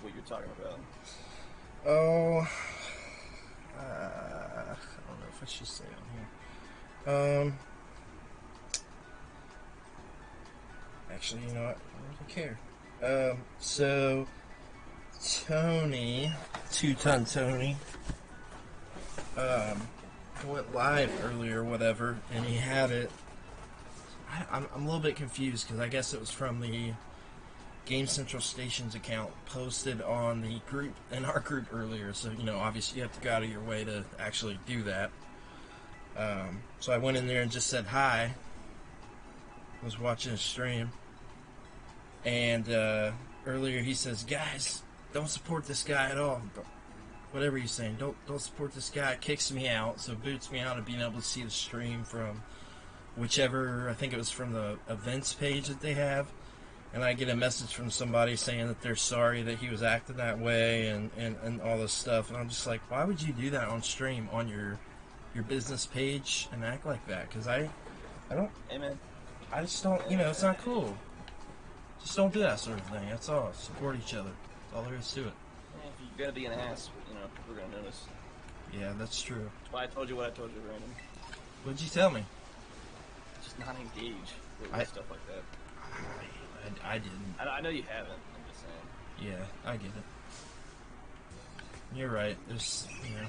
What you're talking about. Oh, I don't know if I should say on here. Actually, you know what? I don't care. So, Tony, 2-ton Tony, went live earlier or whatever, and he had it. I'm a little bit confused because I guess it was from the Game Central Stations account posted on the group, in our group earlier, so, you know, obviously you have to go out of your way to actually do that. So I went in there and just said hi. Was watching a stream, and earlier he says, guys, don't support this guy at all. Whatever he's saying, don't support this guy. It kicks me out, so it boots me out of being able to see the stream from whichever, I think it was from the events page that they have. And I get a message from somebody saying that they're sorry that he was acting that way and all this stuff. And I'm just like, why would you do that on stream on your business page and act like that? Because I don't, Amen. I just don't, you know, it's not cool. Just don't do that sort of thing. That's all. Support each other. That's all there is to it. Yeah, if you're gonna be an ass, you know, we're gonna notice. Yeah, that's true. That's why I told you what I told you, Brandon. What'd you tell me? Just not engage with stuff like that. I didn't. I know you haven't. I'm just saying. Yeah, I get it. You're right. There's, you know,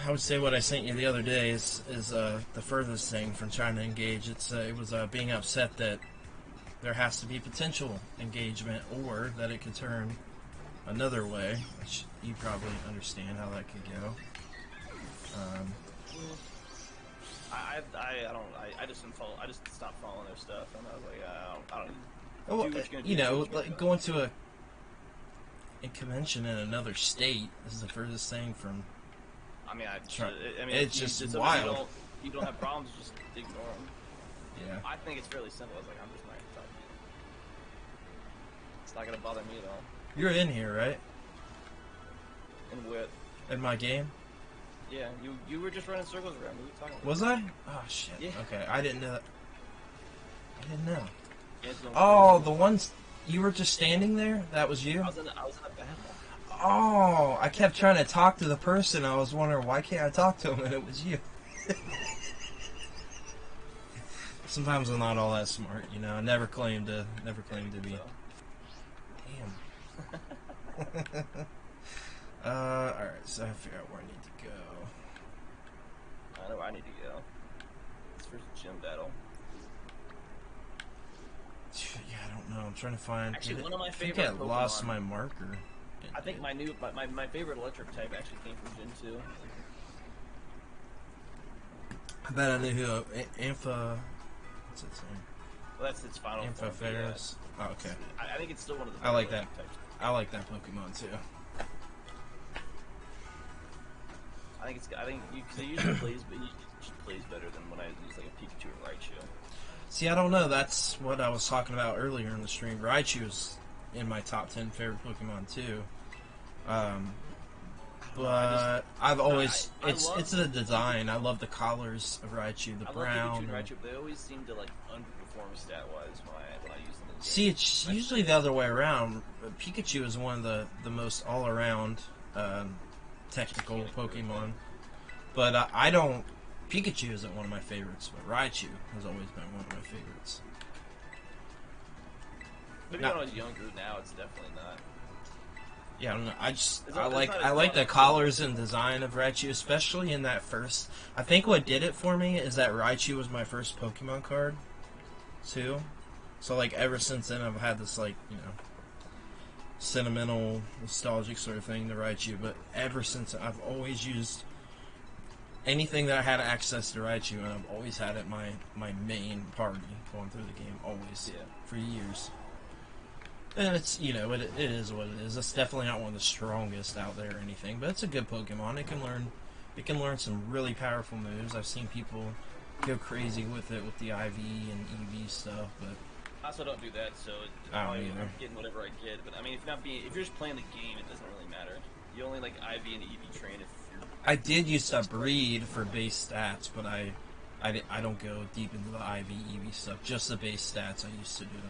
I would say what I sent you the other day is the furthest thing from trying to engage. It was being upset that there has to be potential engagement, or that it could turn another way, which you probably understand how that could go. I just unfollow. I just stopped following their stuff, and I was like, I don't. Well, do what you're gonna you do, know, like going to a convention in another state. This is the furthest thing from. I mean, it's just wild. You don't have problems, just ignore them. Yeah. I think it's fairly simple. I was like, I'm just not gonna talk to you. It's not gonna bother me at all. You're in here, right? And with In my game? yeah, you were just running circles around. What were you talking about? Was I? Oh shit. Yeah. Okay, I didn't know that. I didn't know. Yeah, it's going Oh, crazy. the ones you were just standing there? That was you? I was in a battle. Oh, I kept trying to talk to the person. I was wondering why can't I talk to him, and it was you. Sometimes I'm not all that smart, you know. I never claimed to be. Damn. Alright, so I figure out where I need to go. I know where I need to go. It's for gym battle. Yeah, I don't know. I'm trying to find. Actually, one of my I think favorite I Pokemon. lost my marker. I think my favorite electric type actually came from Gen 2. I bet I knew who. Ampha. What's its name? Well, that's its final form. Amphaferus. Oh, okay. I think it's still one of the I like better that. electric types. I like that Pokemon too. I think because it usually plays, but it plays better than when I use like a Pikachu or Raichu. See, I don't know. That's what I was talking about earlier in the stream. Raichu is in my top 10 favorite Pokemon too. But I've always it's the design. I love the collars of Raichu, the brown. I love Pikachu and Raichu, but they always seem to like underperform stat-wise when I use them. See, it's usually the other way around. Pikachu is one of the most all-around technical Pokemon. But I don't... Pikachu isn't one of my favorites, but Raichu has always been one of my favorites. Maybe when I was younger, now it's definitely not. Yeah, I don't know. It's I like the collars and design of Raichu, especially in that first... I think what did it for me is that Raichu was my first Pokemon card, too. So, like, ever since then, I've had this, like, you know, sentimental, nostalgic sort of thing to Raichu. But ever since, I've always used anything that I had access to Raichu, and I've always had it my main party going through the game, always, for years. And it's, you know, it is what it is. It's definitely not one of the strongest out there or anything, but it's a good Pokemon. It can learn some really powerful moves. I've seen people go crazy with it with the IV and EV stuff, but I also don't do that, so I'm getting whatever I get. But I mean, if you're just playing the game, it doesn't really matter. You only like IV and EV train if you're. I did used to breed for base stats, but I don't go deep into the IV EV stuff. Just the base stats I used to do.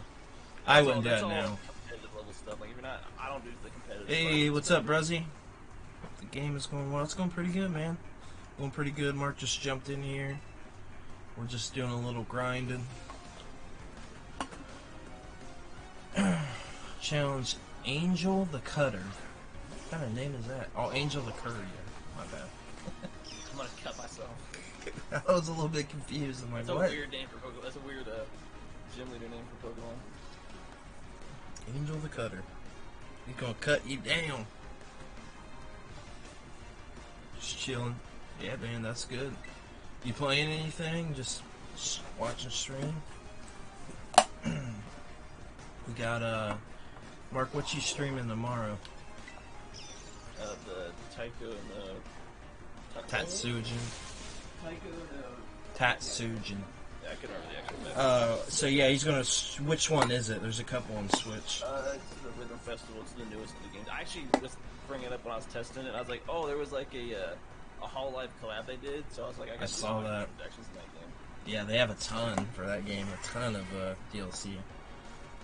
I wouldn't do that now. Competitive level stuff. Like if you're not, I don't do the competitive. Hey, what's up, Bruzzy? The game is going well. It's going pretty good, man. Going pretty good. Mark just jumped in here. We're just doing a little grinding. Challenge Angel the Cutter. What kind of name is that? Oh, Angel the Courier. My bad. I'm gonna cut myself. I was a little bit confused. I'm like, That's what? a weird name for Pokemon. That's a weird gym leader name for Pokemon. Angel the Cutter. He's gonna cut you down. Just chilling. Yeah, man, that's good. You playing anything? Just watching stream? We got, Mark, what you streaming tomorrow? The Taiko and the... Tatsujin. Taiko and Tatsujin. Yeah, I couldn't remember the actual name. So yeah, he's gonna... Which one is it? There's a couple on Switch. It's the Rhythm Festival. It's the newest of the games. I actually was bringing it up when I was testing it. I was like, oh, there was like a Hololive collab they did. So I was like, I saw that. Projections in that game. Yeah, they have a ton for that game. A ton of DLC.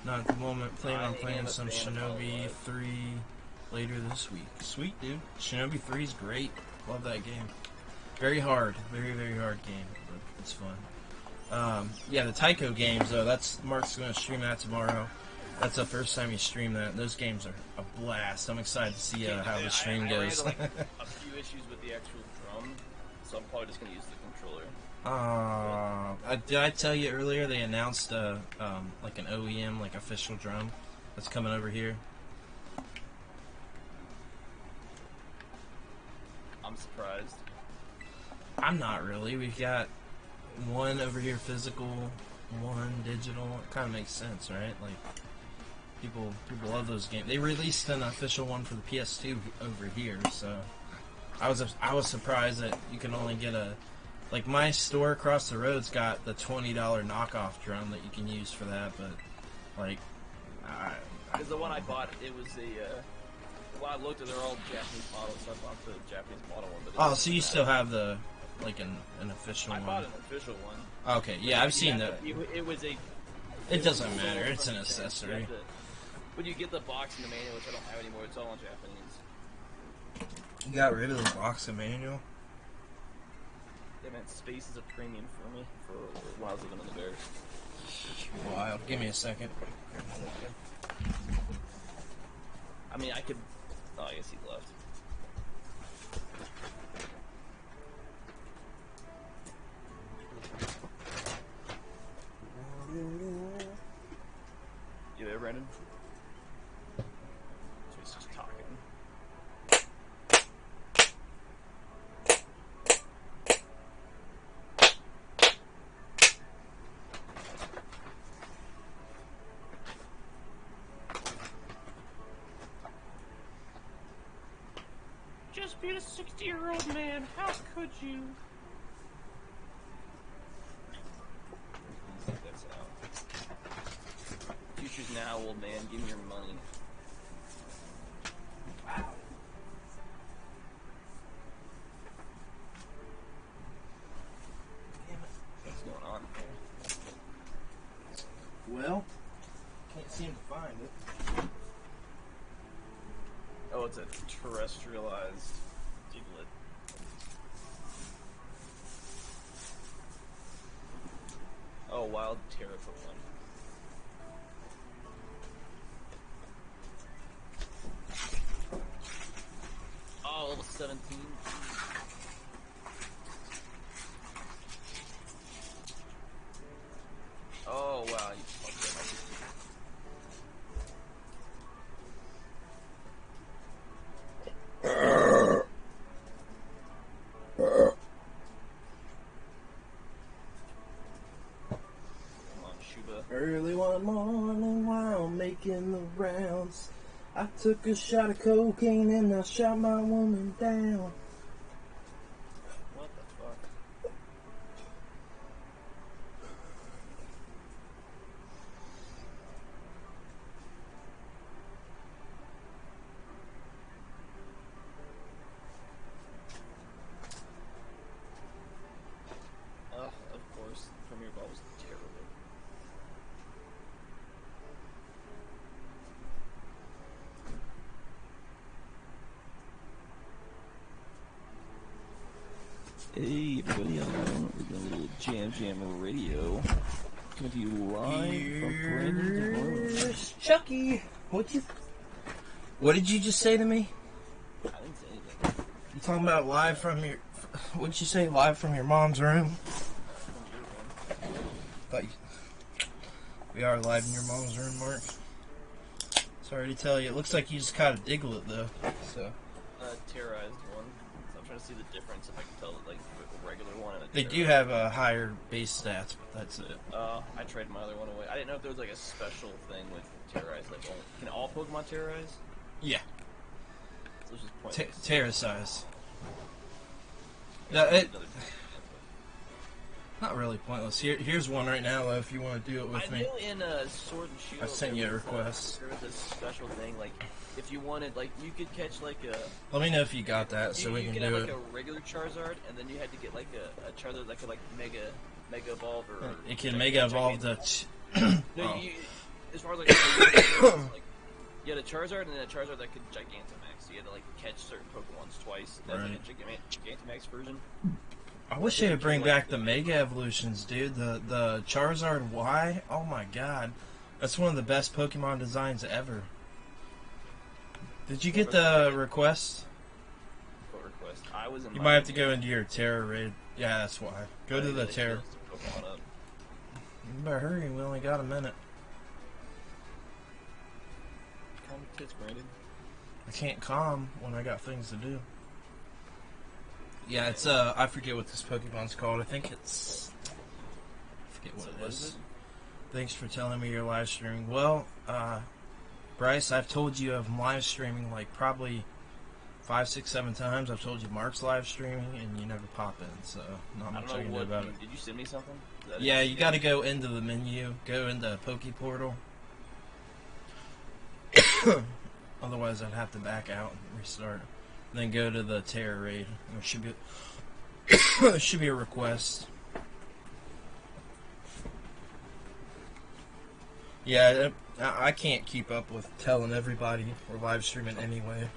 Not at the moment. Planning on playing some Shinobi 3 later this week. Sweet, dude. Shinobi 3 is great. Love that game. Very hard. Very, very hard game. But it's fun. Yeah, the Taiko games, though, that's Mark's going to stream that tomorrow. That's the first time you stream that. Those games are a blast. I'm excited to see how the stream goes. I ran into, like, a few issues with the actual drum, so I'm probably just going to use the controller. Did I tell you earlier they announced like an OEM, like official drum that's coming over here? I'm surprised. I'm not really. We've got one over here physical, one digital. It kind of makes sense, right? Like people love those games. They released an official one for the PS2 over here, so I was surprised that you can only get a Like, my store across the road's got the $20 knockoff drum that you can use for that, but, like, Because the one I bought, it was a, when I looked at, they're all Japanese models, so I bought the Japanese model one. But oh, so you still have the, like, an official one? I bought an official one. Okay, yeah, I've seen that. It was a... It doesn't matter, it's an accessory. When you get the box and the manual, which I don't have anymore, it's all in Japanese. You got rid of the box and manual? Yeah, man, space is a premium for me for while I was living in the Bears. Wild. Give me a second. I mean, I could... Oh, I guess he left. You there, Brandon? So he's just talking. Just beat a 60-year-old man. How could you? That's out. Future's now, old man. Give me your money. Wow. Damn it. What's going on here? Well, can't seem to find it. Oh, it's a terrestrialized Diglett. Oh, wild Terrapin one. Oh, level 17. Oh, wow. You fucked that up. Early one morning while making the rounds, I took a shot of cocaine and I shot my woman down. What the fuck? Ugh, of course, the Premier Ball was terrible. Hey everybody, we're doing a little Jam Radio. Coming to you live from Brandon. Here's Chucky. What did you just say to me? I didn't say anything. You talking about live from your... What'd you say? Live from your mom's room? Thought you, we are live in your mom's room, Mark. Sorry to tell you. It looks like you just caught a Diglett, though. So. Terrorized one. So I'm trying to see the difference if I can tell like a regular one and a They do have a higher base stats, but that's it. I traded my other one away. I didn't know if there was like a special thing with terrorize. Like, can all Pokemon terrorize? Yeah. So it's just pointless. Terrasize. Not really pointless. Here's one right now, though, if you want to do it with me. I knew in Sword and Shield I sent you a request. There was a special thing, like, if you wanted, like, you could catch, like, a... Let me know if you got that, so we can do it. You could have, like, a regular Charizard, and then you had to get, like, a Charizard that could, like, Mega Evolve, or... It can Mega Evolve the... No, as far as, like, you had a Charizard, and then a Charizard that could Gigantamax, so you had to, like, catch certain Pokemons twice. That's right. Like a Gigantamax version. I wish they would bring back the Mega Evolutions, dude. The Charizard Y, oh my god. That's one of the best Pokemon designs ever. Did you get the request? What request? I was in You might have to go into your Terra raid. Yeah, that's why. Go to the Terra. You better hurry, we only got a minute. Calm your tits, Brandon. I can't calm when I got things to do. Yeah, it's I forget what this Pokemon's called. I think it's... I forget what it is. Thanks for telling me you're live streaming. Well, Bryce, I've told you I'm live streaming like probably 5, 6, 7 times I've told you Mark's live streaming, and you never pop in, so not much I can do about it. Did you send me something? Yeah, you got to go into the menu, go into Poke Portal. Otherwise, I'd have to back out and restart. And then go to the Terror Raid. There should be there should be a request. Yeah, I can't keep up with telling everybody we're live streaming anyway.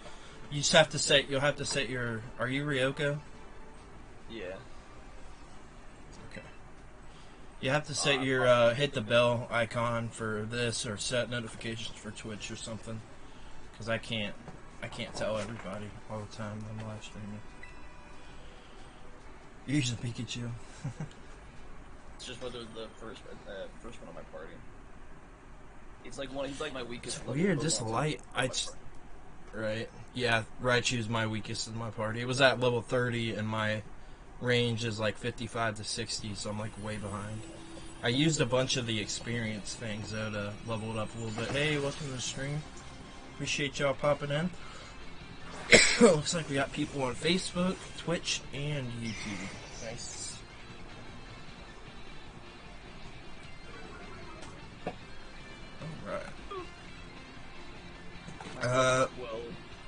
You just have to set. You'll have to set your. Are you Ryoko? Yeah. Okay. You have to set your hit the bell icon for this, or set notifications for Twitch or something. Because I can't tell everybody all the time I'm live streaming. Usually Pikachu. It's just whether the first one on my party. It's like he's like my weakest. It's weird, this light. Right. Yeah, Raichu's my weakest in my party. It was at level 30, and my range is like 55 to 60, so I'm like way behind. I used a bunch of the experience things though to level it up a little bit. Hey, welcome to the stream. Appreciate y'all popping in. Looks like we got people on Facebook, Twitch, and YouTube. Nice. Alright.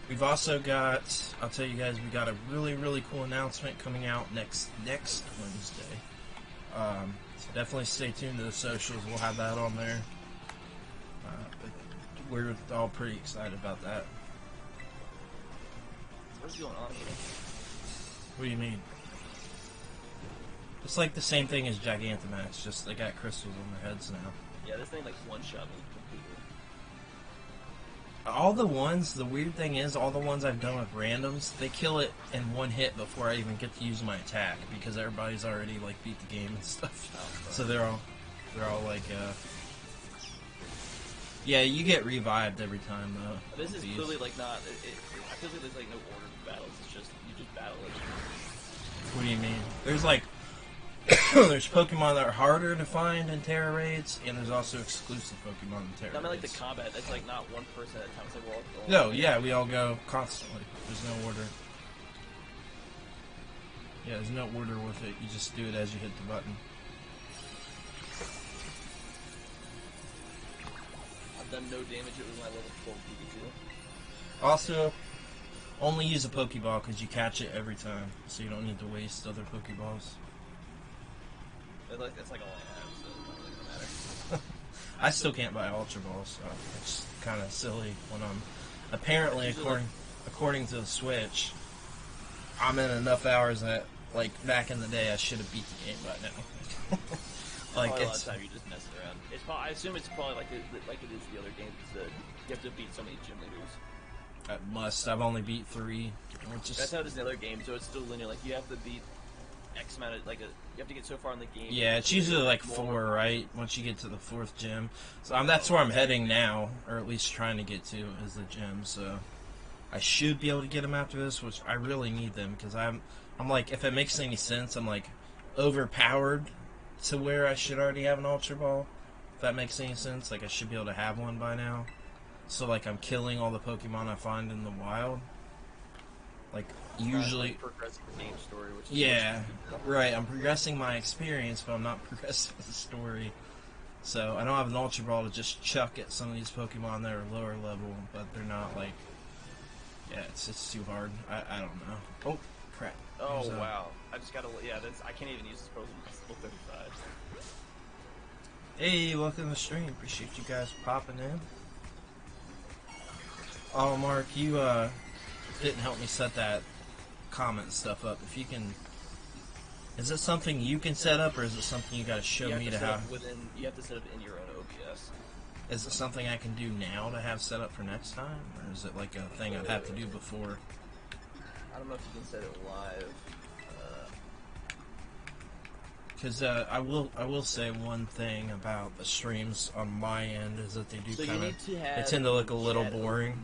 We've also got, I'll tell you guys, we got a really, really cool announcement coming out next Wednesday. So definitely stay tuned to the socials. We'll have that on there. But we're all pretty excited about that. What's going on here? What do you mean? It's like the same thing as Gigantamax, just they got crystals on their heads now. Yeah, this thing like one-shot me completely. All the ones, the weird thing is, all the ones I've done with randoms, they kill it in one hit before I even get to use my attack, because everybody's already like beat the game and stuff. Oh, so they're all like, yeah, you get revived every time though. This is clearly like not. I feel like there's like no order to battles. It's just you just battle it. What do you mean? There's like there's Pokemon that are harder to find in Terra Raids, and there's also exclusive Pokemon in Terra Raids. I mean, like the combat. It's like not one person at a time. It's like no, yeah, we all go constantly. There's no order. Yeah, there's no order with it. You just do it as you hit the button. I've done no damage. It was my level 12 Pikachu. Also, only use a Pokeball because you catch it every time, so you don't need to waste other Pokeballs. That's like all I have, so it doesn't really matter. I still can't buy Ultra Balls, so it's kind of silly when I'm... Apparently, according to the Switch, I'm in enough hours that, like, back in the day, I should have beat the game by now. Like, a lot of time you just mess around. It's probably, I assume it's probably like it is the other games, that you have to beat so many gym leaders. I must. I've only beat 3. Which is... That's how it is in the other games, so it's still linear. Like, you have to beat X amount of, you have to get so far in the game. Yeah, it's usually like 4, right? Once you get to the 4th gym. So that's where I'm heading now, or at least trying to get to, is the gym. So I should be able to get them after this, which I really need them, because I'm like, if it makes any sense, I'm like overpowered to where I should already have an Ultra Ball. If that makes any sense, like I should be able to have one by now. So like I'm killing all the Pokemon I find in the wild. Like usually progressing the game story, which is yeah, right. I'm progressing my experience, but I'm not progressing the story. So I don't have an Ultra Ball to just chuck at some of these Pokemon that are lower level, but they're not like. Yeah, it's too hard. I don't know. Oh crap! Oh wow! I just gotta I can't even use this Pokemon. It's level 35. Hey, welcome to the stream. Appreciate you guys popping in. Oh, Mark, you didn't help me set that comment stuff up. If you can, is it something you can set up, or is it something you got to show me to have? You have to set up in your own OBS. Is it something I can do now to have set up for next time, or is it like a thing I'd have to do before? I don't know if you can set it live. Because I will say one thing about the streams on my end is that they do kind of they tend to look a little boring.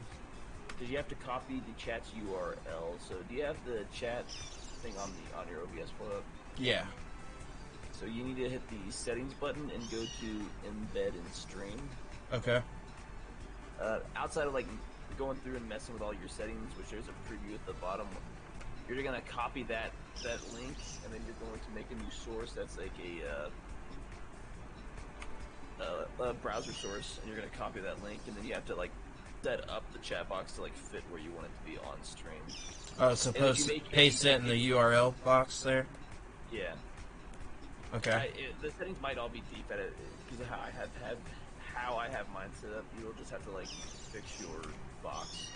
Because you have to copy the chat's URL. So do you have the chat thing on your OBS pulled up? Yeah. So you need to hit the settings button and go to embed and stream. Okay. Outside of like going through and messing with all your settings, which there's a preview at the bottom, you're gonna copy that link, and then you're going to make a new source that's like a browser source, and you're gonna copy that link, and then you have to like set up the chat box to like fit where you want it to be on stream. Oh, so paste it in the URL box there? Yeah. Okay. The settings might all be deep at it, because of how I have mine set up. You'll just have to like fix your box.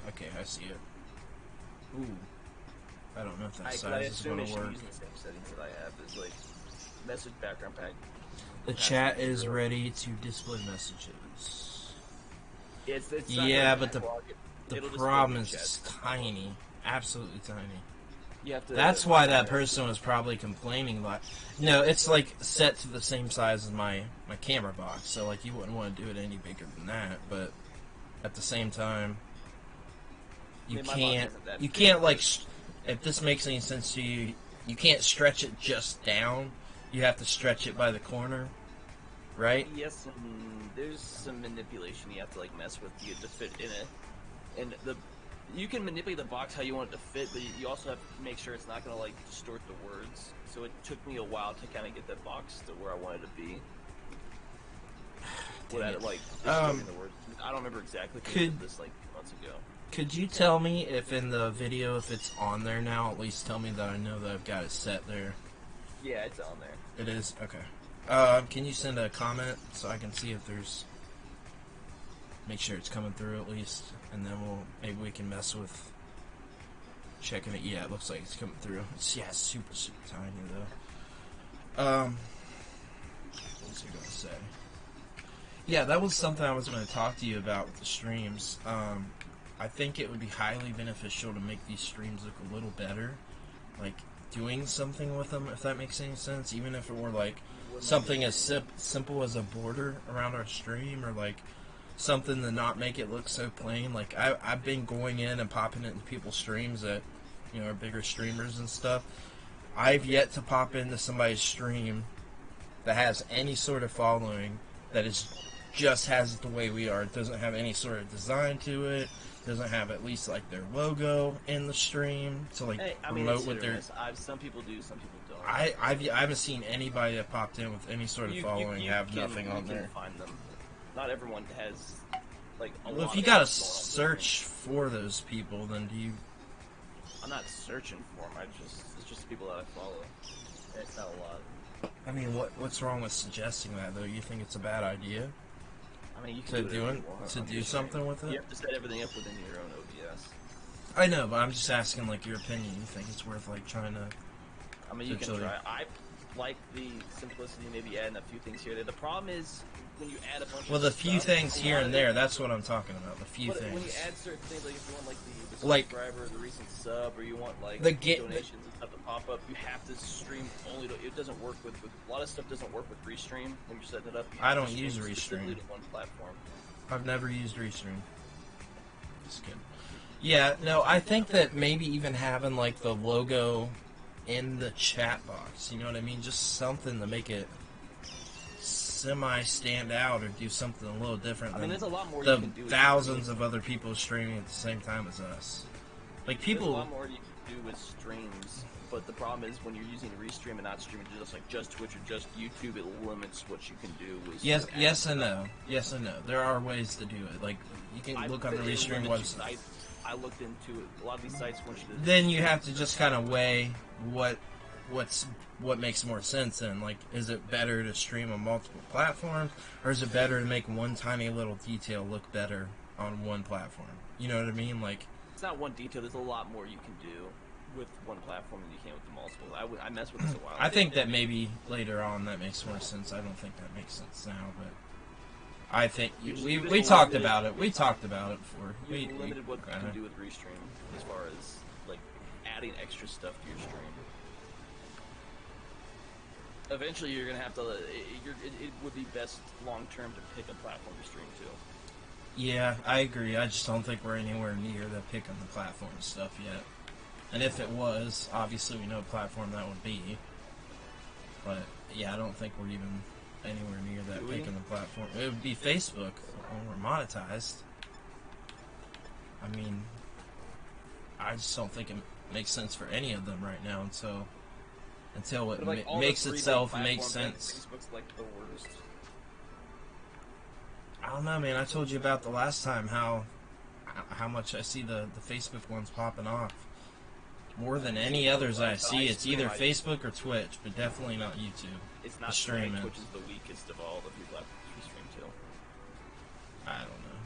Okay, I see it. Ooh. I don't know if that I size is assume going it to should work. use the same settings that I have. It's like message background pack. The chat is ready to display messages. It's not yeah, gonna but the it'll just problem go is to it's chat. tiny. Absolutely tiny. You have to, That's why that person was probably complaining about. No, it's like set to the same size as my camera box, so like you wouldn't want to do it any bigger than that. But at the same time, you can't like if this makes any sense to you, you can't stretch it just down. You have to stretch it by the corner, right? Yes, and there's some manipulation you have to like mess with to get to fit you can manipulate the box how you want it to fit, but you also have to make sure it's not going to like distort the words. So it took me a while to kind of get that box to where I wanted to be. Without it like distorting the words. I don't remember exactly because I did this like months ago. Could you tell me if in the video, if it's on there now? At least tell me that I know that I've got it set there. Yeah, it's on there. It is? Okay. Can you send a comment so I can see if there's... Make sure it's coming through at least, and then maybe we can mess with checking it. Yeah, it looks like it's coming through. It's super, super tiny though. What was I gonna say? Yeah, that was something I was going to talk to you about with the streams. I think it would be highly beneficial to make these streams look a little better, like doing something with them, if that makes any sense. Even if it were like something as simple as a border around our stream, or like something to not make it look so plain. Like I've been going in and popping it into people's streams that, you know, are bigger streamers and stuff. I've yet to pop into somebody's stream that has any sort of following that is just has it the way we are. It doesn't have any sort of design to it. Doesn't have at least like their logo in the stream to like promote what they're. Some people do, some people don't. I haven't seen anybody that popped in with any sort of following have nothing on there. Find them. Not everyone has like a lot. Well, if you gotta search for those people, then do you? I'm not searching for them. It's just people that I follow. It's not a lot. I mean, what's wrong with suggesting that though? You think it's a bad idea? I mean, you can do something with it. You have to set everything up within your own OBS. I know, but I'm just asking like your opinion. You think it's worth like trying to? I mean, you can try. I like the simplicity, maybe adding a few things here. The problem is when you add a bunch. Well, the few things here and there. That's what I'm talking about. The few things. When you add certain things, like if you want like the subscriber, the recent sub, or you want like donations and stuff to pop up, you have to stream only. It doesn't work with a lot of stuff. Doesn't work with Restream when you're setting it up. I don't use Restream. One platform. I've never used Restream. Just kidding. Yeah, no, I think that maybe even having like the logo in the chat box, you know what I mean? Just something to make it semi-stand out or do something a little different than there's a lot more the you can do thousands of other people streaming at the same time as us. Like people, there's a lot more you can do with streams, but the problem is when you're using Restream and not streaming just Twitch or just YouTube, it limits what you can do. Yes and no. Yes and no. There are ways to do it. Like you can look on the Restream website. I looked into it. A lot of these sites want you to. Then you have to just kind of weigh what makes more sense. Then, like, is it better to stream on multiple platforms, or is it better to make one tiny little detail look better on one platform? You know what I mean? Like, it's not one detail. There's a lot more you can do with one platform than you can with the multiple. I messed with this a while. I think that maybe later on that makes more sense. I don't think that makes sense now, but. I think we talked about it. We talked about it before. You limited what you can do with Restream as far as like adding extra stuff to your stream. Eventually, you're gonna have to. It would be best long term to pick a platform to stream to. Yeah, I agree. I just don't think we're anywhere near the picking the platform stuff yet. And if it was, obviously we know what platform that would be. But yeah, I don't think we're even anywhere near that Do we? picking the platform. It would be Facebook when we're monetized. I mean, I just don't think it makes sense for any of them right now until it But, like, all the makes three itself big make platforms, sense. Facebook's like the worst. I don't know, man. I told you about the last time how much I see the Facebook ones popping off. More than any others I see, it's either Facebook or Twitch, but definitely not YouTube. It's not streaming. Twitch is the weakest of all the people that we stream to. I don't know.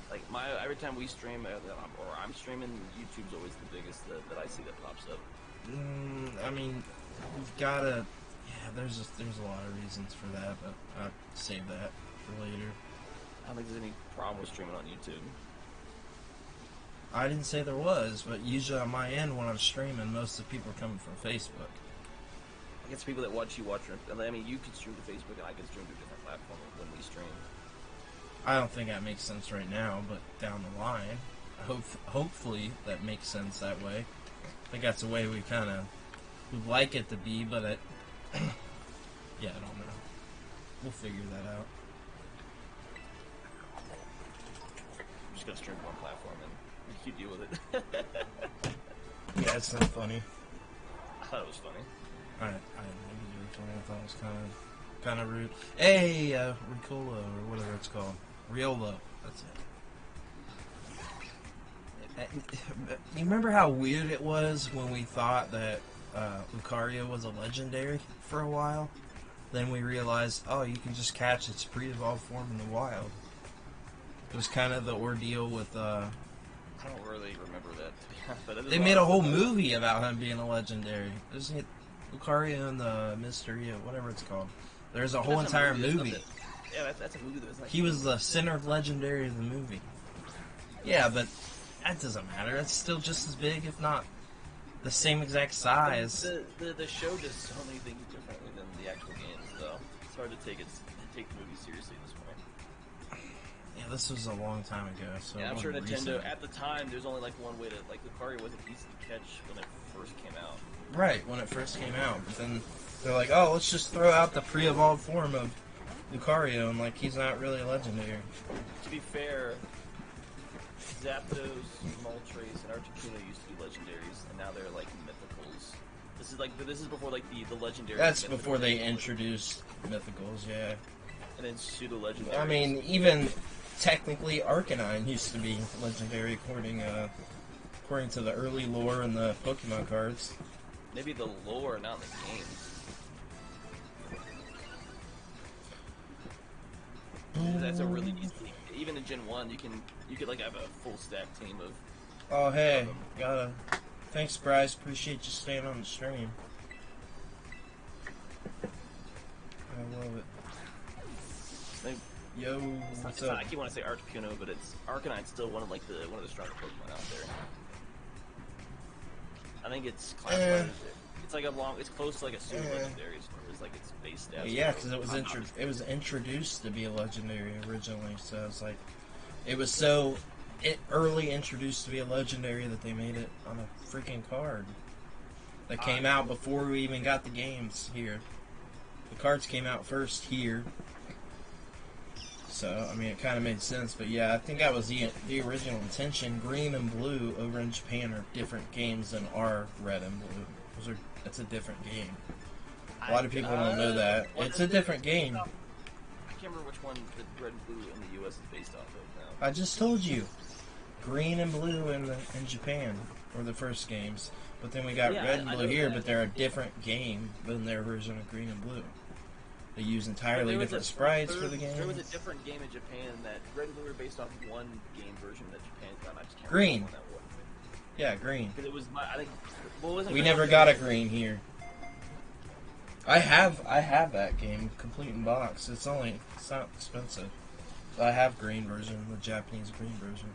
Like every time we stream or I'm streaming, YouTube's always the biggest that I see that pops up. I mean, we've gotta. Yeah, there's a lot of reasons for that, but I'll save that for later. I don't think there's any problem with streaming on YouTube. I didn't say there was, but usually on my end when I'm streaming, most of the people are coming from Facebook. I guess people that watch you, I mean, you can stream to Facebook and I can stream to a different platform when we stream. I don't think that makes sense right now, but down the line, hopefully that makes sense that way. I think that's the way we would like it to be, but yeah, I don't know. We'll figure that out. I'm just gonna stream to one platform and keep deal with it. Yeah, it's not funny. I thought it was funny. I didn't think it was funny. I thought it was kind of rude. Hey, Ricola or whatever it's called, Riolo. That's it. You remember how weird it was when we thought that Lucario was a legendary for a while? Then we realized, oh, you can just catch its pre-evolved form in the wild. It was kind of the ordeal with. I don't really remember that. But they made a whole movie about him being a legendary. Isn't it Lucario and the Mystery, whatever it's called? There's a whole entire movie. Yeah, that's a movie that was like. He was the center legendary of the movie. Yeah, but that doesn't matter. It's still just as big, if not the same exact size. The show does so many things differently than the actual games, though. It's hard to take the movie seriously at this point. Yeah, this was a long time ago, so yeah, I'm sure Nintendo recent. at the time there's only like one way to like Lucario wasn't easy to catch when it first came out. Right, when it first came out, but then they're like, oh, let's just throw out the pre-evolved form of Lucario, and like he's not really legendary. To be fair, Zapdos, Moltres, and Articuno used to be legendaries, and now they're like mythicals. This is before like the legendary. That's before they introduced mythicals, yeah. And then pseudo legendary. I mean, even technically, Arcanine used to be legendary according to the early lore and the Pokemon cards. Maybe the lore, not the games. That's a really easy. Even in Gen 1, you could like have a full stack team of. Oh hey, thanks Bryce, appreciate you staying on the stream. I love it. Yo, what's up? I keep wanting to say Articuno, but it's Arcanine's still one of the stronger Pokemon out there. I think it's classified. It's close to like a super legendary as far as like its base stats. Yeah, because it was introduced to be a legendary originally, so it's like it was early introduced to be a legendary that they made it on a freaking card that came out before we even got the games here. The cards came out first here. So, I mean, it kind of made sense, but yeah, I think that was the original intention. Green and Blue over in Japan are different games than our Red and Blue. It's a different game. A lot of people don't know that. It's a different game. I can't remember which one the Red and Blue in the U.S. is based off of now. I just told you. Green and Blue in Japan were the first games, but then we got Red and Blue here, but they're a different game than their version of Green and Blue. They use entirely different sprites for the game. There was a different game in Japan that Red and Blue were based off of one game version that Japan's done. I just can't Green. remember what that was. Yeah, Green. Because it was I think. Well, it wasn't We Green never got a Green here. I have that game complete in box. It's not expensive. I have Green version, the Japanese Green version.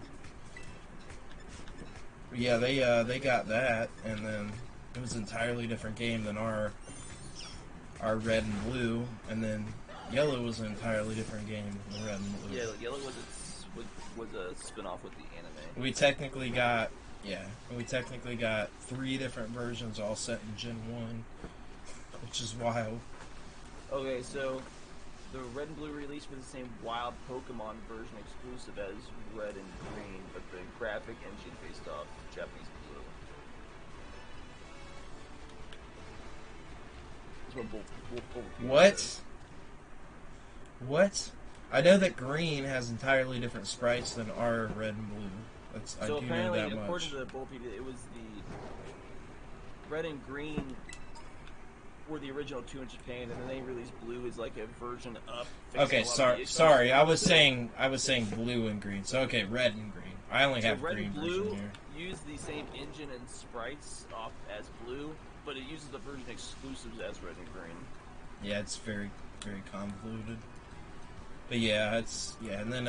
But yeah, they got that, and then it was an entirely different game than our Red and Blue, and then Yellow was an entirely different game than Red and Blue. Yeah, Yellow was a spin-off with the anime. We technically got Yeah, and we technically got 3 different versions all set in Gen 1, which is wild. Okay, so the red and blue release was the same wild Pokemon version exclusive as red and green, but the graphic engine based off Japanese blue. That's what both What? What? I know that green has entirely different sprites than our red and blue. I do know that much. According to the Bullpedia, it was the red and green were the original 2 in Japan, and then they released blue as like a version up. Okay, sorry. I was saying blue and green. So okay, red and green. I only have red green and blue version here. use the same engine and sprites off as blue, but it uses the version exclusives as red and green. Yeah, it's very, very convoluted. But yeah, and then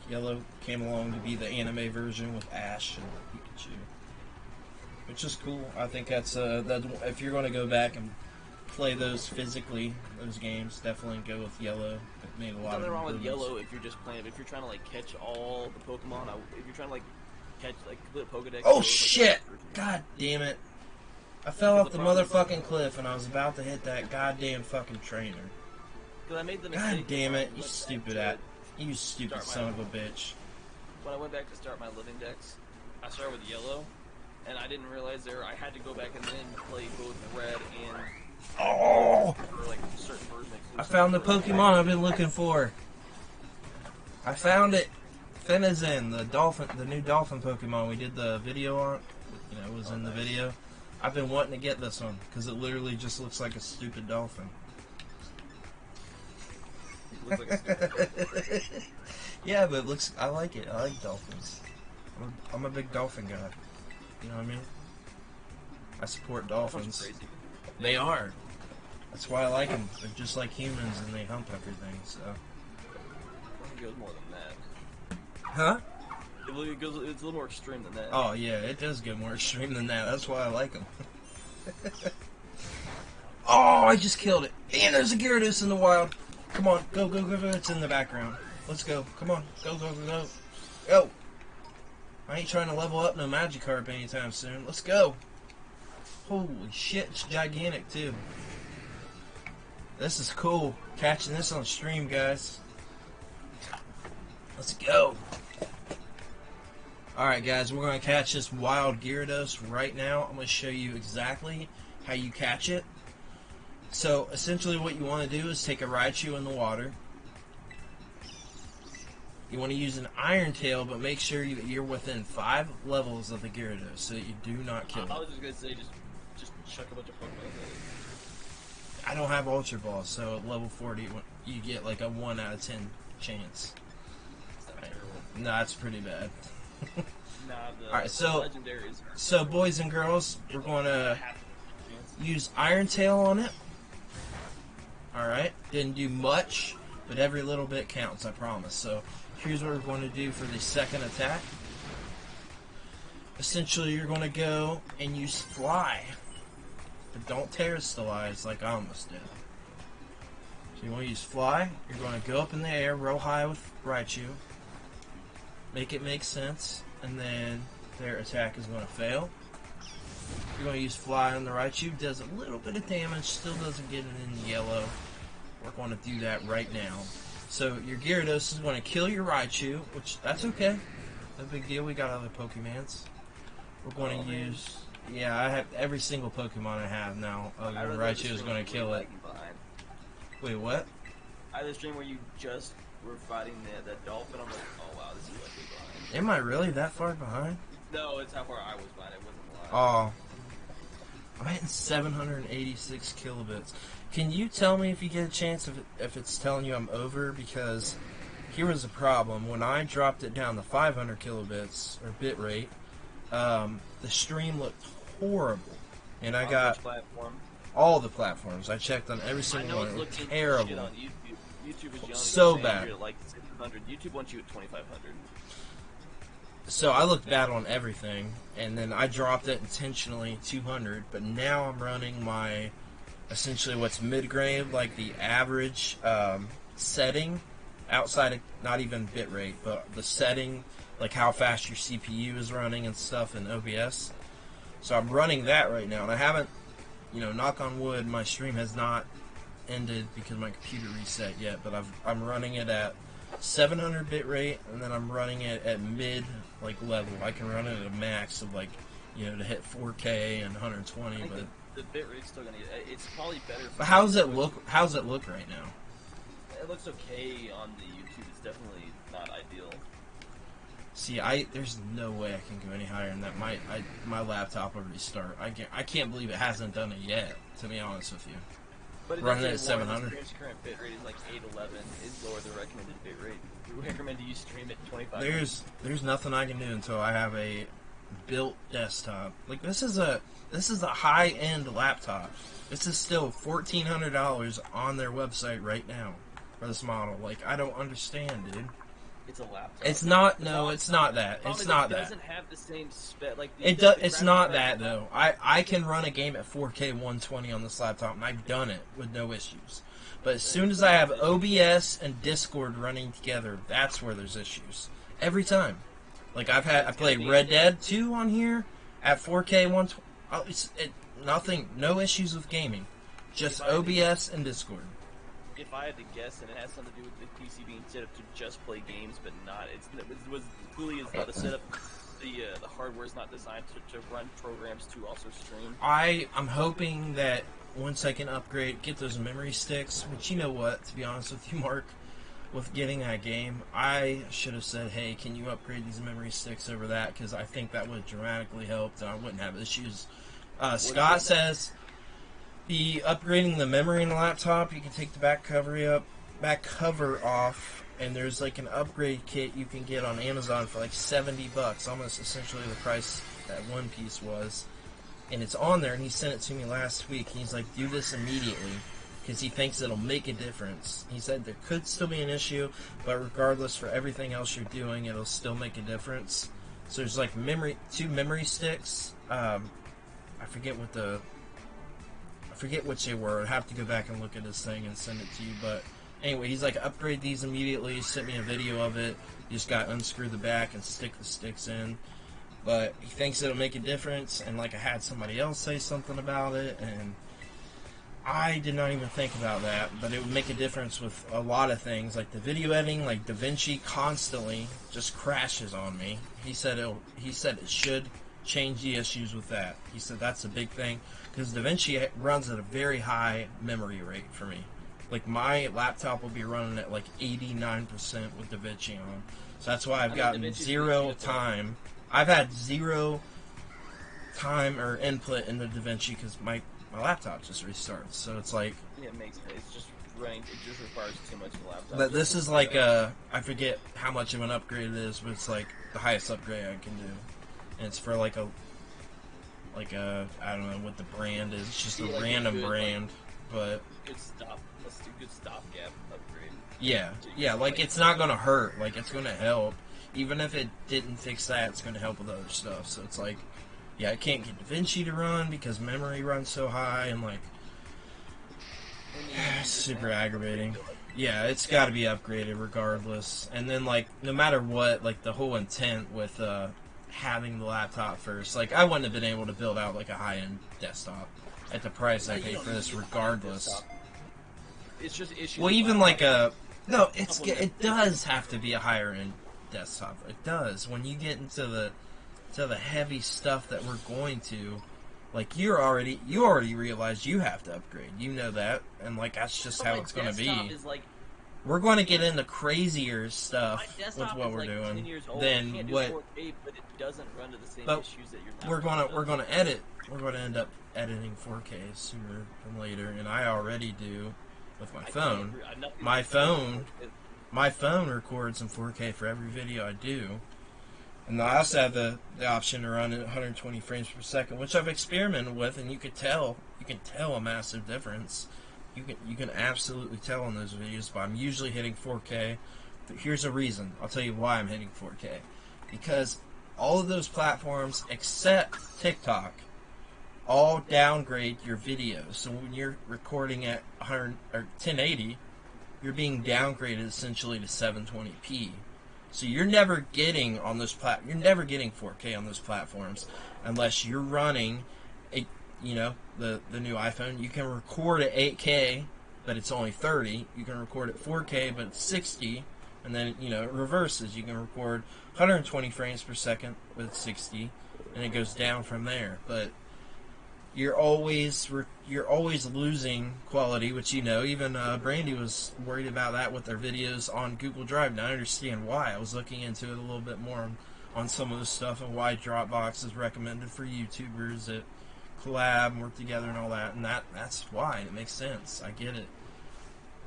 yellow came along to be the anime version with Ash and Pikachu, which is cool. I think that's if you're going to go back and play those physically, those games, definitely go with yellow. It made a lot of nothing wrong with improvements. yellow if you're just playing. If you're trying to like catch all the Pokemon, if you're trying to like catch like complete Pokedex. Oh shit! God damn it! I fell off the motherfucking cliff and I was about to hit that goddamn fucking trainer. Because I made the God mistake. damn it! You stupid son of a bitch. When I went back to start my living decks, I started with yellow, and I didn't realize I had to go back and then play both red and for like certain versions. I found the Pokemon I've been looking for. I found it. Fenizen, the new dolphin Pokemon we did the video on. You know, it was in the video. I've been wanting to get this one because it literally just looks like a stupid dolphin. It looks like a Yeah, but it looks. I like it. I like dolphins. I'm a big dolphin guy. You know what I mean? I support dolphins. crazy. They are. That's why I like them. They're just like humans and they hump everything. So. I think it goes more than that. Huh? It's a little more extreme than that. Oh yeah, it does get more extreme than that. That's why I like them. Oh, I just killed it. And there's a Gyarados in the wild. Come on, go, go, go, go. It's in the background. Let's go. Come on. Go, go, go, go. Go. I ain't trying to level up no Magikarp anytime soon. Let's go. Holy shit, it's gigantic too. This is cool. Catching this on stream, guys. Let's go. Alright guys, we're going to catch this wild Gyarados right now. I'm going to show you exactly how you catch it. So, essentially what you want to do is take a Raichu in the water. You want to use an Iron Tail, but make sure that you're within 5 levels of the Gyarados so that you do not kill it. I was just going to say, just chuck a bunch of Pokemon at it. I don't have Ultra Balls, so at level 40 you get like a 1 out of 10 chance. No, that's pretty bad. Alright, so boys and girls, we're going to use Iron Tail on it. Alright, didn't do much, but every little bit counts, I promise. So here's what we're going to do for the second attack. Essentially, you're going to go and use Fly, but don't terrestrialize like I almost did. So you want to use Fly, you're going to go up in the air real high with Raichu, make it make sense, and then their attack is going to fail. You're going to use Fly on the Raichu, does a little bit of damage, still doesn't get it in yellow. We're going to do that right now. So your Gyarados is going to kill your Raichu, which, that's okay. No big deal, we got other Pokemons. We're going to use... Yeah, I have every single Pokemon I have now. Raichu is going to kill it. Wait, what? I had a stream where you just were fighting that dolphin. I'm like, oh wow, this is like behind. Am I really that far behind? No, it's how far I was behind. It wasn't live. Oh. I'm hitting 786 kilobits. Can you tell me if you get a chance if it's telling you I'm over? Because here was the problem. When I dropped it down to 500 kilobits, or bit rate, the stream looked horrible. And I got all the platforms. I checked on every single one. It was terrible. On YouTube was so bad. You're at like 600. YouTube wants you at 2,500. So I looked bad on everything, and then I dropped it intentionally 200. But now I'm running my essentially what's mid-grade, like the average setting outside of not even bitrate, but the setting, like how fast your CPU is running and stuff in OBS. So I'm running that right now, and I haven't, knock on wood, my stream has not ended because my computer reset yet, but I'm running it at 700 bitrate, and then I'm running it at mid level. I can run it at a max of to hit 4K and 120, but the bitrate's still gonna. It's probably better. But how's it look? How's it look right now? It looks okay on the YouTube. It's definitely not ideal. See, there's no way I can go any higher than that. My laptop will restart. I can't believe it hasn't done it yet. To be honest with you, but it running it at 700. The current bitrate is like 811. Is lower than recommended bitrate. We recommend you stream at 25. There's nothing I can do until I have a built desktop. Like this is a high end laptop. This is still $1,400 on their website right now for this model. Like I don't understand, dude. It's a laptop. It's not. No, it's not that. It's not that. It doesn't have the same spec. Like it does. It's not that though. I can run a game at 4K 120 on this laptop, and I've done it with no issues. But as soon as I have OBS and Discord running together, that's where there's issues every time. Like I played Red Dead 2 on here at 4K 120. Nothing. No issues with gaming. Just OBS and Discord. If I had to guess, and it has something to do with the PC being set up to just play games, but not, it was clearly is not the setup. The hardware is not designed to run programs to also stream. I'm hoping that once I can get those memory sticks, which you know what, to be honest with you, Mark, with getting that game, I should have said, hey, can you upgrade these memory sticks over that? Because I think that would have dramatically helped, and I wouldn't have issues. Scott says upgrading the memory in the laptop, you can take the back cover off, and there's like an upgrade kit you can get on Amazon for like $70, almost essentially the price that one piece was. And it's on there, and he sent it to me last week. He's like, do this immediately, because he thinks it'll make a difference. He said there could still be an issue, but regardless, for everything else you're doing, it'll still make a difference. So there's like two memory sticks. I forget which they were. I'd have to go back and look at this thing and send it to you. But anyway, he's like, upgrade these immediately. He sent me a video of it. You just got to unscrew the back and stick the sticks in. But he thinks it'll make a difference. And like I had somebody else say something about it, and I did not even think about that. But it would make a difference with a lot of things, like the video editing. Like DaVinci constantly just crashes on me. He said it should change the issues with that. He said that's a big thing, because DaVinci runs at a very high memory rate for me. Like my laptop will be running at like 89% with DaVinci on. So that's why I've gotten zero time. I've had zero time or input into DaVinci because my laptop just restarts. So it's like, yeah, it makes sense. It's just running. It just requires too much of the laptop. But this is like I forget how much of an upgrade it is, but it's like the highest upgrade I can do. And it's for like a I don't know what the brand is. It's just a random brand, but let's do good stopgap upgrade. Yeah, like it's not gonna hurt. Like it's gonna help. Even if it didn't fix that, it's gonna help with other stuff. So it's like, yeah, I can't get DaVinci to run because memory runs so high, and like, it's super aggravating. Yeah, it's got to be upgraded regardless. And then like, no matter what, like the whole intent with having the laptop first, like I wouldn't have been able to build out like a high-end desktop at the price I paid for this regardless. It's just issues. Well, even like it does have to be a higher-end desktop. It does. When you get into the heavy stuff that we're going to, like you already realize you have to upgrade. You know that, and like that's just how it's going to be. We're going to get into crazier stuff with what we're doing than what. 4K, but it doesn't run to the same issues that you're. We're going to edit. We're going to end up editing 4K sooner than later, and I already do with my phone. My phone records in 4K for every video I do, and I also have the option to run at 120 frames per second, which I've experimented with, and you can tell a massive difference. You can absolutely tell on those videos, but I'm usually hitting 4K. Here's a reason. I'll tell you why I'm hitting 4K. Because all of those platforms, except TikTok, all downgrade your videos. So when you're recording at 1080, you're being downgraded essentially to 720p. So you're never getting on those you're never getting 4K on those platforms unless you're running a, you know, the new iPhone. You can record at 8K, but it's only 30. You can record at 4K, but it's 60. And then, you know, it reverses. You can record 120 frames per second with 60, and it goes down from there. But you're always losing quality, which, you know, even Brandy was worried about that with their videos on Google Drive. Now I understand why. I was looking into it a little bit more on some of the stuff and why Dropbox is recommended for YouTubers that collab and work together and all that, and that's why. It makes sense. I get it.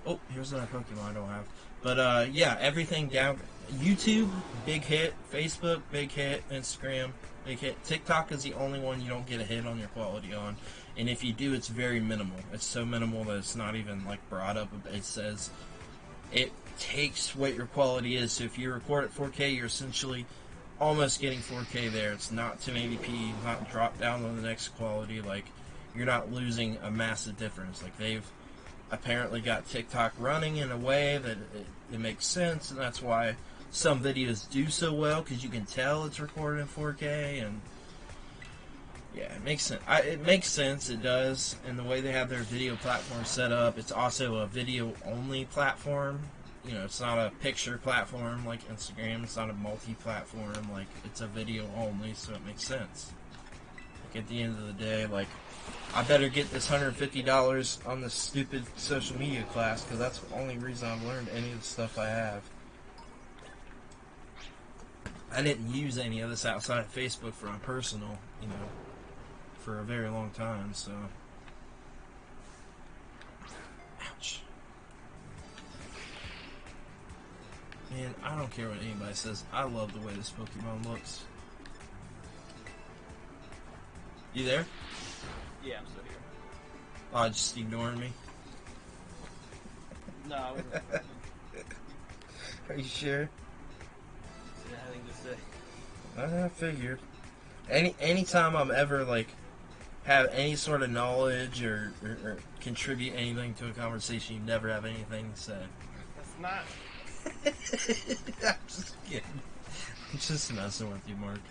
Oh, here's another Pokemon I don't have. But, yeah, everything down. YouTube, big hit. Facebook, big hit. Instagram, big hit. TikTok is the only one you don't get a hit on your quality on. And if you do, it's very minimal. It's so minimal that it's not even, like, brought up. It says it takes what your quality is. So if you record at 4K, you're essentially almost getting 4K there. It's not 1080p, not drop down to the next quality. Like, you're not losing a massive difference. Like, they've apparently got TikTok running in a way that it makes sense, and that's why some videos do so well, because you can tell it's recorded in 4K, and yeah, it makes sense. It makes sense, it does, and the way they have their video platform set up, it's also a video-only platform. You know, it's not a picture platform like Instagram, it's not a multi-platform, like, it's a video-only, so it makes sense. Like, at the end of the day, like, I better get this $150 on this stupid social media class, because that's the only reason I've learned any of the stuff I have. I didn't use any of this outside of Facebook for my personal, you know, for a very long time, so. Ouch. Man, I don't care what anybody says. I love the way this Pokemon looks. You there? Yeah, I'm still here. Oh, just ignoring me? No, I wasn't. Are you sure? Didn't have anything to say. I figured. Anytime I'm ever, like, have any sort of knowledge or contribute anything to a conversation, you never have anything to say. That's not... I'm just kidding. I'm just messing with you, Mark.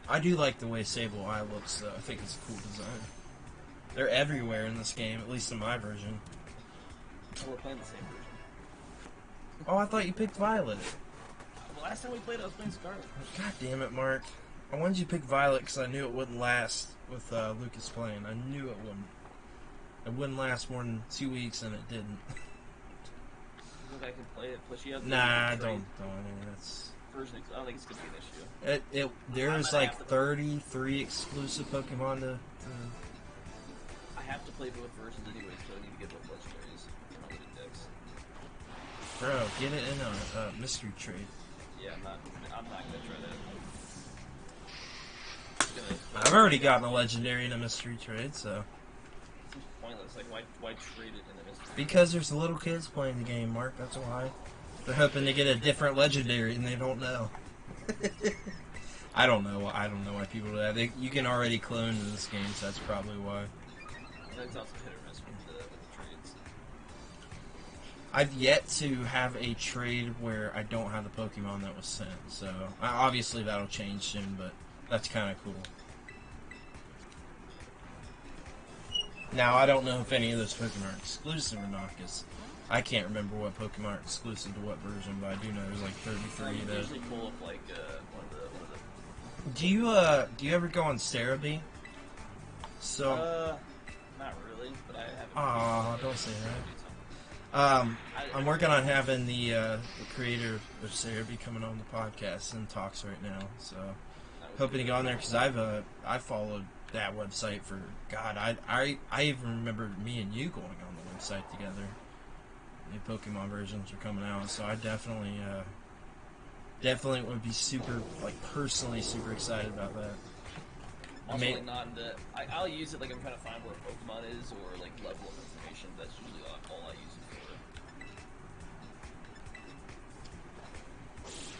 I do like the way Sable Eye looks, though. I think it's a cool design. They're everywhere in this game, at least in my version. Oh, we're playing the same version. Oh, I thought you picked Violet. The last time we played, I was playing Scarlet. God damn it, Mark. I wanted you to pick Violet because I knew it wouldn't last with Lucas playing. I knew it wouldn't. It wouldn't last more than 2 weeks, and it didn't. You think I can play it? Plus, you have Nah, don't. I mean, that's... version. I don't think it's gonna be an issue. There's like 33 exclusive Pokemon to... I have to play both versions anyway, so I need to get both legendaries. I don't get index. Bro, get it in a mystery trade. Yeah, I'm not gonna try that. I've already gotten a legendary in a mystery trade, so... It's pointless. Like, why trade it in a mystery? Because there's little kids playing the game, Mark. That's why. They're hoping to get a different legendary, and they don't know. I don't know. I don't know why people do that. You can already clone in this game, so that's probably why. It's also hit or miss with the trades. I've yet to have a trade where I don't have the Pokemon that was sent, so obviously that'll change soon, but that's kind of cool. Now, I don't know if any of those Pokemon are exclusive or not, because I can't remember what Pokemon are exclusive to what version, but I do know there's like 33 You that... usually pull up like one of the... Do you ever go on Cerebi? So... not really, but I haven't... Aw, don't say that. I'm working on having the creator of Cerebi coming on the podcast and talks right now, so... Hoping to go on there, because I followed that website for... God, I even remember me and you going on the website together. New Pokemon versions are coming out, so I definitely would be super, like, personally super excited about that. Also, like, not in the... I'll use it, like, I'm trying to find where Pokemon is, or, like, level of information. That's usually all I use it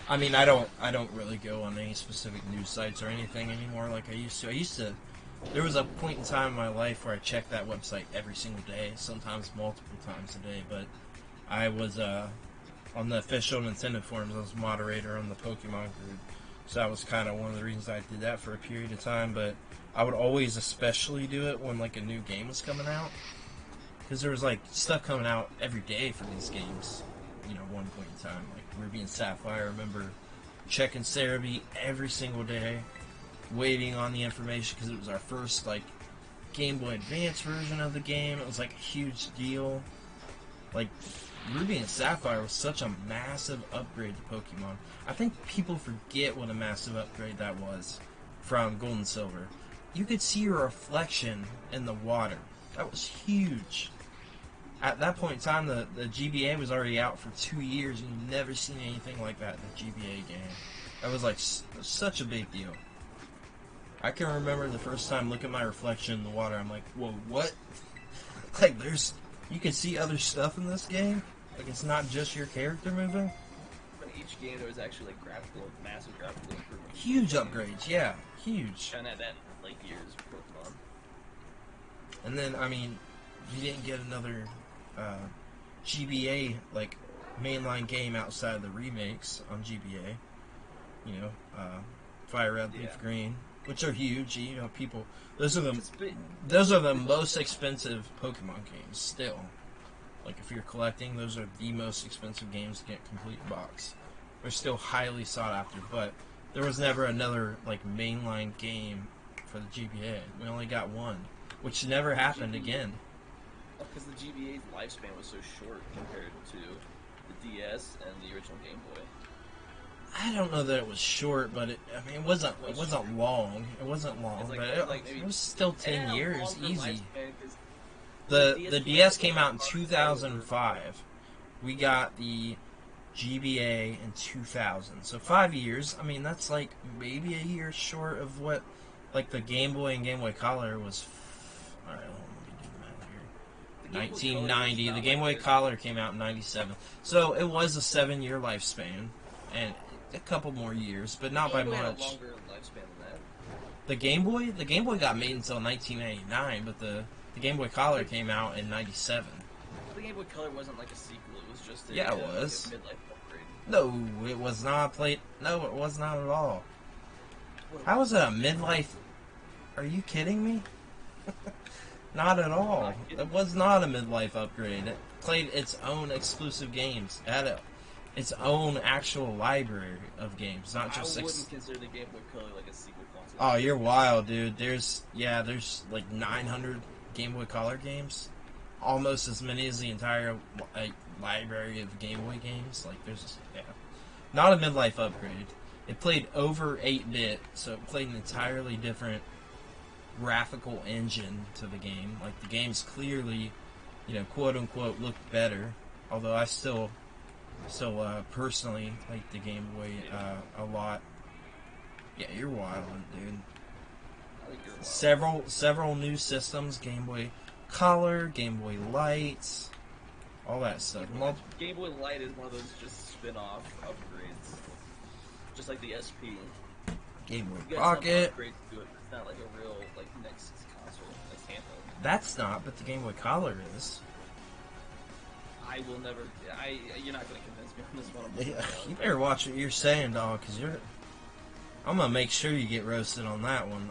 for. I mean, I don't really go on any specific news sites or anything anymore like I used to. I used to There was a point in time in my life where I checked that website every single day, sometimes multiple times a day, but I was on the official Nintendo forums. I was moderator on the Pokemon group, so that was kind of one of the reasons I did that for a period of time. But I would always especially do it when like a new game was coming out, because there was like stuff coming out every day for these games. You know, one point in time, like Ruby and Sapphire. I remember checking Cerebi every single day, waiting on the information because it was our first like Game Boy Advance version of the game. It was like a huge deal. Like Ruby and Sapphire was such a massive upgrade to Pokemon. I think people forget what a massive upgrade that was from Gold and Silver. You could see your reflection in the water. That was huge. At that point in time, the GBA was already out for 2 years, and you've never seen anything like that in a GBA game. That was like such a big deal. I can remember the first time looking at my reflection in the water. I'm like, whoa, what? Like, you can see other stuff in this game? Like, it's not just your character moving? In each game, there was actually like massive graphical improvements. Huge upgrades, yeah, huge. Kind of had that for like years of Pokemon. And then, I mean, you didn't get another GBA, like, mainline game outside of the remakes on GBA. You know, Fire Red, Leaf Green, which are huge. You know, people, those are the most expensive Pokemon games still. Like, if you're collecting, those are the most expensive games to get complete box. They're still highly sought after, but there was never another like mainline game for the GBA. We only got one, which never happened again. Because the GBA's lifespan was so short compared to the DS and the original Game Boy. I don't know that it was short, but it wasn't long. It wasn't long, like, but it was still 10 years, easy. The The DS came out in 2005. We got the GBA in 2000. So 5 years. I mean, that's like maybe a year short of what like the Game Boy and Game Boy Color was. All right, hold on, let me do the math here. 1990. The Game Boy Color came out in 97. So it was a 7-year lifespan, and a couple more years, but not by much. Had a longer lifespan than that. The Game Boy got made until 1999, but the Game Boy Color came out in 97. The Game Boy Color wasn't like a sequel; it was just a, yeah, it was. Like a midlife upgrade. No, it was not. No, it was not at all. How was it a midlife? Are you kidding me? Not at all. It was not a midlife upgrade. It played its own exclusive games. It had its own actual library of games, not just. I wouldn't consider the Game Boy Color like a sequel console. Oh, you're wild, dude. There's like 900 Game Boy Color games, almost as many as the entire library of Game Boy games. Like, not a midlife upgrade. It played over 8-bit, so it played an entirely different graphical engine to the game. Like, the games clearly, you know, quote unquote, looked better. Although I still personally like the Game Boy a lot. Yeah, you're wild, dude. I think you're wild. Several new systems: Game Boy Color, Game Boy Light, all that stuff. Game Boy Light is one of those just spin-off upgrades, just like the SP. Game Boy You got Pocket. some upgrades to it, but it's not like a real like next console, next handheld. That's not, but the Game Boy Color is. I will never. You're not going to convince me on this one. Yeah, you better watch what you're saying, dog, because I'm gonna make sure you get roasted on that one.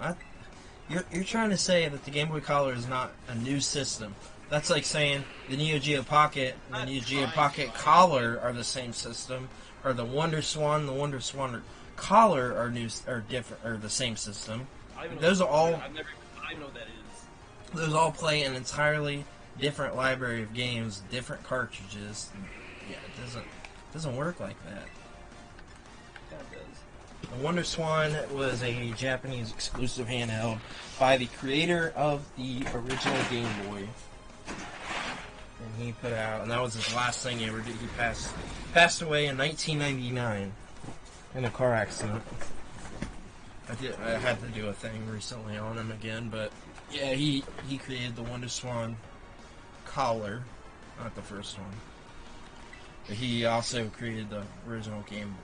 You're trying to say that the Game Boy Color is not a new system. That's like saying the Neo Geo Pocket and the Neo Geo Pocket Color are the same system, or the Wonder Swan, the Wonder Swan Collar are different, or the same system. Those are all. I know what that is. Those all play an entirely different library of games, different cartridges. Yeah, it doesn't work like that. It kind of does. The Wonder Swan was a Japanese exclusive handheld by the creator of the original Game Boy. And he put out, and that was his last thing he ever did. He passed away in 1999 in a car accident. I had to do a thing recently on him again, but yeah, he created the Wonder Swan Collar, not the first one. But he also created the original Game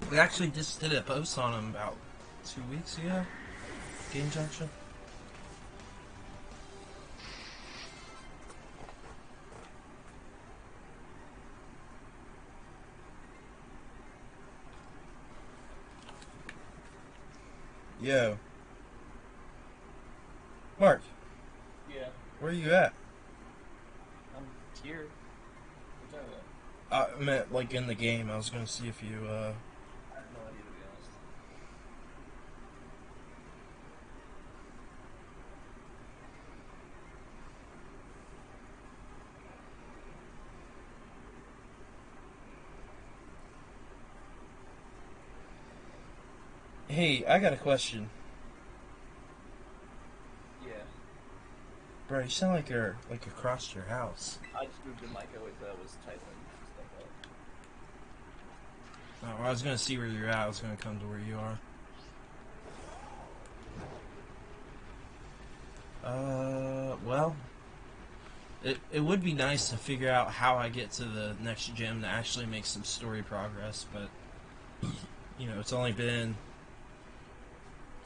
Boy. We actually just did a post on him about 2 weeks ago. Game Junction. Yo. Mark, Yeah, where are you at? I'm here. What are you talking about? I meant like in the game. I was gonna see if you I have no idea, to be honest. Hey, I got a question. Yeah, Bro, you sound like you're across your house. I just moved the mic away because I was typing stuff up. Oh, I was gonna see where you're at. I was gonna come to where you are. Well, it would be nice to figure out how I get to the next gym to actually make some story progress, but you know, it's only been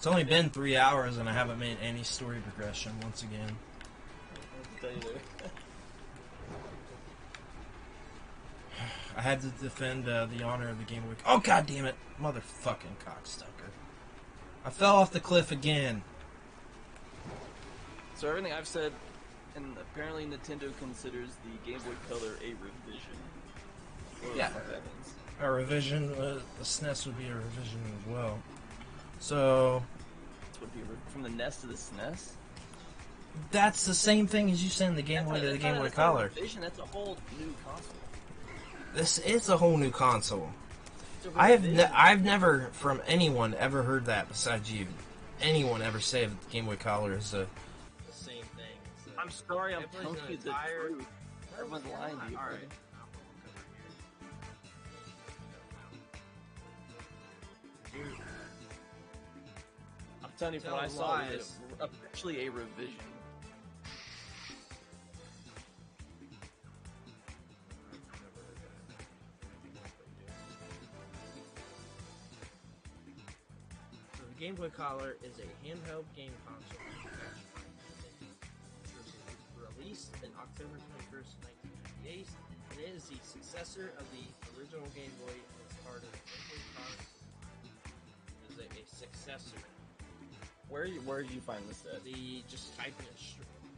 3 hours and I haven't made any story progression once again. I'll tell you there. I had to defend the honor of the Game Boy. Oh, god damn it, motherfucking cocksucker! I fell off the cliff again. So everything I've said, and apparently Nintendo considers the Game Boy Color a revision. What Yeah. the fuck that means. A revision, the SNES would be a revision as well. So This would be from the NES to the SNES. that's the same thing as you send the Game Boy to the Game Boy Color. Revision, that's a whole new console. This is a whole new console. It's a revision. I've never from anyone ever heard that besides you. Anyone ever say that the Game Boy Color is the same thing? I'm sorry, I'm Everyone's telling you the gonna tire- truth. Everyone's lying to you. All right. buddy. I'm telling you, from what I Tell saw, it lies. was officially a revision. So the Game Boy Color is a handheld game console manufactured by Nintendo, which was released in October 21st, 1998. And it is the successor of the original Game Boy and is part of the Game Boy product line. It is a successor. Where did you find this at? Just type in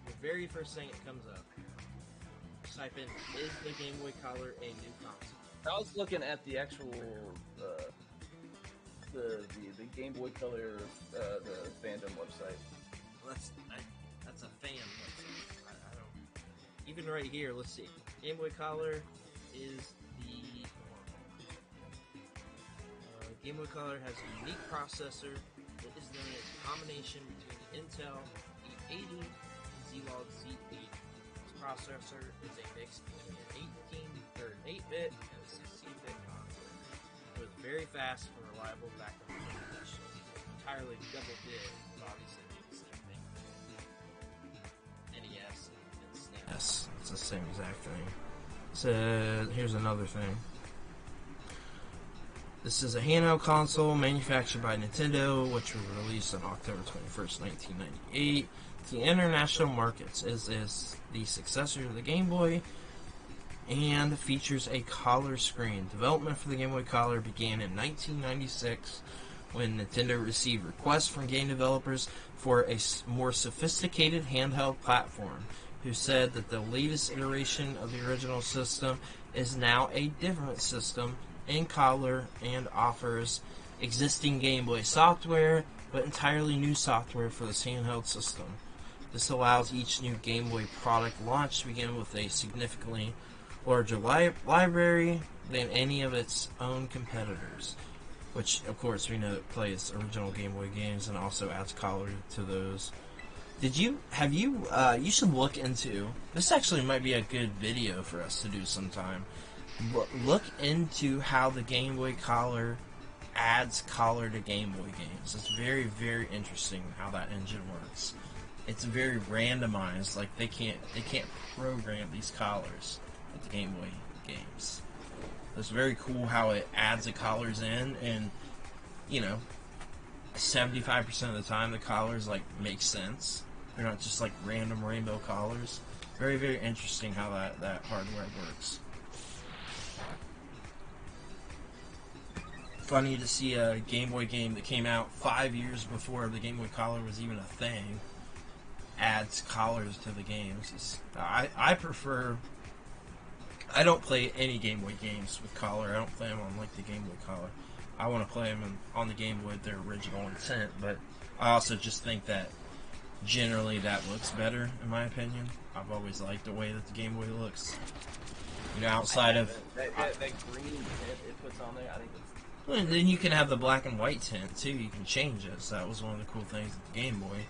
the very first thing that comes up. Just type in, is the Game Boy Color a new console? I was looking at the actual the Game Boy Color the fandom website. Well, that's a fan website. I don't. Even right here, let's see. Game Boy Color is the Game Boy Color has a unique processor that is known as a combination between the Intel E80 and Zilog Z80. This processor is a mix between an 8-bit and a 16-bit console. It was very fast and reliable backup communication. Entirely double bit, but obviously do the same thing. NES and SNES. Yes, it's the same exact thing. So here's another thing. This is a handheld console manufactured by Nintendo, which was released on October 21st, 1998. To international markets, is the successor to the Game Boy and features a color screen. Development for the Game Boy Color began in 1996 when Nintendo received requests from game developers for a more sophisticated handheld platform, who said that the latest iteration of the original system is now a different system in color and offers existing Game Boy software, but entirely new software for this handheld system. This allows each new Game Boy product launch to begin with a significantly larger library than any of its own competitors, which of course we know it plays original Game Boy games and also adds color to those. You should look into, this actually might be a good video for us to do sometime. Look into how the Game Boy Color adds color to Game Boy games. It's very, very interesting how that engine works. It's very randomized, like they can't program these colors with the Game Boy games. It's very cool how it adds the collars in, and you know, 75% of the time the collars like make sense. They're not just like random rainbow collars. Very, very interesting how that hardware works. Funny to see a Game Boy game that came out 5 years before the Game Boy collar was even a thing adds collars to the games. I prefer... I don't play any Game Boy games with collar. I don't play them on like the Game Boy collar. I want to play them on the Game Boy with their original intent, but I also just think that generally that looks better, in my opinion. I've always liked the way that the Game Boy looks. You know, outside of... That green tint it puts on there, I think it's... Well, and then you can have the black and white tint, too. You can change it, so that was one of the cool things with the Game Boy.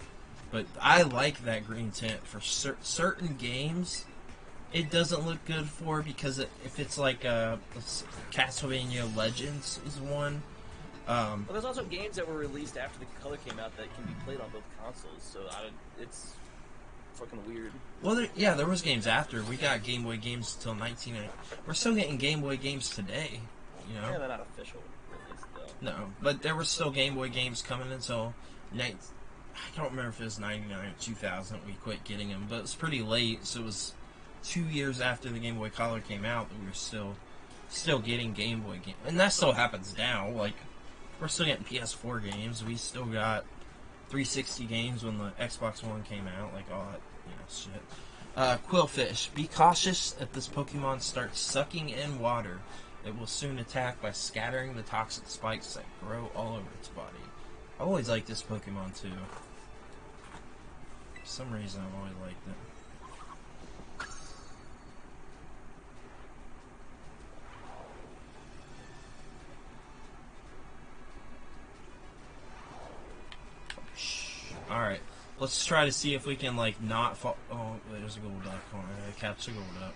But I like that green tint for certain games. It doesn't look good for, because if it's like Castlevania Legends is one. Well, there's also games that were released after the color came out that can be played on both consoles, so it's fucking weird. Well, there was games after. We got Game Boy games until 1990. We're still getting Game Boy games today, you know? Yeah, they're not official release, though. No, but there were still Game Boy games coming until... I don't remember if it was 99 or 2000 we quit getting them, but it was pretty late, so it was 2 years after the Game Boy Color came out that we were still getting Game Boy games. And that still happens now, like... We're still getting PS4 games. We still got 360 games when the Xbox One came out. Like all that, shit. Quillfish. Be cautious if this Pokemon starts sucking in water. It will soon attack by scattering the toxic spikes that grow all over its body. I always liked this Pokemon too. For some reason, I've always liked it. Alright, let's try to see if we can, like, not fall... Oh, there's a gold duck. Hold on, I gotta catch the gold duck.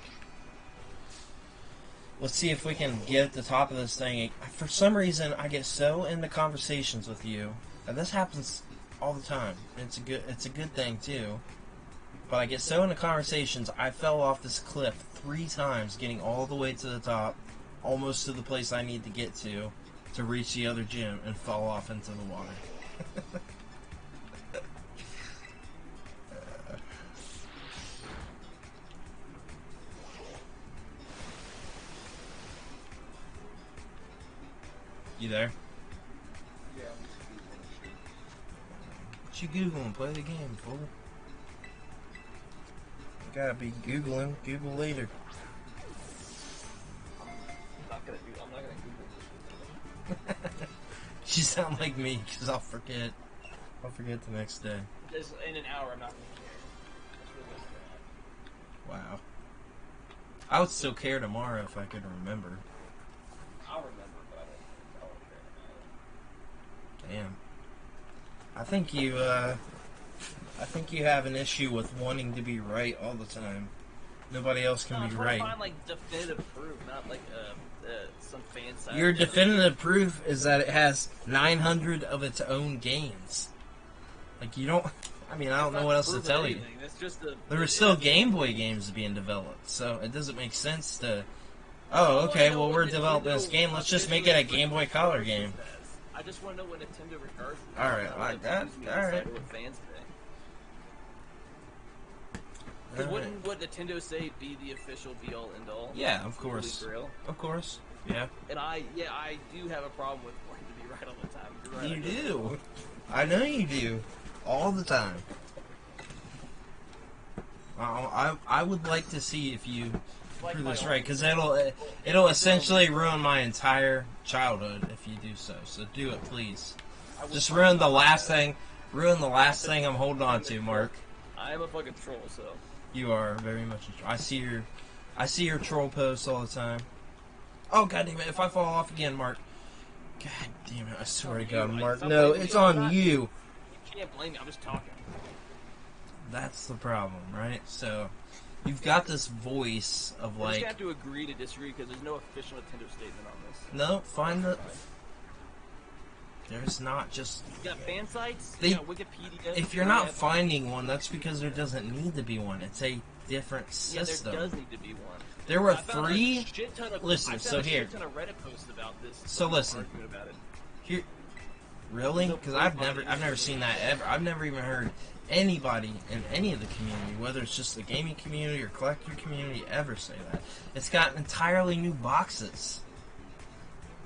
Let's see if we can get at the top of this thing. For some reason, I get so into conversations with you, and this happens all the time. It's a good thing, too. But I get so into conversations, I fell off this cliff 3 times, getting all the way to the top, almost to the place I need to get to reach the other gym, and fall off into the water. You there? Yeah. What you Googling? Play the game, fool. You gotta be Googling. Google later. I'm not gonna Google this. You sound like me, because I'll forget. I'll forget the next day. Just in an hour, I'm not gonna care. That's really Wow. I would still care tomorrow if I could remember. I'll remember, but I won't care about it. Damn. I think you have an issue with wanting to be right all the time. Nobody else can be right. I'm trying to find, like, definitive proof, not like some fan site. Your definitive proof is that it has 900 of its own games. Like, you don't... I mean, I don't know what else to tell you. There are still Game Boy games being developed, so it doesn't make sense to... Oh, okay, well, we're developing this game. Let's just make it a Game Boy Color game. I just want to know what Nintendo regards. Alright, like that. Alright. Because wouldn't what Nintendo say be the official be-all, end-all? Yeah, of course. Of course. Yeah. And I do have a problem with wanting to be right all the time. You're right, You do. I know you do. All the time. I would like to see if you prove this right, because it'll essentially ruin my entire childhood if you do so. So do it, please. Just ruin the last thing. Ruin the last thing I'm holding on to, Mark. I am a fucking troll, so. You are very much a troll. I see your troll posts all the time. Oh, god damn it, if I fall off again, Mark. God damn it, I swear to God, Mark. No, it's on you. You can't blame me, I'm just talking. That's the problem, right? So, you've got this voice of like... We just have to agree to disagree because there's no official Nintendo statement on this. No, find the... There's not just... You got fan sites, They, you got Wikipedia. if you're not finding one, that's because there doesn't need to be one. It's a different system. Yeah, there does need to be one. There were three... Listen, so here... ton of Reddit posts about this. So listen. About it. Here... Really? Because I've never seen that ever. I've never even heard anybody in any of the community, whether it's just the gaming community or collector community, ever say that. It's got entirely new boxes.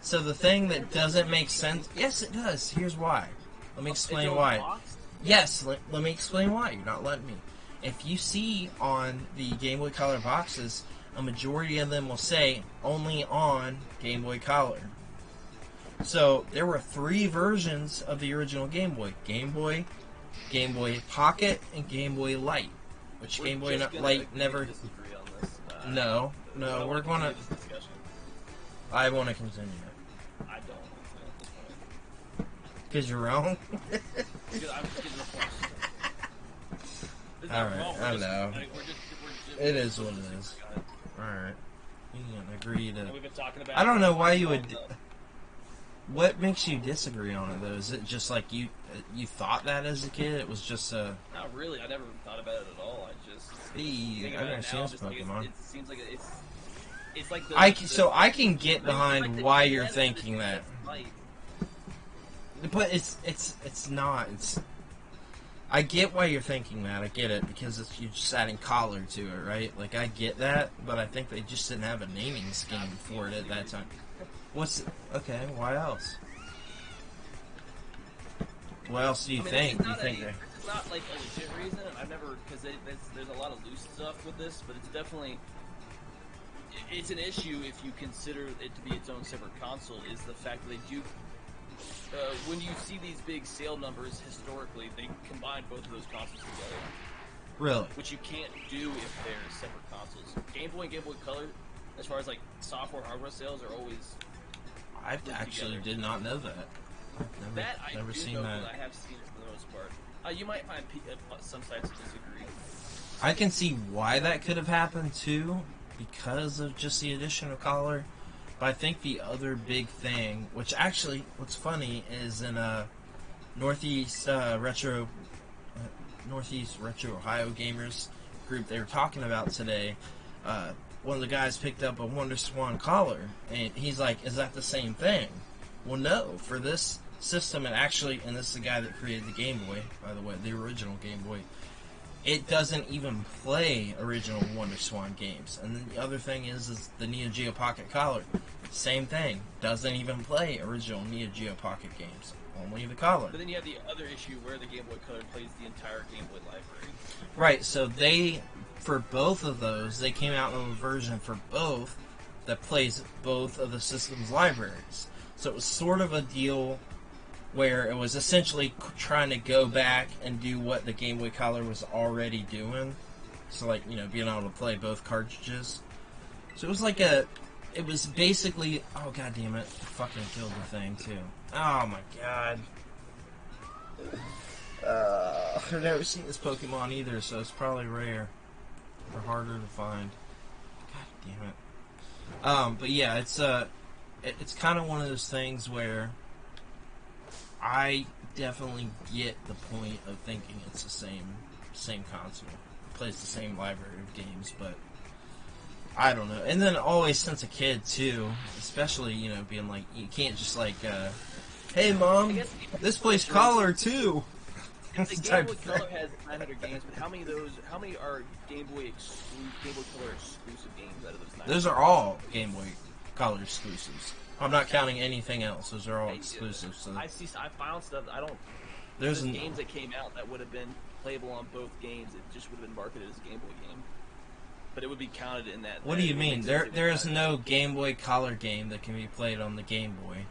So the thing that doesn't make sense... Yes, it does. Here's why. Let me explain why. Yes, let me explain why. You're not letting me. If you see on the Game Boy Color boxes, a majority of them will say, only on Game Boy Color. So, there were 3 versions of the original Game Boy. Game Boy Pocket, and Game Boy Light. Which Game Boy Light never... No, we're gonna... I want to continue. I don't. Because you're wrong? I'm just getting the point. Alright, I know. It is what it is. Alright. You can agree to... We've been talking about I don't know why you would... What makes you disagree on it, though? Is it just like you thought that as a kid? It was just a... Not really. I never thought about it at all. I just... I've never seen this Pokemon. It seems like it's like the... So I can get behind why you're thinking that. But it's not. I get why you're thinking that. I get it, because you're just adding color to it, right? Like, I get that, but I think they just didn't have a naming scheme for it at that time. Okay, why else? What else do you think? It's not like a legit reason. I've never, because there's a lot of loose stuff with this, but it's definitely, it's an issue if you consider it to be its own separate console, is the fact that they do, when you see these big sale numbers historically, they combine both of those consoles together. Really? Which you can't do if they're separate consoles. Game Boy and Game Boy Color, as far as like software hardware sales, are always... I actually did not know that. I've never seen that. I have seen it for the most part. You might find some sites that disagree. I can see why that could have happened too, because of just the addition of color. But I think the other big thing, which actually, what's funny, is in Northeast Retro Ohio Gamers group they were talking about today. One of the guys picked up a Wonder Swan collar, and he's like, is that the same thing? Well, no. For this system, it actually, and this is the guy that created the Game Boy, by the way, the original Game Boy, it doesn't even play original Wonder Swan games. And then the other thing is the Neo Geo Pocket collar. Same thing. Doesn't even play original Neo Geo Pocket games. Only the collar. But then you have the other issue where the Game Boy Color plays the entire Game Boy library. Right, so for both of those, they came out with a version for both that plays both of the system's libraries. So it was sort of a deal where it was essentially trying to go back and do what the Game Boy Color was already doing. So, like, being able to play both cartridges. So it was like it was basically, oh god damn it, I fucking killed the thing too. Oh my god. I've never seen this Pokemon either, so it's probably rare. Or harder to find. God damn it. But yeah, it's kind of one of those things where I definitely get the point of thinking it's the same console. It plays the same library of games, but I don't know. And then always since a kid too, especially, being like, you can't just like, hey mom, this plays Color too. The Game Boy Color has 900 games, but how many are Game Boy Color exclusive games out of those 900? Those are all Game Boy Color exclusives. I'm not counting anything else. Those are all exclusives. So. I found stuff. There's games that came out that would have been playable on both games. It just would have been marketed as a Game Boy game, but it would be counted in that. What do you mean? There is no Game Boy Color game that can be played on the Game Boy.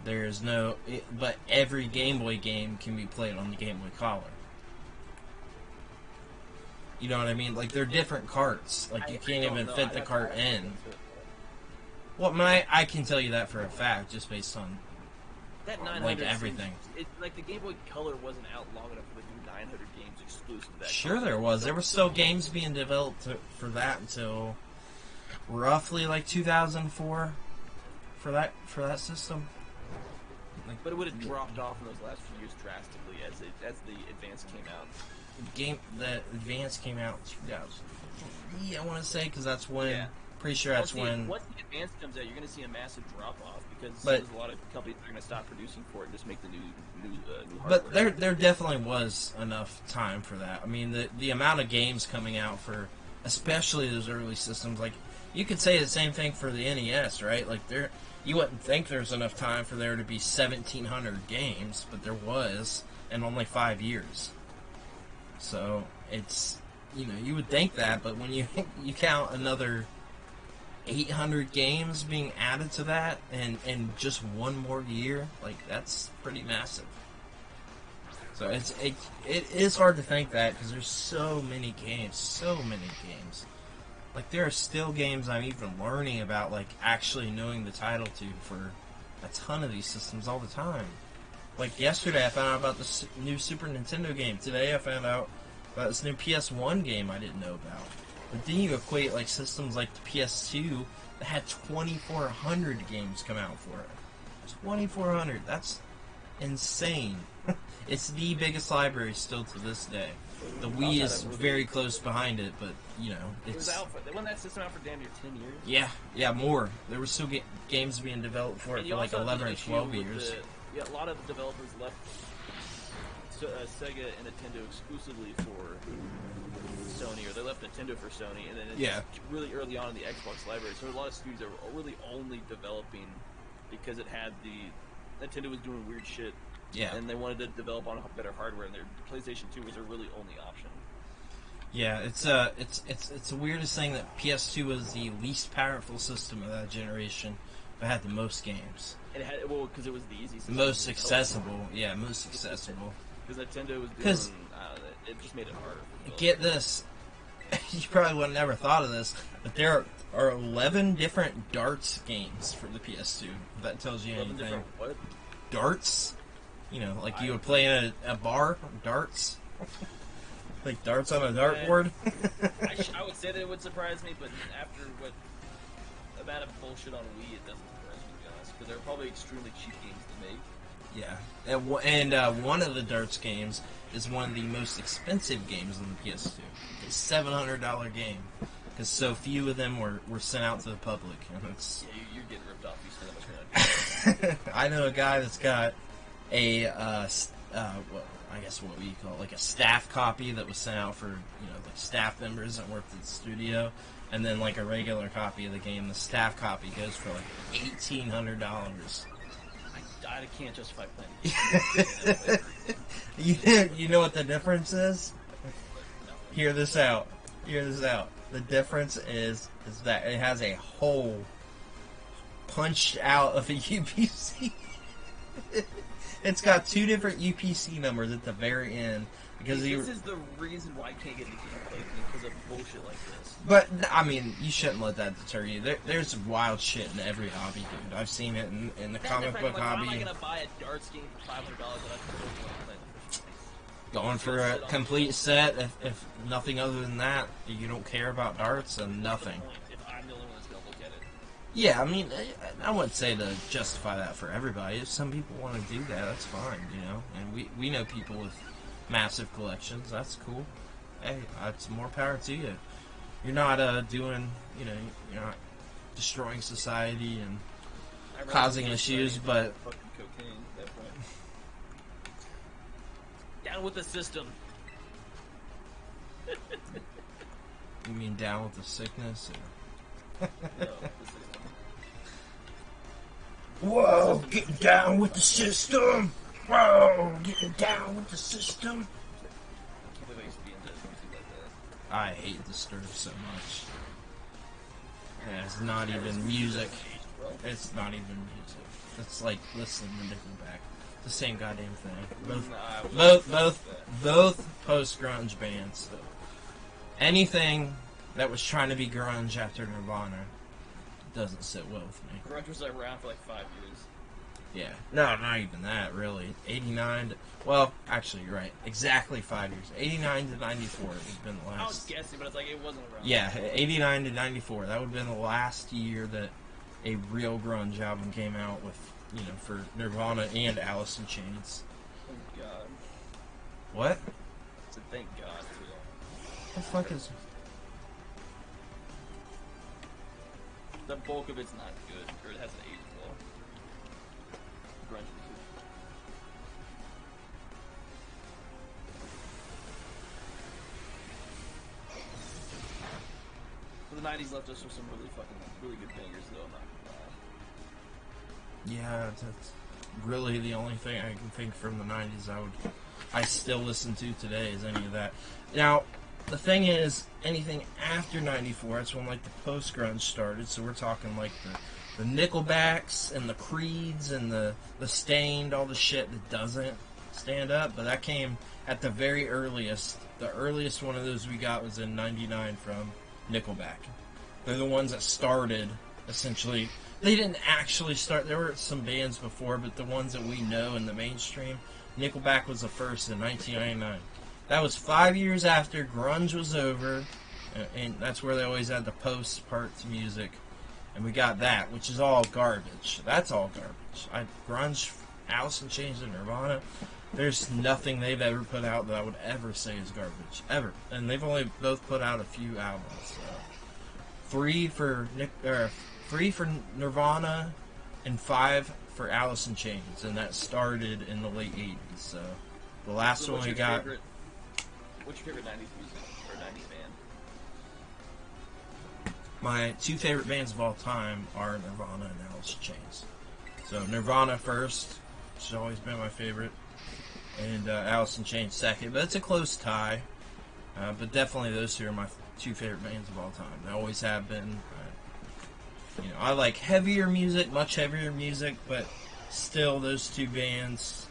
There is no, but every Game Boy game can be played on the Game Boy Color. You know what I mean? Like, they're different carts. Like, you can't even fit the cart in. Well, I can tell you that for a fact, just based on, that 900 like, everything. It's like the Game Boy Color wasn't out long enough for the 900 games exclusive to that. Sure there was. There were still games being developed for that until roughly, like, 2004 for that system. Like, But it would have dropped off in those last few years drastically as the Advance came out. The Advance came out in 2003, I want to say, because that's when. Yeah. Pretty sure that's when. Once the Advance comes out, you're going to see a massive drop off because But- there's a lot of companies that are going to stop producing for it and just make the new But hardware. there definitely was enough time for that. I mean, the amount of games coming out for, especially those early systems, like, you could say the same thing for the NES, right? Like, you wouldn't think there's enough time for there to be 1,700 games, but there was, in only 5 years. So, it's, you would think that, but when you count another 800 games being added to that in just one more year, like, that's pretty massive. So it is hard to think that because there's so many games. Like, there are still games I'm even learning about, like, actually knowing the title to for a ton of these systems all the time. Like, yesterday I found out about the new Super Nintendo game. Today I found out about this new PS1 game I didn't know about. But then you equate, like, systems like the PS2 that had 2,400 games come out for it. 2,400. That's insane. It's the biggest library still to this day. The Wii is very close behind it, but, It was it's... out they won that system out for damn near 10 years. Yeah, more. There were still games being developed for it And for like 11 or issue 12 with years. A lot of the developers left Sega and Nintendo exclusively for Sony, or they left Nintendo for Sony, and then it's really early on in the Xbox library. So a lot of studios that were really only developing because it had Nintendo was doing weird shit. Yeah. And they wanted to develop on better hardware, and their PlayStation 2 was their really only option. Yeah, it's the weirdest thing that PS2 was the least powerful system of that generation, but had the most games. And it had because it was the easy system. Most accessible. Yeah, most accessible. Because Nintendo was doing, it just made it harder. Get this. You probably would have never thought of this, but there are 11 different darts games for the PS2. If that tells you 11 anything. different what? Darts? Like you would play in a bar, darts. Like darts on a dartboard. I would say that it would surprise me, but after what amount of bullshit on Wii, it doesn't surprise me, to be honest. Because they're probably extremely cheap games to make. Yeah, and one of the darts games is one of the most expensive games on the PS2. It's a $700 game because so few of them were sent out to the public. And it's you're getting ripped off. You spend that much money. I know a guy that's got a what we call it, like a staff copy that was sent out for like staff members that worked at the studio, and then like a regular copy of the game. The staff copy goes for like $1,800. I can't justify playing. You know what the difference is? Hear this out. The difference is that it has a hole punched out of a UPC. It's got 2 different UPC numbers at the very end because this is the reason why I can't get into gameplay, because of bullshit like this. But I mean, you shouldn't let that deter you. There's wild shit in every hobby, dude. I've seen it in the comic book hobby. Why am I gonna buy a darts game for $500 and I Going for a complete set, if nothing other than that, you don't care about darts and nothing. If I'm the only one that's gonna look at it. Yeah, I mean, I wouldn't say to justify that for everybody. If some people want to do that, that's fine, And we know people with massive collections. That's cool. Hey, it's more power to you. You're not doing, you're not destroying society and causing issues, but fucking cocaine at that point. Down with the system. you mean down with the sickness? Or... No, the system. Whoa, getting down with the system. Whoa, getting down with the system. I can't believe I used to be into music like that. I hate Disturbed so much. Yeah, it's not even music. It's not even music. It's like listening to Nickelback. The same goddamn thing. Both post-grunge bands. Anything that was trying to be grunge after Nirvana doesn't sit well with me. Grunge was around for like 5 years. Yeah. No, not even that, really. 89 to... Well, actually, you're right. Exactly 5 years. 89 to 94 has been the last... I was guessing, but it's like it wasn't around. Yeah, 89 to 94. That would have been the last year that a real grunge album came out with you know, for Nirvana and Alice in Chains. Thank God. What? So thank God too. The fuck is? The bulk of it's not good, or it hasn't aged well. Grunge music. But the 90s left us with some really good bangers, though. I'm not gonna lie. Yeah, that's really the only thing I can think from the 90s I still listen to today is any of that. Now, the thing is, anything after 94, that's when like the post-grunge started, so we're talking like the Nickelbacks and the Creeds and the Stained, all the shit that doesn't stand up, but that came at the very earliest. The earliest one of those we got was in 99 from Nickelback. They're the ones that started, essentially. They didn't actually start. There were some bands before, but the ones that we know in the mainstream, Nickelback was the first in 1999. That was 5 years after grunge was over, and that's where they always had the post part to music. And we got that, which is all garbage. That's all garbage. Grunge, Alice in Chains, and Nirvana, there's nothing they've ever put out that I would ever say is garbage. Ever. And they've only both put out a few albums. So. 3 for Nirvana and 5 for Alice in Chains, and that started in the late 80s. So the last one we got. What's your favorite 90s music or 90s band? My 2 favorite bands of all time are Nirvana and Alice in Chains. So Nirvana first, which has always been my favorite, and Alice in Chains second. But it's a close tie. But definitely those 2 are my 2 favorite bands of all time. They always have been. You know, I like heavier music, much heavier music, but still those 2 bands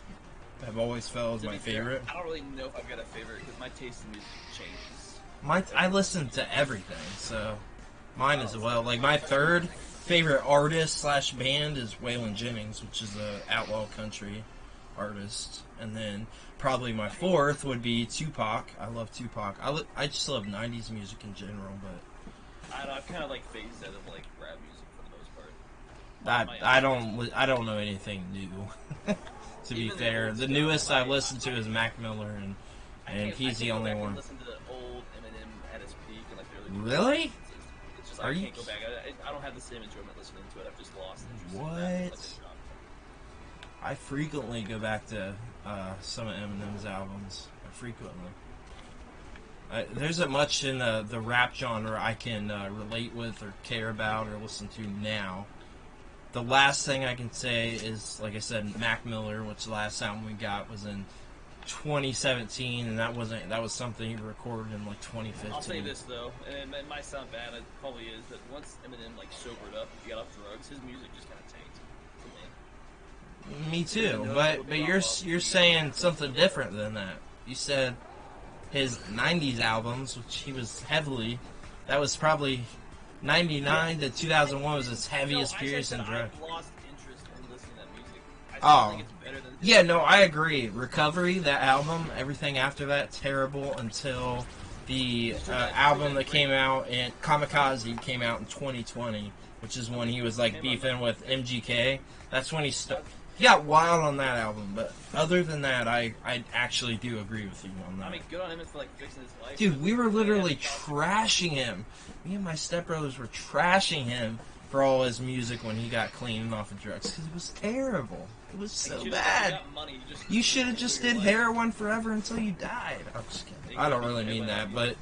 have always felt as my favorite. I don't really know if I've got a favorite because my taste in music changes. I listen to everything, so mine as well. Like my 3rd favorite artist / band is Waylon Jennings, which is an outlaw country artist, and then probably my 4th would be Tupac. I love Tupac. I just love 90s music in general, but I don't know, I've kind of like phased out of like rap music for the most part. I don't know anything new. To be fair, the newest I've listened to is Mac Miller, and he's the only one. Listen to the old Eminem at his peak and like the early. Really? It's just I can't go back. I don't have the same enjoyment listening to it. I've just lost interest. What? I frequently go back to some of Eminem's albums. Frequently. There isn't much in the rap genre I can relate with or care about or listen to now. The last thing I can say is, like I said, Mac Miller, which the last album we got was in 2017, and that was something he recorded in like 2015. I'll say this though, and it might sound bad, it probably is, but once Eminem like sobered up, he got off drugs, his music just kind of tanked. Me too, but you're saying something different than that. You said his 90s albums, which he was heavily, that was probably 99 to 2001 was his heaviest period in drugs. I've lost interest in listening to that music. I think it's better than yeah, no, I agree. Recovery, that album, everything after that, terrible until the album that came out, and Kamikaze came out in 2020, which is when he was like beefing with MGK. That's when he got wild on that album, but other than that, I actually do agree with you on that. I mean, good on him for like fixing his life. Dude, we were literally trashing him. Me and my stepbrothers were trashing him for all his music when he got clean and off of drugs, because it was terrible. It was so bad. You should have just did heroin forever until you died. I'm just kidding. I don't really mean that, but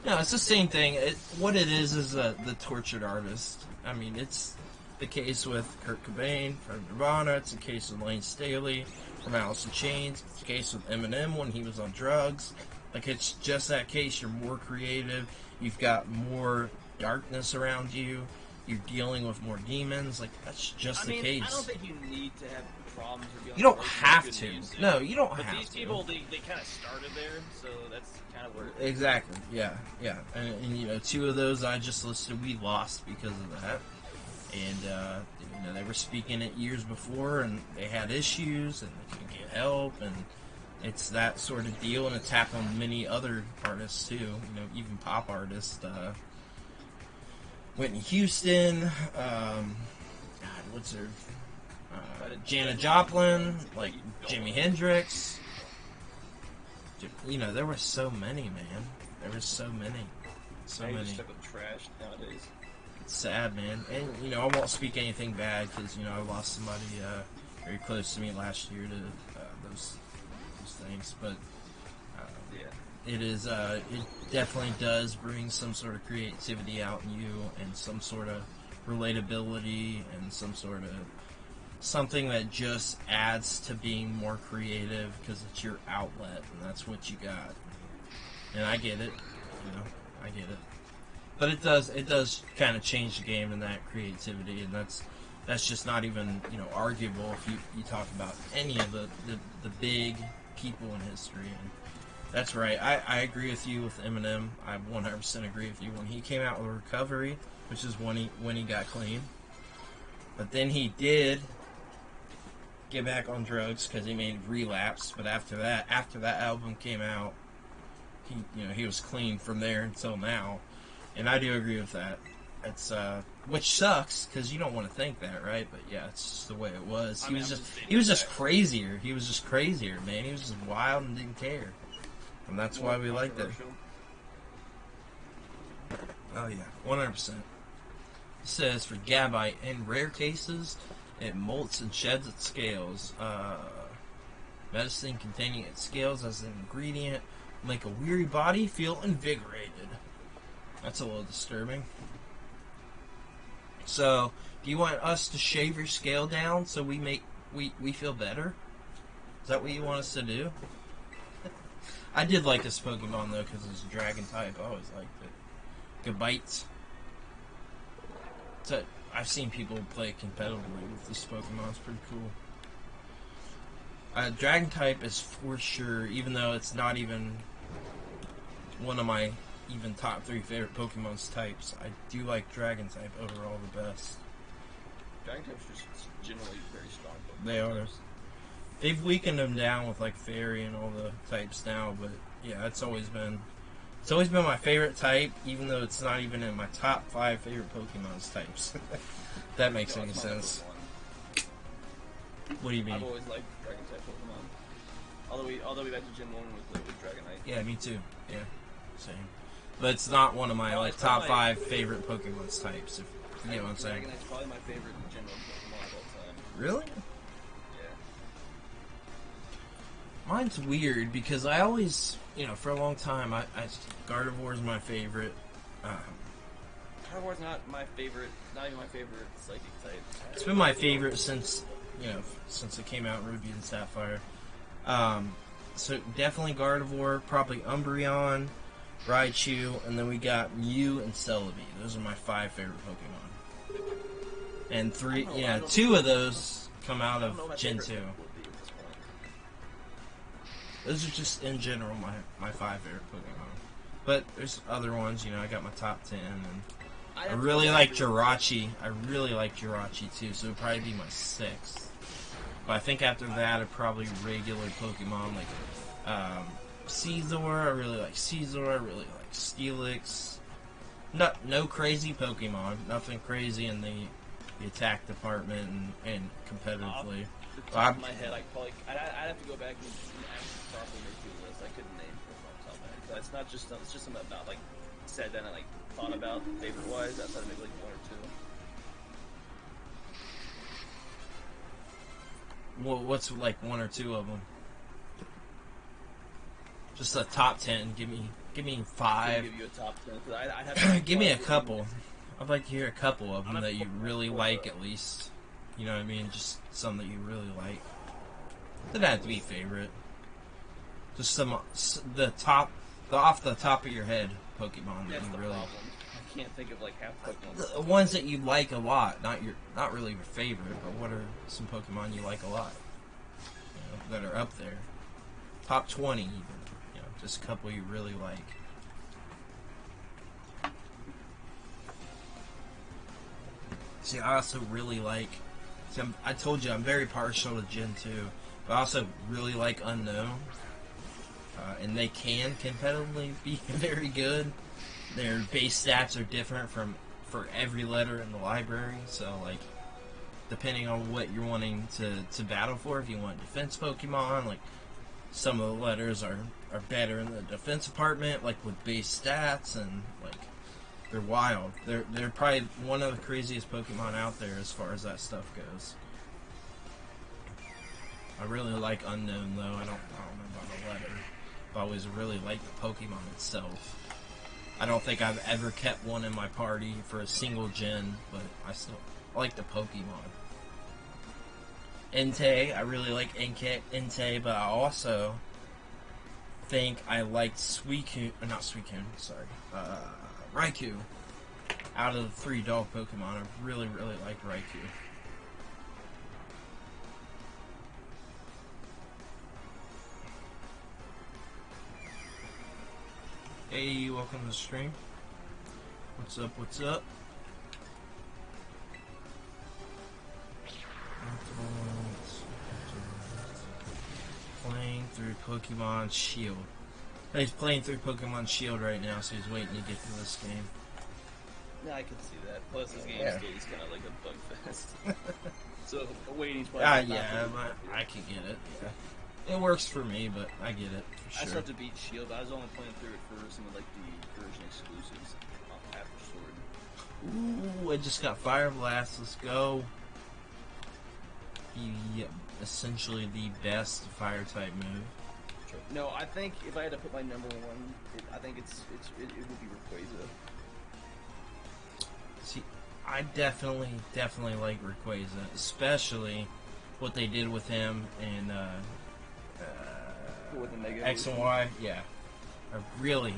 no, it's the same thing. What it is the tortured artist. I mean, it's the case with Kurt Cobain from Nirvana. It's the case with Lane Staley from Alice in Chains. It's the case with Eminem when he was on drugs. Like, it's just that case. You're more creative. You've got more darkness around you. You're dealing with more demons. Like, that's just the case. I don't think you need to have problems. Or you don't have to. Music. No, you don't but have to. But these people, they kind of started there, so that's kind of where... Exactly, yeah. And, you know, 2 of those I just listed, we lost because of that. And, you know, they were speaking it years before, and they had issues, and they couldn't get help, and it's that sort of deal, and it's happened with many other artists, too. You know, even pop artists. Whitney Houston, God, what's her... Janet Joplin, like Jimi Hendrix. You know, there were so many, man. There were so many. So many. Just stuck with trash nowadays. It's sad, man. And, you know, I won't speak anything bad because, you know, I lost somebody very close to me last year to those things. But it is, it definitely does bring some sort of creativity out in you and some sort of relatability and some sort of something that just adds to being more creative because it's your outlet and that's what you got. And I get it, you know, I get it. But it does kind of change the game in that creativity, and that's just not even, you know, arguable if you talk about any of the big people in history. And that's right. I agree with you with Eminem. I 100% agree with you. When he came out with Recovery, which is when he got clean, but then he did get back on drugs because he made Relapse. But after that album came out, he was clean from there until now. And I do agree with that. It's which sucks because you don't want to think that, right? But yeah, it's just the way it was. He was just crazier. He was just crazier, man. He was just wild and didn't care. And that's why we liked it. Oh yeah, 100%. It says for Gabite, in rare cases, it molts and sheds its scales. Medicine containing its scales as an ingredient will make a weary body feel invigorated. That's a little disturbing. So, do you want us to shave your scale down so we feel better? Is that what you want us to do? I did like this Pokemon though because it's a dragon type. I always liked it. Gabite. So I've seen people play competitively with this Pokemon. It's pretty cool. Dragon type is for sure, even though it's not even one of my top 3 favorite Pokemon's types. I do like Dragon type overall the best. Dragon types are just generally very strong Pokemon. They are. They've weakened them down with like Fairy and all the types now, but yeah, it's always been my favorite type, even though it's not even in my top 5 favorite Pokemon's types. If that makes any sense. What do you mean? I've always liked Dragon type Pokemon. All the way back to Gen 1 with Dragonite. Yeah, me too. Yeah, same. But it's not one of my top 5 favorite Pokemon's types. If you know what I'm saying. Dragonite's probably my favorite general Pokemon of all time. Really? Yeah. Mine's weird because I always, you know, for a long time, Gardevoir's my favorite. Gardevoir's not my favorite. Not even my favorite psychic type. It's been my favorite since it came out in Ruby and Sapphire. So definitely Gardevoir, probably Umbreon, Raichu, and then we got Mew and Celebi. Those are my 5 favorite Pokemon. And 2 of those come out of Gen 2. Those are just, in general, my 5 favorite Pokemon. But there's other ones, you know, I got my top 10, and I really like Jirachi. I really like Jirachi, too, so it would probably be my 6th. But I think after that, I'd probably regular Pokemon, like, Caesar. I really like Caesar. I really like Steelix. No crazy Pokemon. Nothing crazy in the attack department and competitively. The top of my head, I'd have to go back and actually properly make a list. I couldn't name Pokemon off the top of my head. But it's just something about like said that I like thought about favorite wise. Outside of maybe like 1 or 2. Well, what's like 1 or 2 of them? Just a top 10. Give me 5. Give you a top 10. I'd have give me a couple. I'd like to hear a couple of them that you really like, at least. You know what I mean? Just some that you really like. Doesn't have to be favorite. Just some off the top of your head Pokemon that you really. I can't think of like half Pokemon. The ones that you like a lot, not really your favorite, but what are some Pokemon you like a lot? You know, that are up there, top 20 even. You know, just a couple you really like. See, I also really like. See, I told you I'm very partial to Gen 2, but I also really like Unknown. And they can competitively be very good. Their base stats are different for every letter in the library, so like depending on what you're wanting to battle for. If you want defense Pokemon, like some of the letters are better in the defense department, like with base stats, and like they're wild. They're probably one of the craziest Pokemon out there as far as that stuff goes. I really like Unknown though. I don't know about the letter. I've always really liked the Pokemon itself. I don't think I've ever kept one in my party for a single gen, but I still like the Pokemon. Entei, I really like Entei, but I also think I liked Raikou. Out of the 3 dog Pokemon, I really liked Raikou. Hey, welcome to the stream. What's up, what's up? Playing through Pokemon Shield. He's playing through Pokemon Shield right now, so he's waiting to get through this game. Yeah, I can see that. Plus, this game still is kind of like a bug fest. So, waiting's probably yeah, I can get it. Yeah. It works for me, but I get it for sure. I still have to beat Shield, but I was only playing through it for some of like the version exclusives after Sword. Ooh, I just got Fire Blast. Let's go. Essentially the best fire type move. No, I think if I had to put my number one, I think it would be Rayquaza. See, I definitely like Rayquaza, especially what they did with him in with the Mega X and Y. Yeah, I really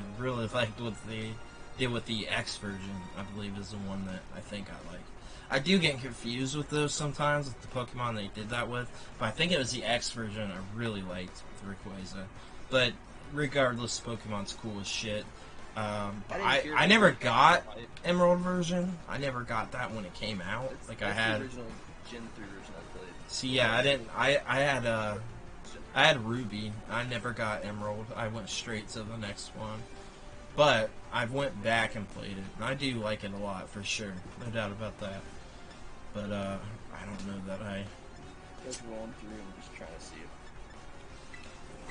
liked what they did with the X version. I believe is the one that I think I like. I do get confused with those sometimes with the Pokemon they did that with, but I think it was the X version I really liked with Rayquaza. But regardless, Pokemon's cool as shit. I never got Emerald version. I never got that when it came out. Like I had the original Gen 3 version I played. See, yeah, I didn't. I had Ruby. I never got Emerald. I went straight to the next one. But I went back and played it, and I do like it a lot for sure. No doubt about that. But I don't know that I. Just rolling through and just trying to see it.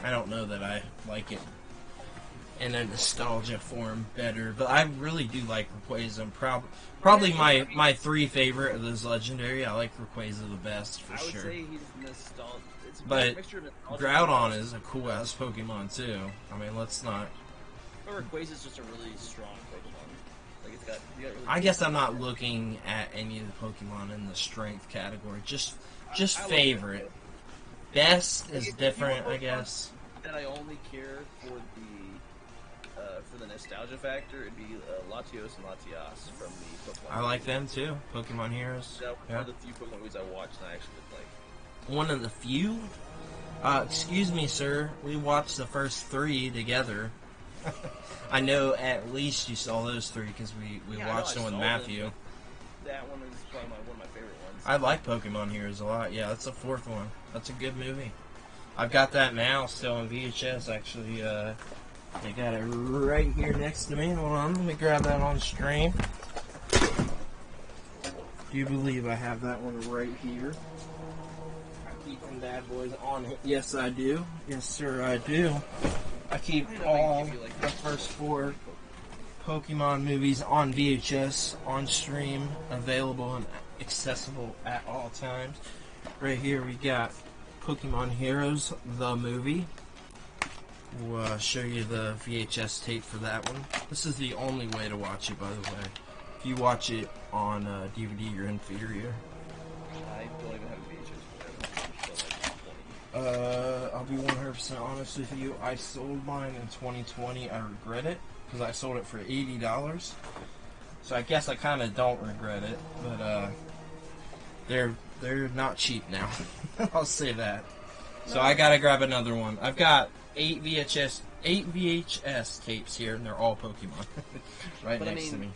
I don't know that I like it in a nostalgia form better, but I really do like Rayquaza. Probably my 3 favorite of those legendary. I like Rayquaza the best for sure. I would say he's nostalgic. It's a but mixture of nostalgia. Groudon is a cool ass Pokemon too. I mean, let's not. But Rayquaza is just a really strong Pokemon. Like it's got really I guess I'm not looking at any of the Pokemon in the strength category. Just favorite. Best is different, I guess. That I only care for the nostalgia factor. It'd be Latios and Latias from the Pokemon. I like them too. Pokemon Heroes. That was one of the few Pokemon movies I watched and I actually like. One of the few? Excuse me, sir. We watched the first 3 together. I know at least you saw those 3 because we watched them with Matthew. Them, that one is probably one of my favorite ones. I like Pokemon Heroes a lot. Yeah, that's the 4th one. That's a good movie. I've got that now, still on VHS. Actually, they got it right here next to me. Hold on, let me grab that on stream. Do you believe I have that one right here? I keep them bad boys on it. Yes, I do. Yes, sir, I do. I keep all the first 4 Pokemon movies on VHS, on stream, available and accessible at all times. Right here we got Pokemon Heroes, the movie. We'll show you the VHS tape for that one. This is the only way to watch it, by the way. If you watch it on DVD, you're inferior. I don't even have a VHS. I'll be 100% honest with you. I sold mine in 2020. I regret it because I sold it for $80. So I guess I kind of don't regret it, but they're not cheap now. I'll say that. So I gotta grab another one. I've got 8 VHS tapes here, and they're all Pokemon right next to me.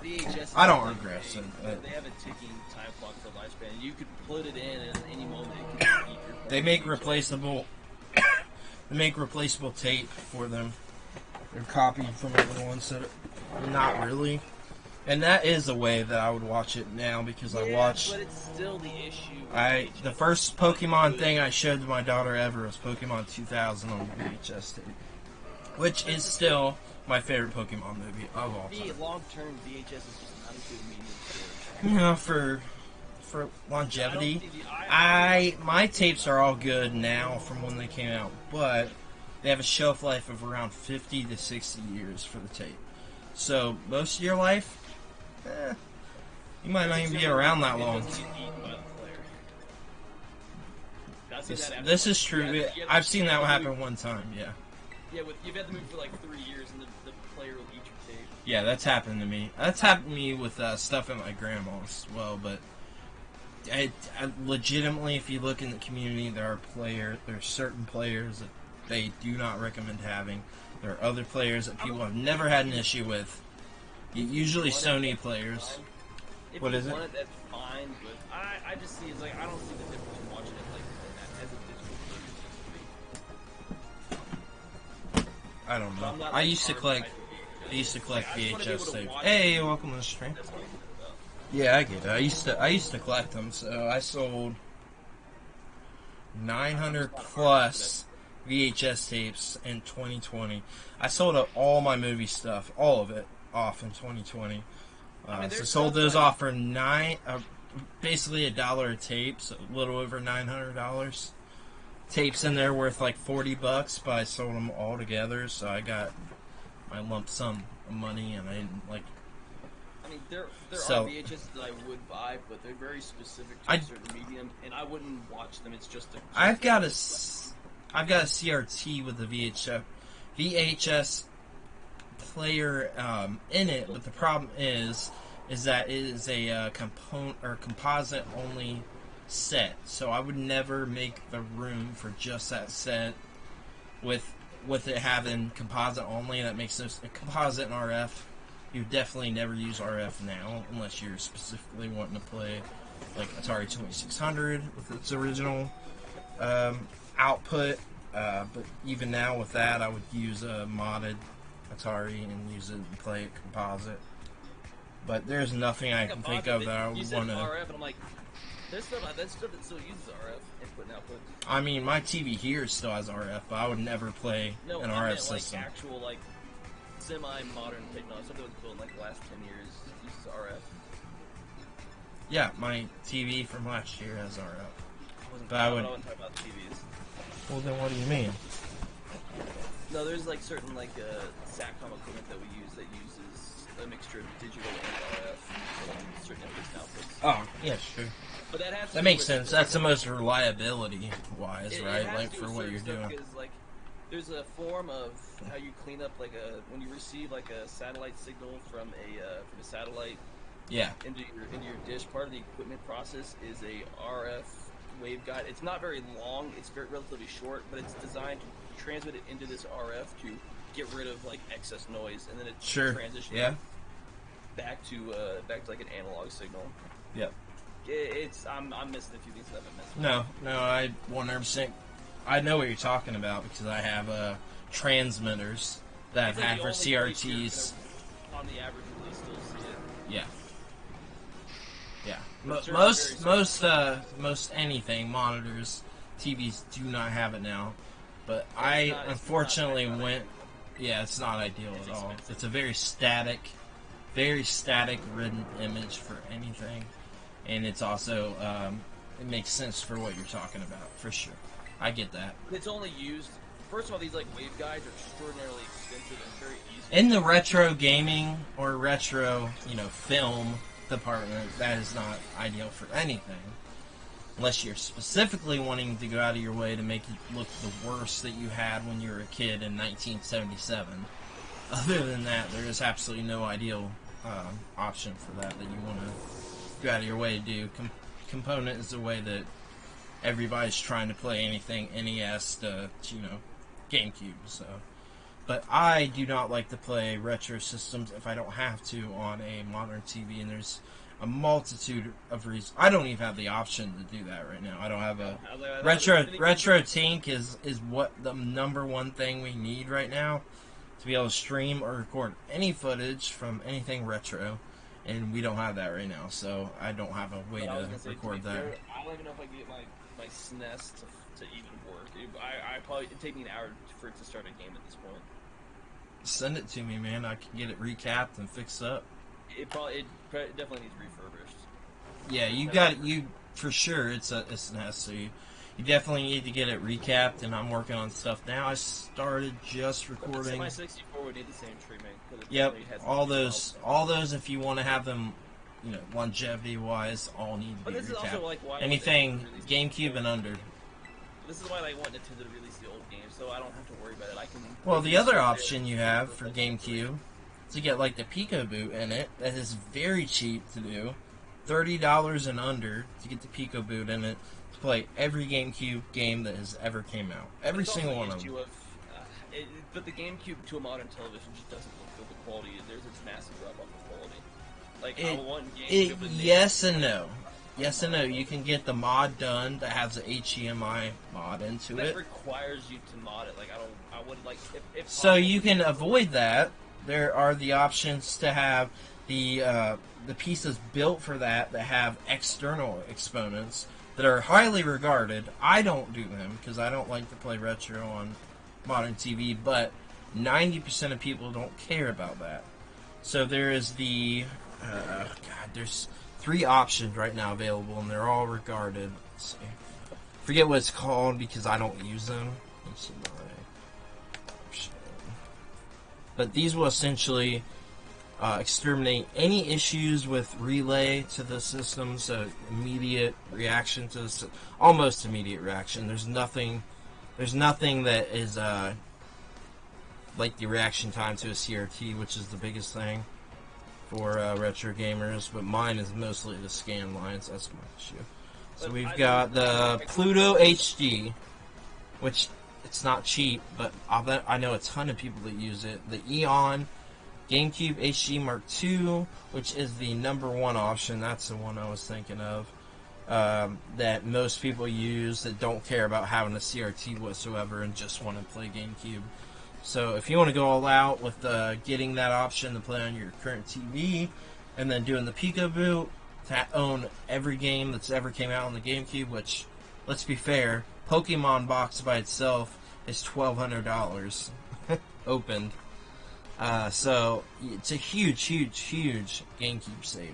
VHS. I don't regret it. But they have a ticking time clock for lifespan. You could put it in at any moment. It could keep your they make replaceable. They make replaceable tape for them. They're copied from other ones, so not really. And that is a way that I would watch it now because I watch. But it's still the issue. The first Pokemon thing I showed to my daughter ever was Pokemon 2000 on VHS tape, which is still my favorite Pokemon movie of all time. Long-term VHS is just not a good medium storage. You know, for longevity, my tapes are all good now from when they came out, but they have a shelf life of around 50 to 60 years for the tape. So most of your life, you might not even be around that long. This is true. I've seen that happen one time, yeah. Yeah, you've had the movie for like 3 years, and the player will eat your tape. Yeah, that's happened to me. That's happened to me with stuff at my grandma's as well, but I legitimately, if you look in the community, there are certain players that they do not recommend having. There are other players that people have never had an issue with. Usually Sony players. What is it? That's fine, but I just see it's like I don't see the difference in watching it like as a digital version. I don't know. I used to collect VHS tapes. Hey, welcome to the stream. Yeah, I get it. I used to collect them, so I sold 900 plus VHS tapes in 2020. I sold all my movie stuff, all of it, off in 2020. So sold those off for basically $1 a tape, so a little over $900. Tapes in there worth like $40, but I sold them all together, so I got my lump sum of money, and I didn't like. I mean, there are VHS that I would buy, but they're very specific to a certain medium, and I wouldn't watch them. It's just I've got a CRT with a VHS player in it, but the problem is that it is a composite only set, so I would never make the room for just that set with it having composite only. That makes this a composite and RF. You definitely never use RF now unless you're specifically wanting to play like Atari 2600 with its original output. But even now with that, I would use a modded Atari and use it and play it composite. But there's nothing I can think of that I would want to. RF, and I'm like, there's stuff that still uses RF input and output. I mean, my TV here still has RF, but I would never play an RF system. Like actual semi-modern technology, something that's built in like the last 10 years uses RF. Yeah, my TV from last year has RF. I wouldn't talk about TVs. Well, then what do you mean? No, there's like certain SATCOM equipment that we use that uses a mixture of digital and RF for certain inputs and outputs. Oh, yeah, sure. But that makes sense. That's the most reliability-wise, right? Like for what you're doing. Like, there's a form of how you clean up when you receive like a satellite signal from a satellite. Yeah. Into your dish. Part of the equipment process is a RF waveguide. It's not very long. It's relatively short, but it's designed to transmit it into this RF to get rid of like excess noise, and then it transitions back to like an analog signal. Yep. I'm missing a few things that I've missed. No, I 100%. I know what you're talking about because I have transmitters that I've had for CRTs. On the average, you still see it. Yeah. Most anything, monitors, TVs do not have it now. But I unfortunately went. Yeah, it's not ideal at all. It's a very static ridden image for anything, and it's also it makes sense for what you're talking about for sure. I get that. It's only used. First of all, these waveguides are extraordinarily expensive and very easy. In the retro gaming or retro, film department, that is not ideal for anything. Unless you're specifically wanting to go out of your way to make it look the worst that you had when you were a kid in 1977. Other than that, there is absolutely no ideal option for that you want to go out of your way to do. Component is the way that everybody's trying to play anything NES to, GameCube. So, but I do not like to play retro systems if I don't have to on a modern TV, and there's a multitude of reasons. I don't even have the option to do that right now. I don't have a retro tank is what the number one thing we need right now to be able to stream or record any footage from anything retro. and we don't have that right now, so I don't have a way to record that. I don't even know if I can get my SNES to even work. It'd take me an hour for it to start a game at this point. Send it to me, man. I can get it recapped and fixed up. It definitely needs refurbished. Yeah, you for sure. It's an S, so you definitely need to get it recapped. And I'm working on stuff now. I started just recording. My 64 would need the same treatment. Yep, all those. If you want to have them, longevity wise, all need to be recapped. Also like anything GameCube and under. This is why I want Nintendo to release the old games, so I don't have to worry about it. I can. Well, the other option you have for GameCube to get like the Pico boot in it, that is very cheap to do, $30 and under to get the Pico boot in it to play every GameCube game that has ever came out, every single one of them. But the GameCube to a modern television just doesn't look good. The quality, there's this massive drop off in quality. Like I want GameCube. Yes and no. Yes and no. You can get the mod done that has the HDMI mod into it. That requires you to mod it. Like I would like if so you can avoid that. There are the options to have the pieces built for that have external exponents that are highly regarded. I don't do them because I don't like to play retro on modern TV, but 90% of people don't care about that. So there is there's 3 options right now available, and they're all regarded. Let's see. Forget what it's called because I don't use them. Let's see but these will essentially exterminate any issues with relay to the system, so immediate reaction to almost immediate reaction. There's nothing that is like the reaction time to a CRT, which is the biggest thing for retro gamers, but mine is mostly the scan lines. That's my issue. So we've got the Pluto HD, which it's not cheap, but I know a ton of people that use it. The Eon GameCube HD Mark II, which is the #1 option. That's the one I was thinking of. That most people use that don't care about having a CRT whatsoever and just want to play GameCube. So if you want to go all out with getting that option to play on your current TV and then doing the Pico boot to own every game that's ever came out on the GameCube, which, let's be fair, Pokemon box by itself is $1,200 opened. So it's a huge GameCube saving.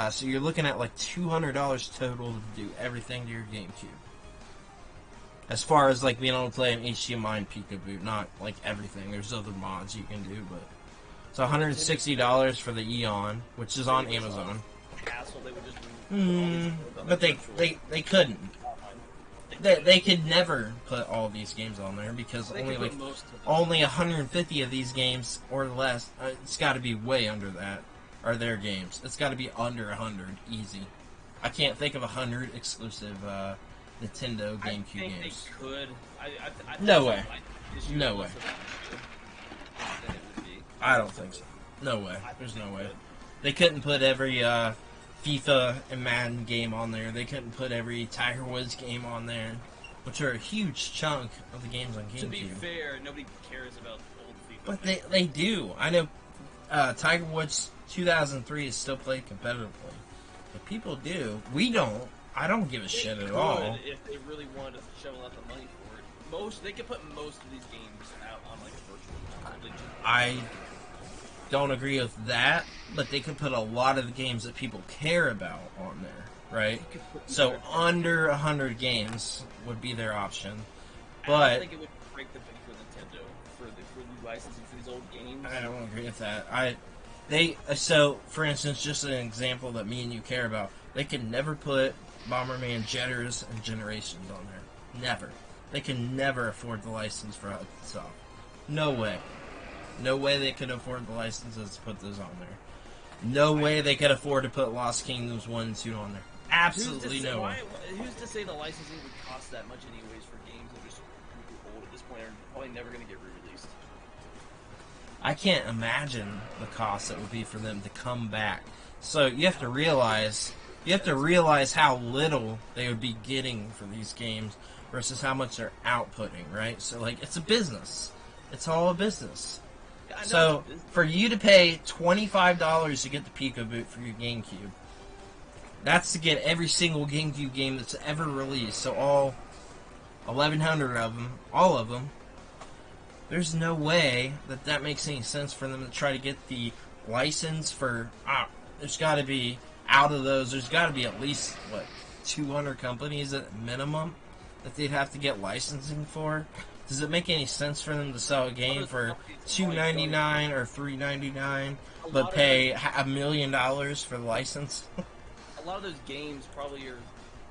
So you're looking at like $200 total to do everything to your GameCube. As far as like being able to play an HDMI and Pico boot, not like everything. There's other mods you can do, but it's $160 for the Eon, which is on Amazon. But they couldn't. They could never put all these games on there because only 150 of these games or less. It's got to be way under that. Are their games? It's got to be under 100, easy. I can't think of 100 exclusive Nintendo GameCube games. They could. No way. No way. I don't think so. No way. There's no way. They couldn't put every FIFA and Madden game on there. They couldn't put every Tiger Woods game on there, which are a huge chunk of the games on GameCube. To be fair, nobody cares about old FIFA. But they do. I know Tiger Woods 2003 is still played competitively. But people do. We don't. I don't give a shit at all. If they really wanted to shovel out the money for it, they could put most of these games out on like a virtual console. I don't agree with that, but they could put a lot of the games that people care about on there, right? So under 100 games would be their option. But I don't think it would break the bank for Nintendo for the licensing for these old games. I don't agree with that. So for instance, just an example that me and you care about, they could never put Bomberman Jitters and Generations on there. Never. They can never afford the license for itself. No way. No way they could afford the licenses to put those on there. No way they could afford to put Lost Kingdoms 1 and 2 on there. Absolutely no way. Who's to say the licensing would cost that much anyways for games that are just old at this point are probably never going to get re-released? I can't imagine the cost it would be for them to come back. So you have to realize how little they would be getting for these games versus how much they're outputting, right? So like it's a business. It's all a business. I know So, it's a business. for you to pay $25 to get the Pico boot for your GameCube, that's to get every single GameCube game that's ever released. So all 1,100 of them, all of them. There's no way that makes any sense for them to try to get the license for. There's got to be out of those. There's got to be at least 200 companies at minimum that they'd have to get licensing for. Does it make any sense for them to sell a game for $2.99 or $3.99, but pay $1 million for the license? A lot of those games probably are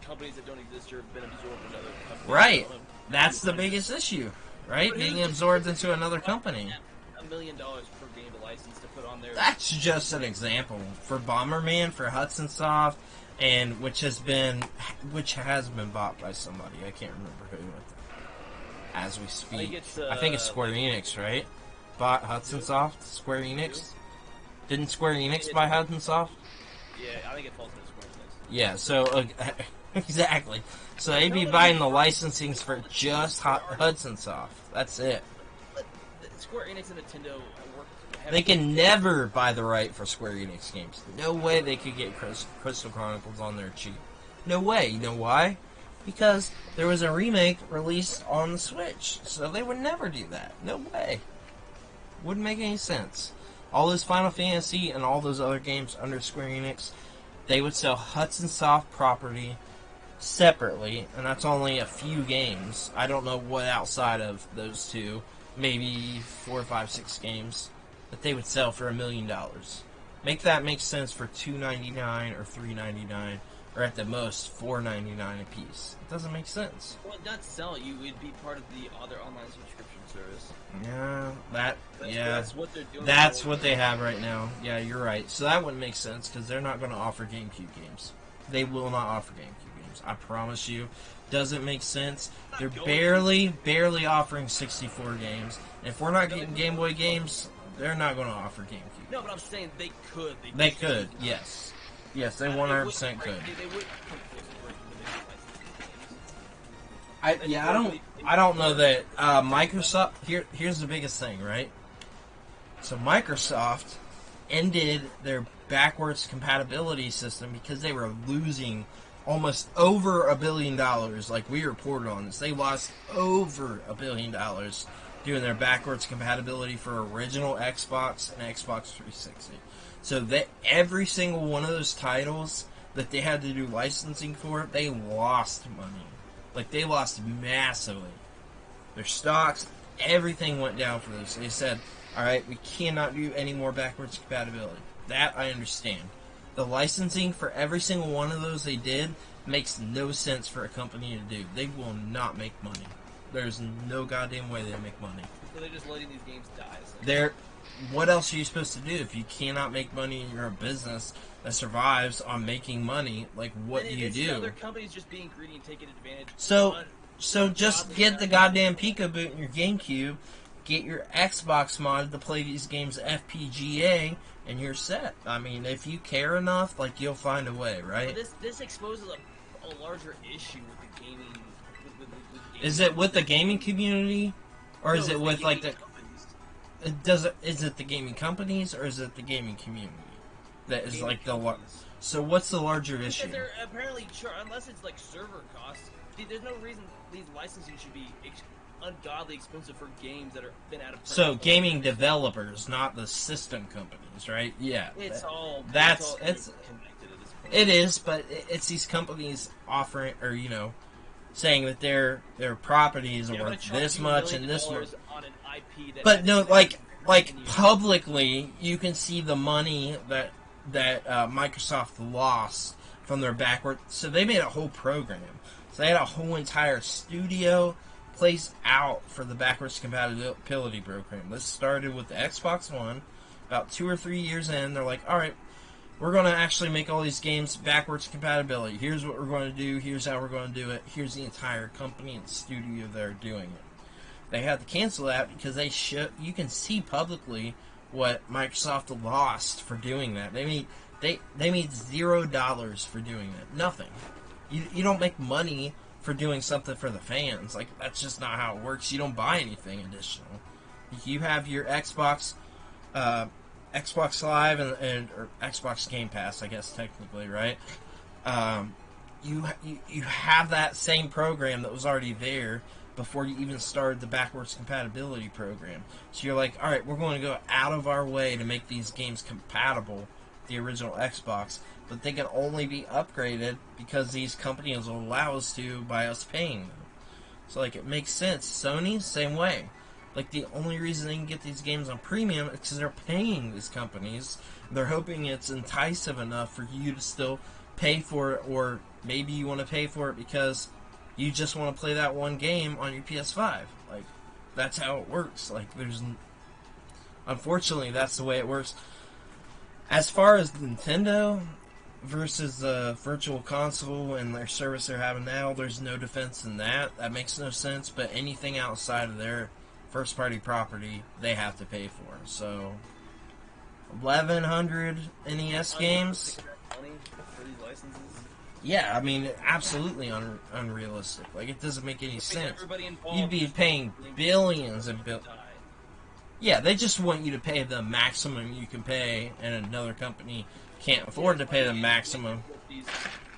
companies that don't exist or have been absorbed into other companies. Right. That's the biggest issue, right? Being absorbed into another company. $1 million per game to license to put on there. That's just an example. For Bomberman, for Hudson Soft, and which has been bought by somebody. I can't remember who. As we speak, I think it's Square Enix, right? Bought Hudson Soft, Square Enix. Didn't Square Enix buy Hudson Soft? Yeah, I think it falls into Square Enix. Yeah, so exactly. So they'd be buying the licensings for just Hudson Soft. That's it. But Square Enix and Nintendo work. They can never buy the right for Square Enix games. No way they could get Crystal Chronicles on there cheap. No way. You know why? Because there was a remake released on the Switch. So they would never do that. No way. Wouldn't make any sense. All those Final Fantasy and all those other games under Square Enix, they would sell Hudson Soft property separately, and that's only a few games. I don't know what outside of those two, maybe 4, 5, 6 games, that they would sell for $1 million. Make that make sense for $2.99 or $3.99, or at the most $4.99 a piece. It doesn't make sense. Well, not sell. You would be part of the other online subscription service. That's what they're doing. That's what they have right now. Yeah, you're right. So that wouldn't make sense because they're not going to offer GameCube games. They will not offer GameCube games. I promise you. Doesn't make sense. They're barely offering 64 games. And if we're not getting Game Boy games, they're not going to offer GameCube. No, but I'm saying they could. They could, yes. Yes, they 100% could. They would come close to breaking the I don't know that Microsoft. Here's the biggest thing, right? So Microsoft ended their backwards compatibility system because they were losing almost over $1 billion. Like we reported on this, they lost over $1 billion doing their backwards compatibility for original Xbox and Xbox 360. So that every single one of those titles that they had to do licensing for, they lost money. Like, they lost massively. Their stocks, everything went down for those. They said, alright, we cannot do any more backwards compatibility. That I understand. The licensing for every single one of those they did makes no sense for a company to do. They will not make money. There's no goddamn way they make money. So they're just letting these games die. What else are you supposed to do if you cannot make money and you're a business that survives on making money? Like, what do you do? Other companies just being greedy and taking advantage. So just get the goddamn Pico boot in your GameCube, get your Xbox mod to play these games FPGA, and you're set. I mean, if you care enough, like, you'll find a way, right? But this exposes a larger issue with the gaming. With is it with the gaming community, or is it with like the? Is it the gaming companies or is it the gaming community that is like the? So what's the larger issue? Because they're apparently unless it's like server costs. There's no reason these licensing should be ungodly expensive for games that have been out of print. So gaming developers, not the system companies, right? Yeah. It's all connected at this point. It is, but it's these companies offering or saying that their properties are worth this much and this much. But no, like publicly, you can see the money that Microsoft lost from their backward. So they made a whole program. So they had a whole entire studio placed out for the backwards compatibility program. This started with the Xbox One. About 2 or 3 years in, they're like, all right, we're going to actually make all these games backwards compatibility. Here's what we're going to do. Here's how we're going to do it. Here's the entire company and studio that are doing it. They had to cancel that because you can see publicly what Microsoft lost for doing that. They made $0 for doing that. Nothing. You don't make money for doing something for the fans. Like, that's just not how it works. You don't buy anything additional. You have your Xbox Xbox Live and or Xbox Game Pass, I guess technically, right? You have that same program that was already there before you even started the backwards compatibility program. So you're like, all right, we're going to go out of our way to make these games compatible with the original Xbox, but they can only be upgraded because these companies will allow us to by us paying them. So, like, it makes sense. Sony, same way. Like, the only reason they can get these games on premium is because they're paying these companies. They're hoping it's enticing enough for you to still pay for it, or maybe you want to pay for it because you just want to play that one game on your PS5. Like, that's how it works. Like, unfortunately, that's the way it works. As far as Nintendo versus the Virtual Console and their service they're having now, there's no defense in that. That makes no sense. But anything outside of their first-party property, they have to pay for. So, 1,100 NES games. Yeah, I mean, absolutely unrealistic. Like, it doesn't make any sense. You'd be paying billions and billions. Yeah, they just want you to pay the maximum you can pay, and another company can't afford to pay the maximum. You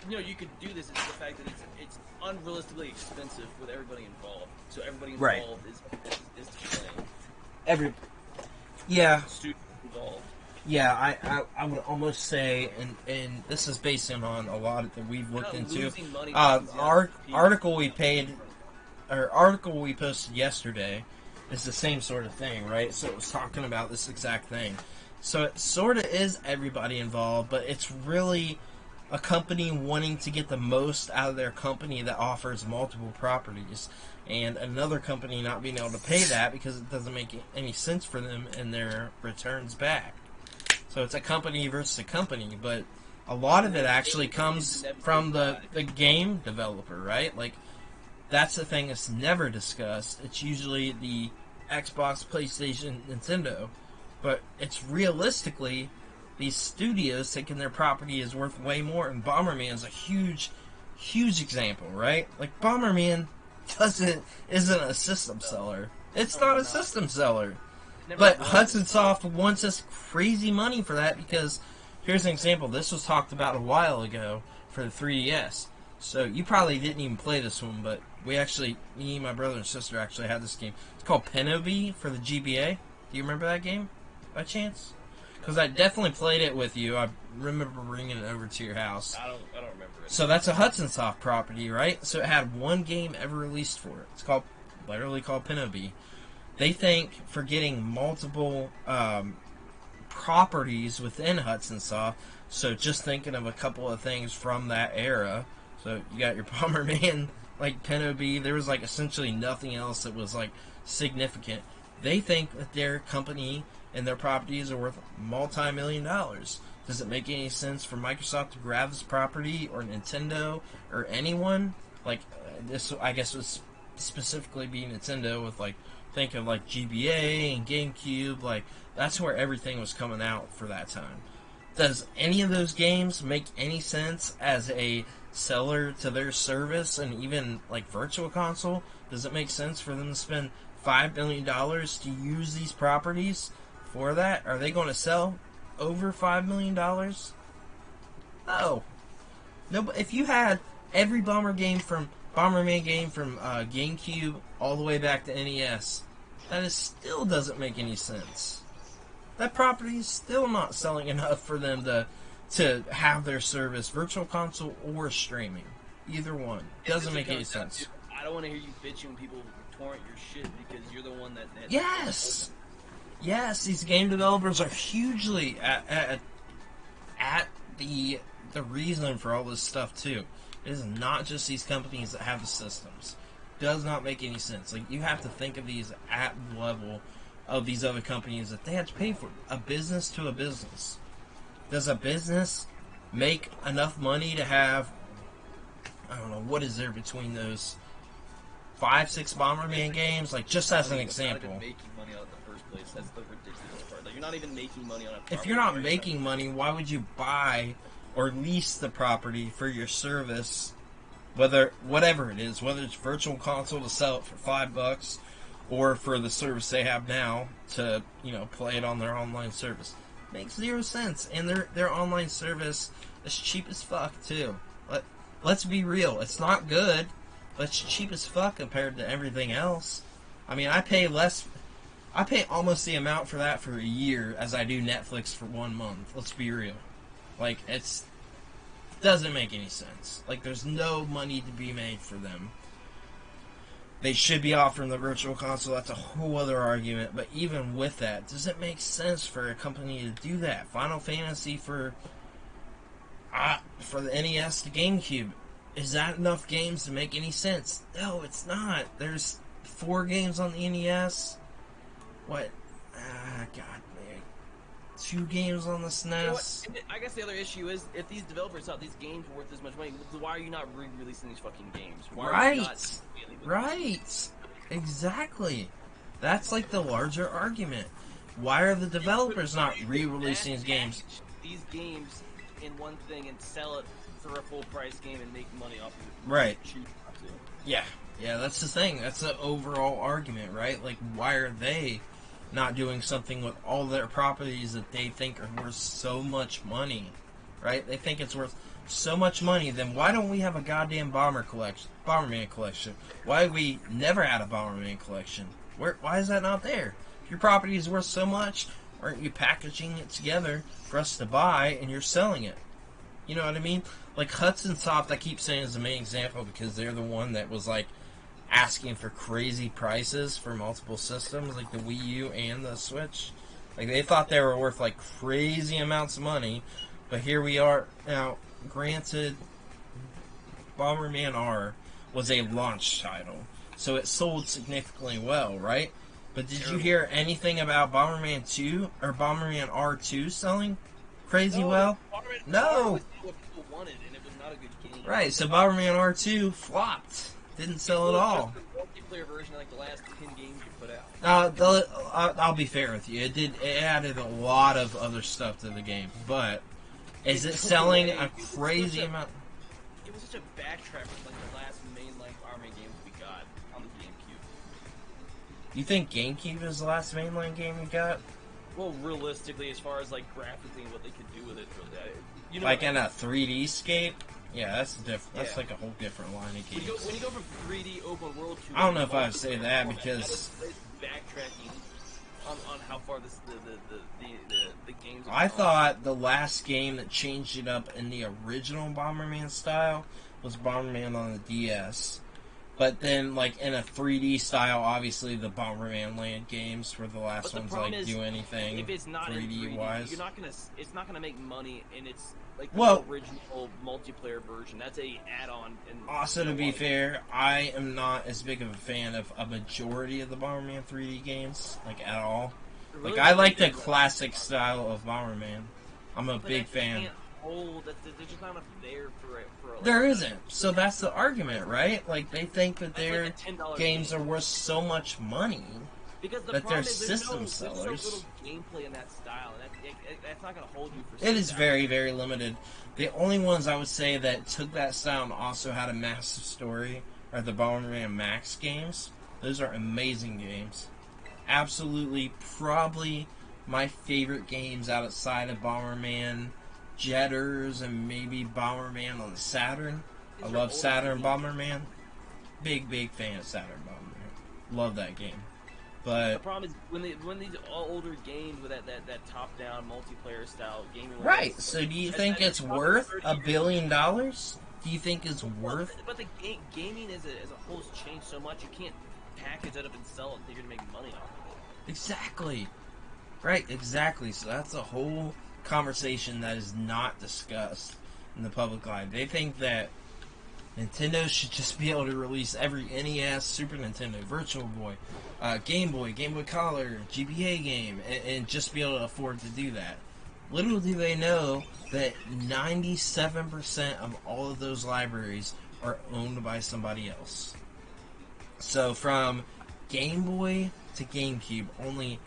know, you could do this. It's the fact that it's unrealistically expensive with everybody involved. So everybody involved is to play. Yeah. Students involved. Yeah, I would almost say, and this is based on a lot that we've looked into. Our article we posted yesterday is the same sort of thing, right? So it was talking about this exact thing. So it sort of is everybody involved, but it's really a company wanting to get the most out of their company that offers multiple properties, and another company not being able to pay that because it doesn't make any sense for them in their returns back. So it's a company versus a company, but a lot of it actually comes from the game developer, right? Like, that's the thing that's never discussed. It's usually the Xbox, PlayStation, Nintendo, but it's realistically these studios thinking their property is worth way more, and Bomberman is a huge example, right? Like, Bomberman isn't a system seller. It's not a system seller. But Hudson Soft wants us crazy money for that because, here's an example. This was talked about a while ago for the 3DS. So you probably didn't even play this one, but me, my brother and sister actually had this game. It's called Penobi for the GBA. Do you remember that game by chance? Because I definitely played it with you. I remember bringing it over to your house. I don't remember it. So that's a Hudson Soft property, right? So it had one game ever released for it. It's literally called Penobi. They think for getting multiple properties within Hudson Soft, so just thinking of a couple of things from that era. So you got your Bomberman, like Penobi. There was like essentially nothing else that was like significant. They think that their company and their properties are worth multi-million dollars. Does it make any sense for Microsoft to grab this property, or Nintendo, or anyone? Like, this, I guess, would specifically be Nintendo with like, think of like GBA and GameCube, like that's where everything was coming out for that time. Does any of those games make any sense as a seller to their service, and even like Virtual Console? Does it make sense for them to spend $5 million to use these properties for that? Are they going to sell over $5 million? No. But if you had every Bomberman game from GameCube all the way back to NES, that still doesn't make any sense. That property is still not selling enough for them to have their service, Virtual Console or streaming. Either one. Doesn't make any sense. I don't want to hear you bitching when people torrent your shit because you're the one that... Yes! Yes, these game developers are hugely at the reason for all this stuff, too. It is not just these companies that have the systems. Does not make any sense. Like, you have to think of these at the level of these other companies that they have to pay for. A business to a business. Does a business make enough money to have, I don't know, what is there between those 5-6 Bomberman games? Like, just as an example. Not even making money on it in the first place. That's the ridiculous part. Like, you're not even making money on it. If you're not making money, why would you buy or lease the property for your service? Whatever it is, whether it's Virtual Console to sell it for $5, or for the service they have now to, play it on their online service. Makes zero sense. And their online service is cheap as fuck too. Let's be real. It's not good, but it's cheap as fuck compared to everything else. I mean, I pay almost the amount for that for a year as I do Netflix for 1 month. Let's be real. Like, it doesn't make any sense. Like, there's no money to be made for them. They should be offering the virtual console. That's a whole other argument. But even with that, does it make sense for a company to do that? Final Fantasy for the NES to GameCube. Is that enough games to make any sense? No, it's not. There's 4 games on the NES. What? God, man. 2 games on the SNES. I guess the other issue is, if these developers thought these games were worth this much money, why are you not re-releasing these fucking games? Why are you not Right. Exactly. That's like the larger argument. Why are the developers not re-releasing these games? These games in one thing and sell it for a full price game and make money off of it. Right. Yeah, that's the thing. That's the overall argument, right? Like, why are they not doing something with all their properties that they think are worth so much money, right? They think it's worth so much money, then why don't we have a goddamn Bomberman collection? Why have we never had a Bomberman collection? Why is that not there? If your property is worth so much, aren't you packaging it together for us to buy and you're selling it? You know what I mean? Like Hudson Soft, I keep saying is the main example because they're the one that was like asking for crazy prices for multiple systems, like the Wii U and the Switch. Like, they thought they were worth like crazy amounts of money, but here we are now. Granted, Bomberman R was a launch title, so it sold significantly well, right? But did you hear anything about Bomberman 2 or Bomberman R2 selling crazy well? No. Was what people wanted, and it was not a good game. Right, so Bomberman R2 flopped. Didn't sell at all. Just the multiplayer version of like the last 10 games you put out. I'll be fair with you. It added a lot of other stuff to the game, but is it selling a crazy amount? It was such a backtrack from like the last mainline Bomberman games we got on the GameCube. You think GameCube is the last mainline game we got? Well, realistically, as far as like graphically and what they could do with it, really, like in a 3D scape. Yeah, that's different. That's like a whole different line of games. When you go from 3D open world to... I don't know if I would say that because... That is backtracking on how far the games... I thought the last game that changed it up in the original Bomberman style was Bomberman on the DS. But then, like, in a 3D style, obviously the Bomberman Land games were the last ones like do anything if it's not 3D wise. You're not gonna. It's not gonna make money, and it's like the original multiplayer version. That's a add-on. And also, to be fair, I am not as big of a fan of a majority of the Bomberman 3D games, like at all. Really, like, I like the classic style of Bomberman. I'm a big fan. There's just not enough there for like, there isn't. So that's the argument, right? Like, they think that their games are worth so much money because that they're system sellers. There's so little gameplay in that style, and that's not going to hold you for. It is very, very limited. The only ones I would say that took that style and also had a massive story are the Bomberman Max games. Those are amazing games. Absolutely, probably my favorite games outside of Bomberman, Jitters, and maybe Bomberman on the Saturn. I love Saturn Bomberman. Big fan of Saturn Bomberman. Love that game. But the problem is when these all older games with that top-down multiplayer style gaming. Right. So do you think it's worth $1 billion? Do you think it's worth? But the gaming as a whole has changed so much. You can't package it up and sell it if you're gonna make money off of it. Exactly. Right. Exactly. So that's a whole conversation that is not discussed in the public eye. They think that Nintendo should just be able to release every NES, Super Nintendo, Virtual Boy, Game Boy Color, GBA game, and just be able to afford to do that. Little do they know that 97% of all of those libraries are owned by somebody else. So from Game Boy to GameCube, only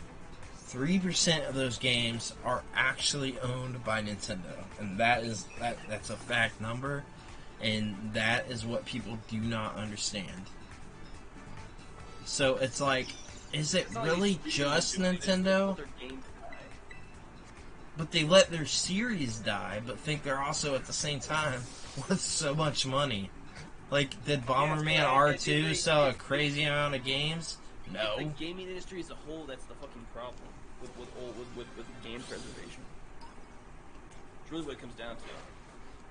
3% of those games are actually owned by Nintendo, and that's a fact number, and that is what people do not understand. So it's like is it It's not like really it's just doing it, it's Nintendo? let their games die. But they let their series die, but think they're also at the same time worth so much money. Like, did Bomberman R2 sell a crazy amount of games? No. It's the gaming industry as a whole that's the fucking problem with game preservation. It's really what it comes down to.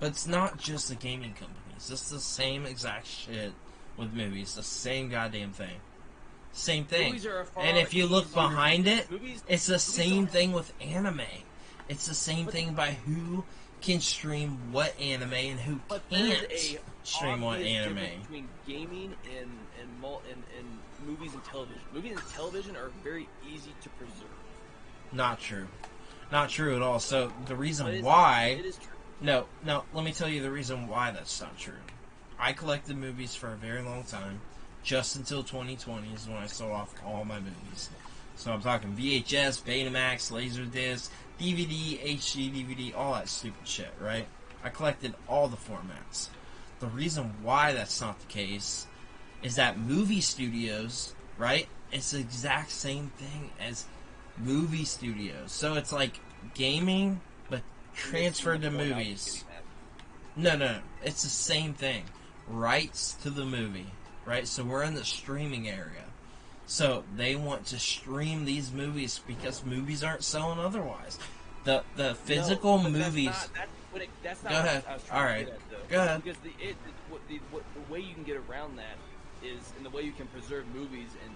But it's not just the gaming companies. It's the same exact shit with movies. The same goddamn thing. Same thing. Movies are a far And if you look easier- behind it, movies- it's the movies same don't- thing with anime. It's the same thing by who can stream what anime and who But there's can't a stream what obvious anime. difference between gaming and movies and television. Movies and television are very easy to preserve. Not true. Not true at all. So the But reason it why... is true. No, let me tell you the reason why that's not true. I collected movies for a very long time. Just until 2020 is when I sold off all my movies. So I'm talking VHS, Betamax, Laserdisc, DVD, HD DVD, all that stupid shit, right? I collected all the formats. The reason why that's not the case is that movie studios, right? It's the exact same thing as movie studios. So it's like gaming, but transferred to movies. No. It's the same thing. Rights to the movie, right? So we're in the streaming area. So they want to stream these movies because movies aren't selling otherwise. The physical movies... That's not Go ahead. what I was trying All to right. get at, though. Go ahead. Because the way you can get around that is, and the way you can preserve movies and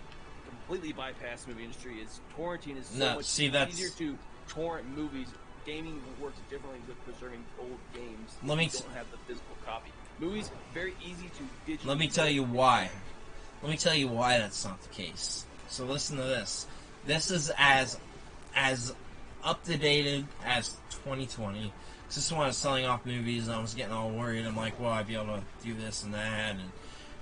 completely bypass the movie industry is torrenting is so much easier to torrent movies. Gaming works differently with preserving old games. Let me you don't have the physical copy. Movies very easy to digitally. Let me tell you why. Let me tell you why that's not the case. So listen to this. This is as up to date as 2020. This is when I was selling off movies and I was getting all worried. I'm like, well, I'd be able to do this and that,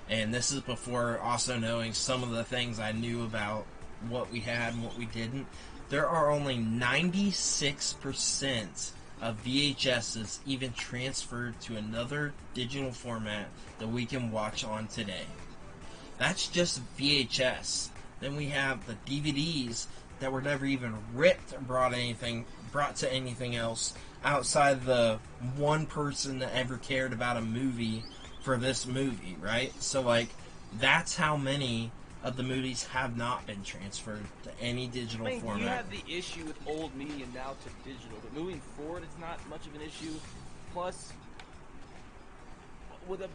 and this is before also knowing some of the things I knew about what we had and what we didn't. There are only 96% of VHSs even transferred to another digital format that we can watch on today. That's just VHS. Then we have the DVDs that were never even ripped or brought to anything else outside the one person that ever cared about a movie for this movie, right? So, like, that's how many of the movies have not been transferred to any digital format. You have the issue with old media now to digital, but moving forward, it's not much of an issue. Plus,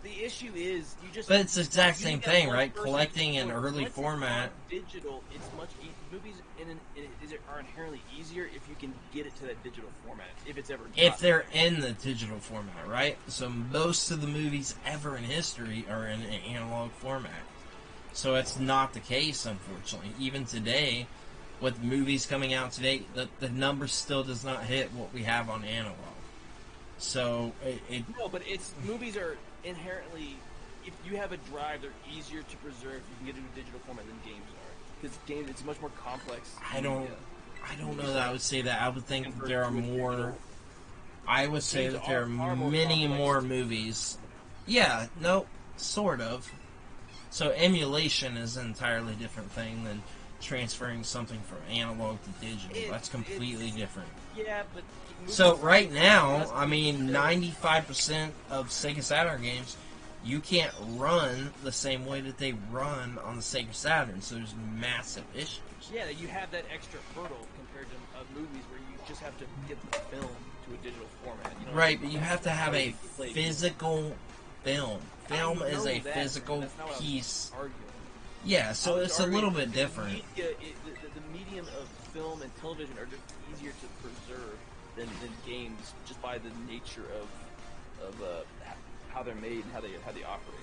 the issue is you just. But it's the exact same thing, right? Collecting in early once format. It's digital, it's much movies are inherently easier if you can get it to that digital format, if it's ever. If they're in the digital format, right? So most of the movies ever in history are in an analog format. So it's not the case, unfortunately. Even today, with movies coming out today, the number still does not hit what we have on analog. So no, but movies are inherently, if you have a drive, they're easier to preserve. You can get it in a digital format than games are, because games it's much more complex. I don't know that I would say that. I would think that there are more. I would say that there are many more movies. Yeah, no, sort of. So emulation is an entirely different thing than transferring something from analog to digital. That's completely different. Yeah, but so right now, I mean, 95% of Sega Saturn games, you can't run the same way that they run on the Sega Saturn. So there's massive issues. Yeah, you have that extra hurdle compared to movies where you just have to get the film to a digital format. You know, right, but you have to have a physical film. Film is a physical piece. Yeah, so it's a little bit different. The medium of film and television are just easier to preserve than games, just by the nature of how they're made and how they operate.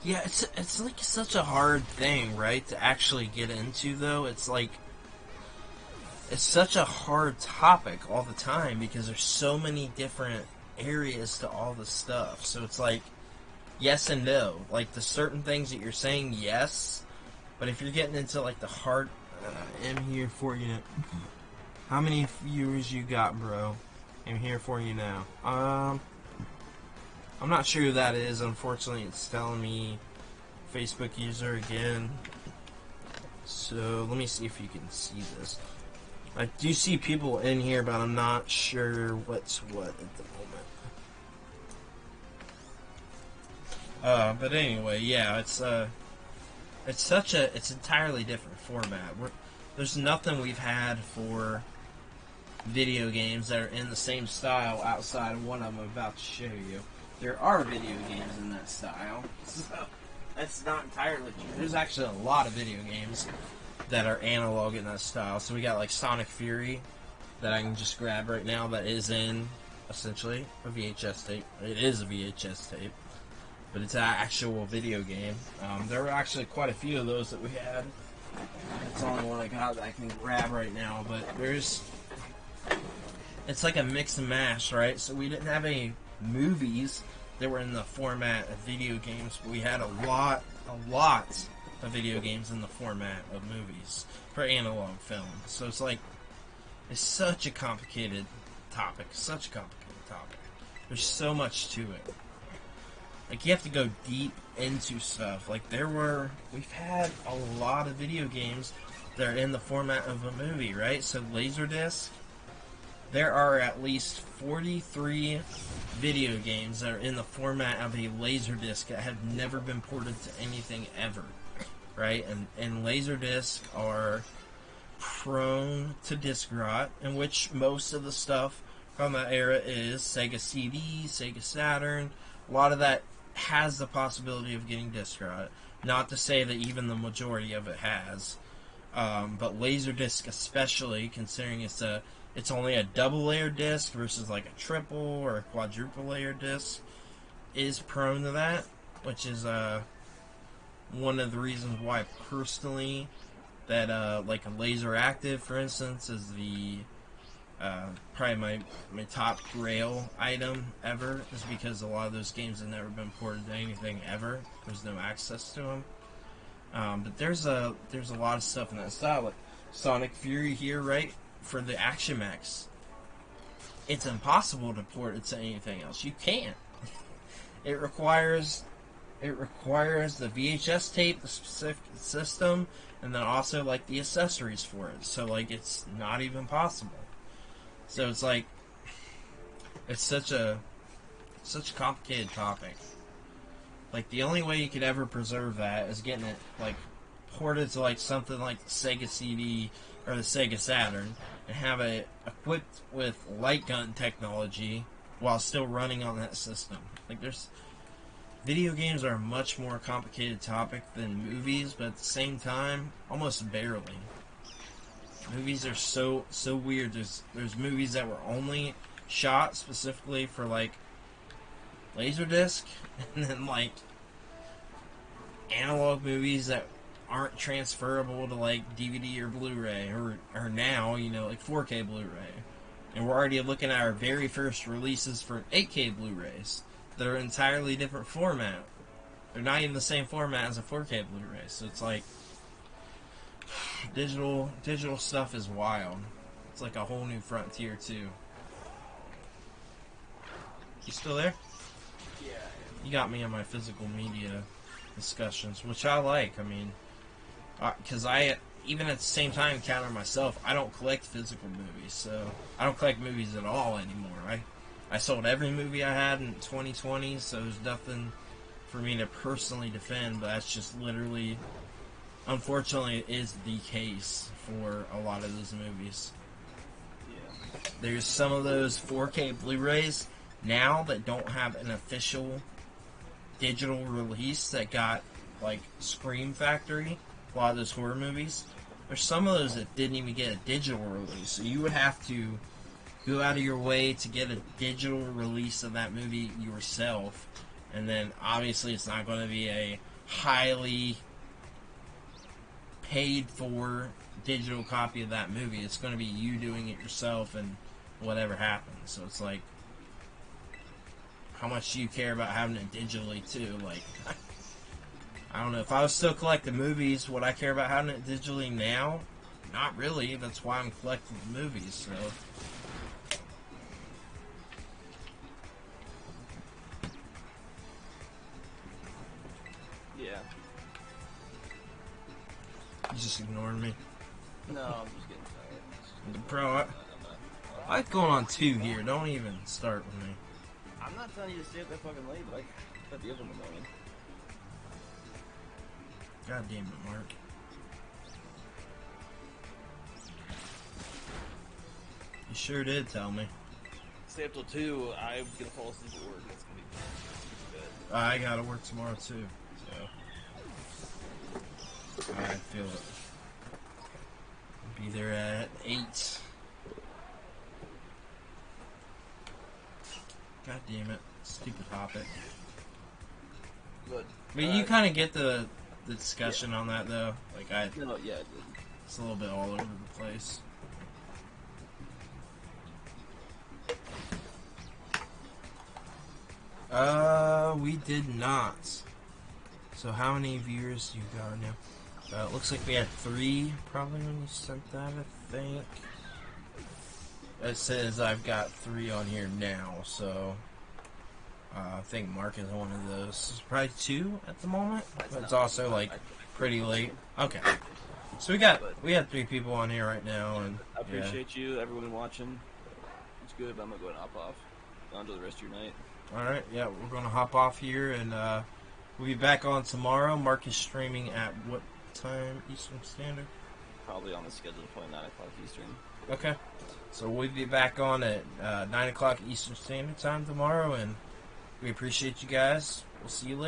Yeah, it's like such a hard thing, right, to actually get into, though. It's like, it's such a hard topic all the time because there's so many different areas to all the stuff. So it's like, yes and no. Like, the certain things that you're saying, yes, but if you're getting into, like, the hard... I'm here for you. How many viewers you got, bro? I'm here for you now. I'm not sure who that is. Unfortunately, it's telling me Facebook user again. So let me see if you can see this. I do see people in here, but I'm not sure what's what at the moment. But anyway, yeah, it's entirely different format. There's nothing we've had for video games that are in the same style outside of one I'm about to show you. There are video games in that style, so that's not entirely true. There's actually a lot of video games that are analog in that style. So we got like Sonic Fury that I can just grab right now that is in essentially a VHS tape. It is a VHS tape, but it's an actual video game. There were actually quite a few of those that we had. It's the only one I got that I can grab right now, but it's like a mix and mash, right? So we didn't have any movies that were in the format of video games, but we had a lot of video games in the format of movies for analog film. So it's such a complicated topic, There's so much to it. Like, you have to go deep into stuff. Like, we've had a lot of video games that are in the format of a movie, right? So Laserdisc, there are at least 43 video games that are in the format of a Laserdisc that have never been ported to anything ever, right? And Laserdisc are prone to disc rot, in which most of the stuff from that era is Sega CD, Sega Saturn. A lot of that has the possibility of getting disc rot. Not to say that even the majority of it has. But Laserdisc especially, considering it's only a double layer disc versus like a triple or a quadruple layer disc, is prone to that, which is one of the reasons why personally that like a Laser Active, for instance, is the probably my top grail item ever, is because a lot of those games have never been ported to anything ever. There's no access to them. But there's a lot of stuff in that style, like Sonic Fury here, right? For the Action Max, it's impossible to port it to anything else. You can't. It requires the VHS tape, the specific system, and then also like the accessories for it. So like it's not even possible. So it's like it's such a complicated topic. Like, the only way you could ever preserve that is getting it like ported to like something like the Sega CD or the Sega Saturn, and have it equipped with light gun technology while still running on that system. Like, video games are a much more complicated topic than movies, but at the same time, almost barely. Movies are so weird. There's movies that were only shot specifically for like Laserdisc, and then like analog movies that aren't transferable to like DVD or Blu-ray, or now, like 4K Blu-ray. And we're already looking at our very first releases for 8K Blu-rays that are entirely different format. They're not even the same format as a 4K Blu-ray. So it's like digital stuff is wild. It's like a whole new frontier too. You still there? Yeah. You got me on my physical media discussions, which I like. I mean, because I, even at the same time, counter myself, I don't collect physical movies, so I don't collect movies at all anymore. I sold every movie I had in 2020, so there's nothing for me to personally defend, but that's just literally, unfortunately, it is the case for a lot of those movies. Yeah. There's some of those 4K Blu-rays now that don't have an official digital release that got, like, Scream Factory. A lot of those horror movies. There's some of those that didn't even get a digital release. So you would have to go out of your way to get a digital release of that movie yourself. And then obviously it's not going to be a highly paid for digital copy of that movie. It's going to be you doing it yourself and whatever happens. So it's like, how much do you care about having it digitally too? Like, I don't know. If I was still collecting movies, would I care about having it digitally now? Not really. That's why I'm collecting the movies, so. Yeah. You just just ignoring me. No, I'm just getting tired. Bro, I like going on 2 here. Don't even start with me. I'm not telling you to stay up that fucking late, but I could be up in the morning. God damn it, Mark. You sure did tell me. Stay up till 2. I'm gonna fall asleep at work. That's gonna be good. I gotta work tomorrow too, so I feel it. Be there at 8. God damn it, stupid Hoppit. But I mean, you kind of get the discussion on that though. Like no, yeah, it's a little bit all over the place. We did not. So how many viewers do you got now? It looks like we had 3 probably when you sent that, I think. It says I've got 3 on here now, so I think Mark is one of those. It's probably 2 at the moment, but it's also like pretty late. Okay. So we had 3 people on here right now, and I appreciate you, everyone watching. It's good, but I'm gonna go and hop off. On to the rest of your night. Alright, yeah, we're going to hop off here, and we'll be back on tomorrow. Mark is streaming at what time Eastern Standard? Probably on the schedule, probably 9 o'clock Eastern. Okay. So we'll be back on at 9 o'clock Eastern Standard Time tomorrow, and we appreciate you guys. We'll see you later.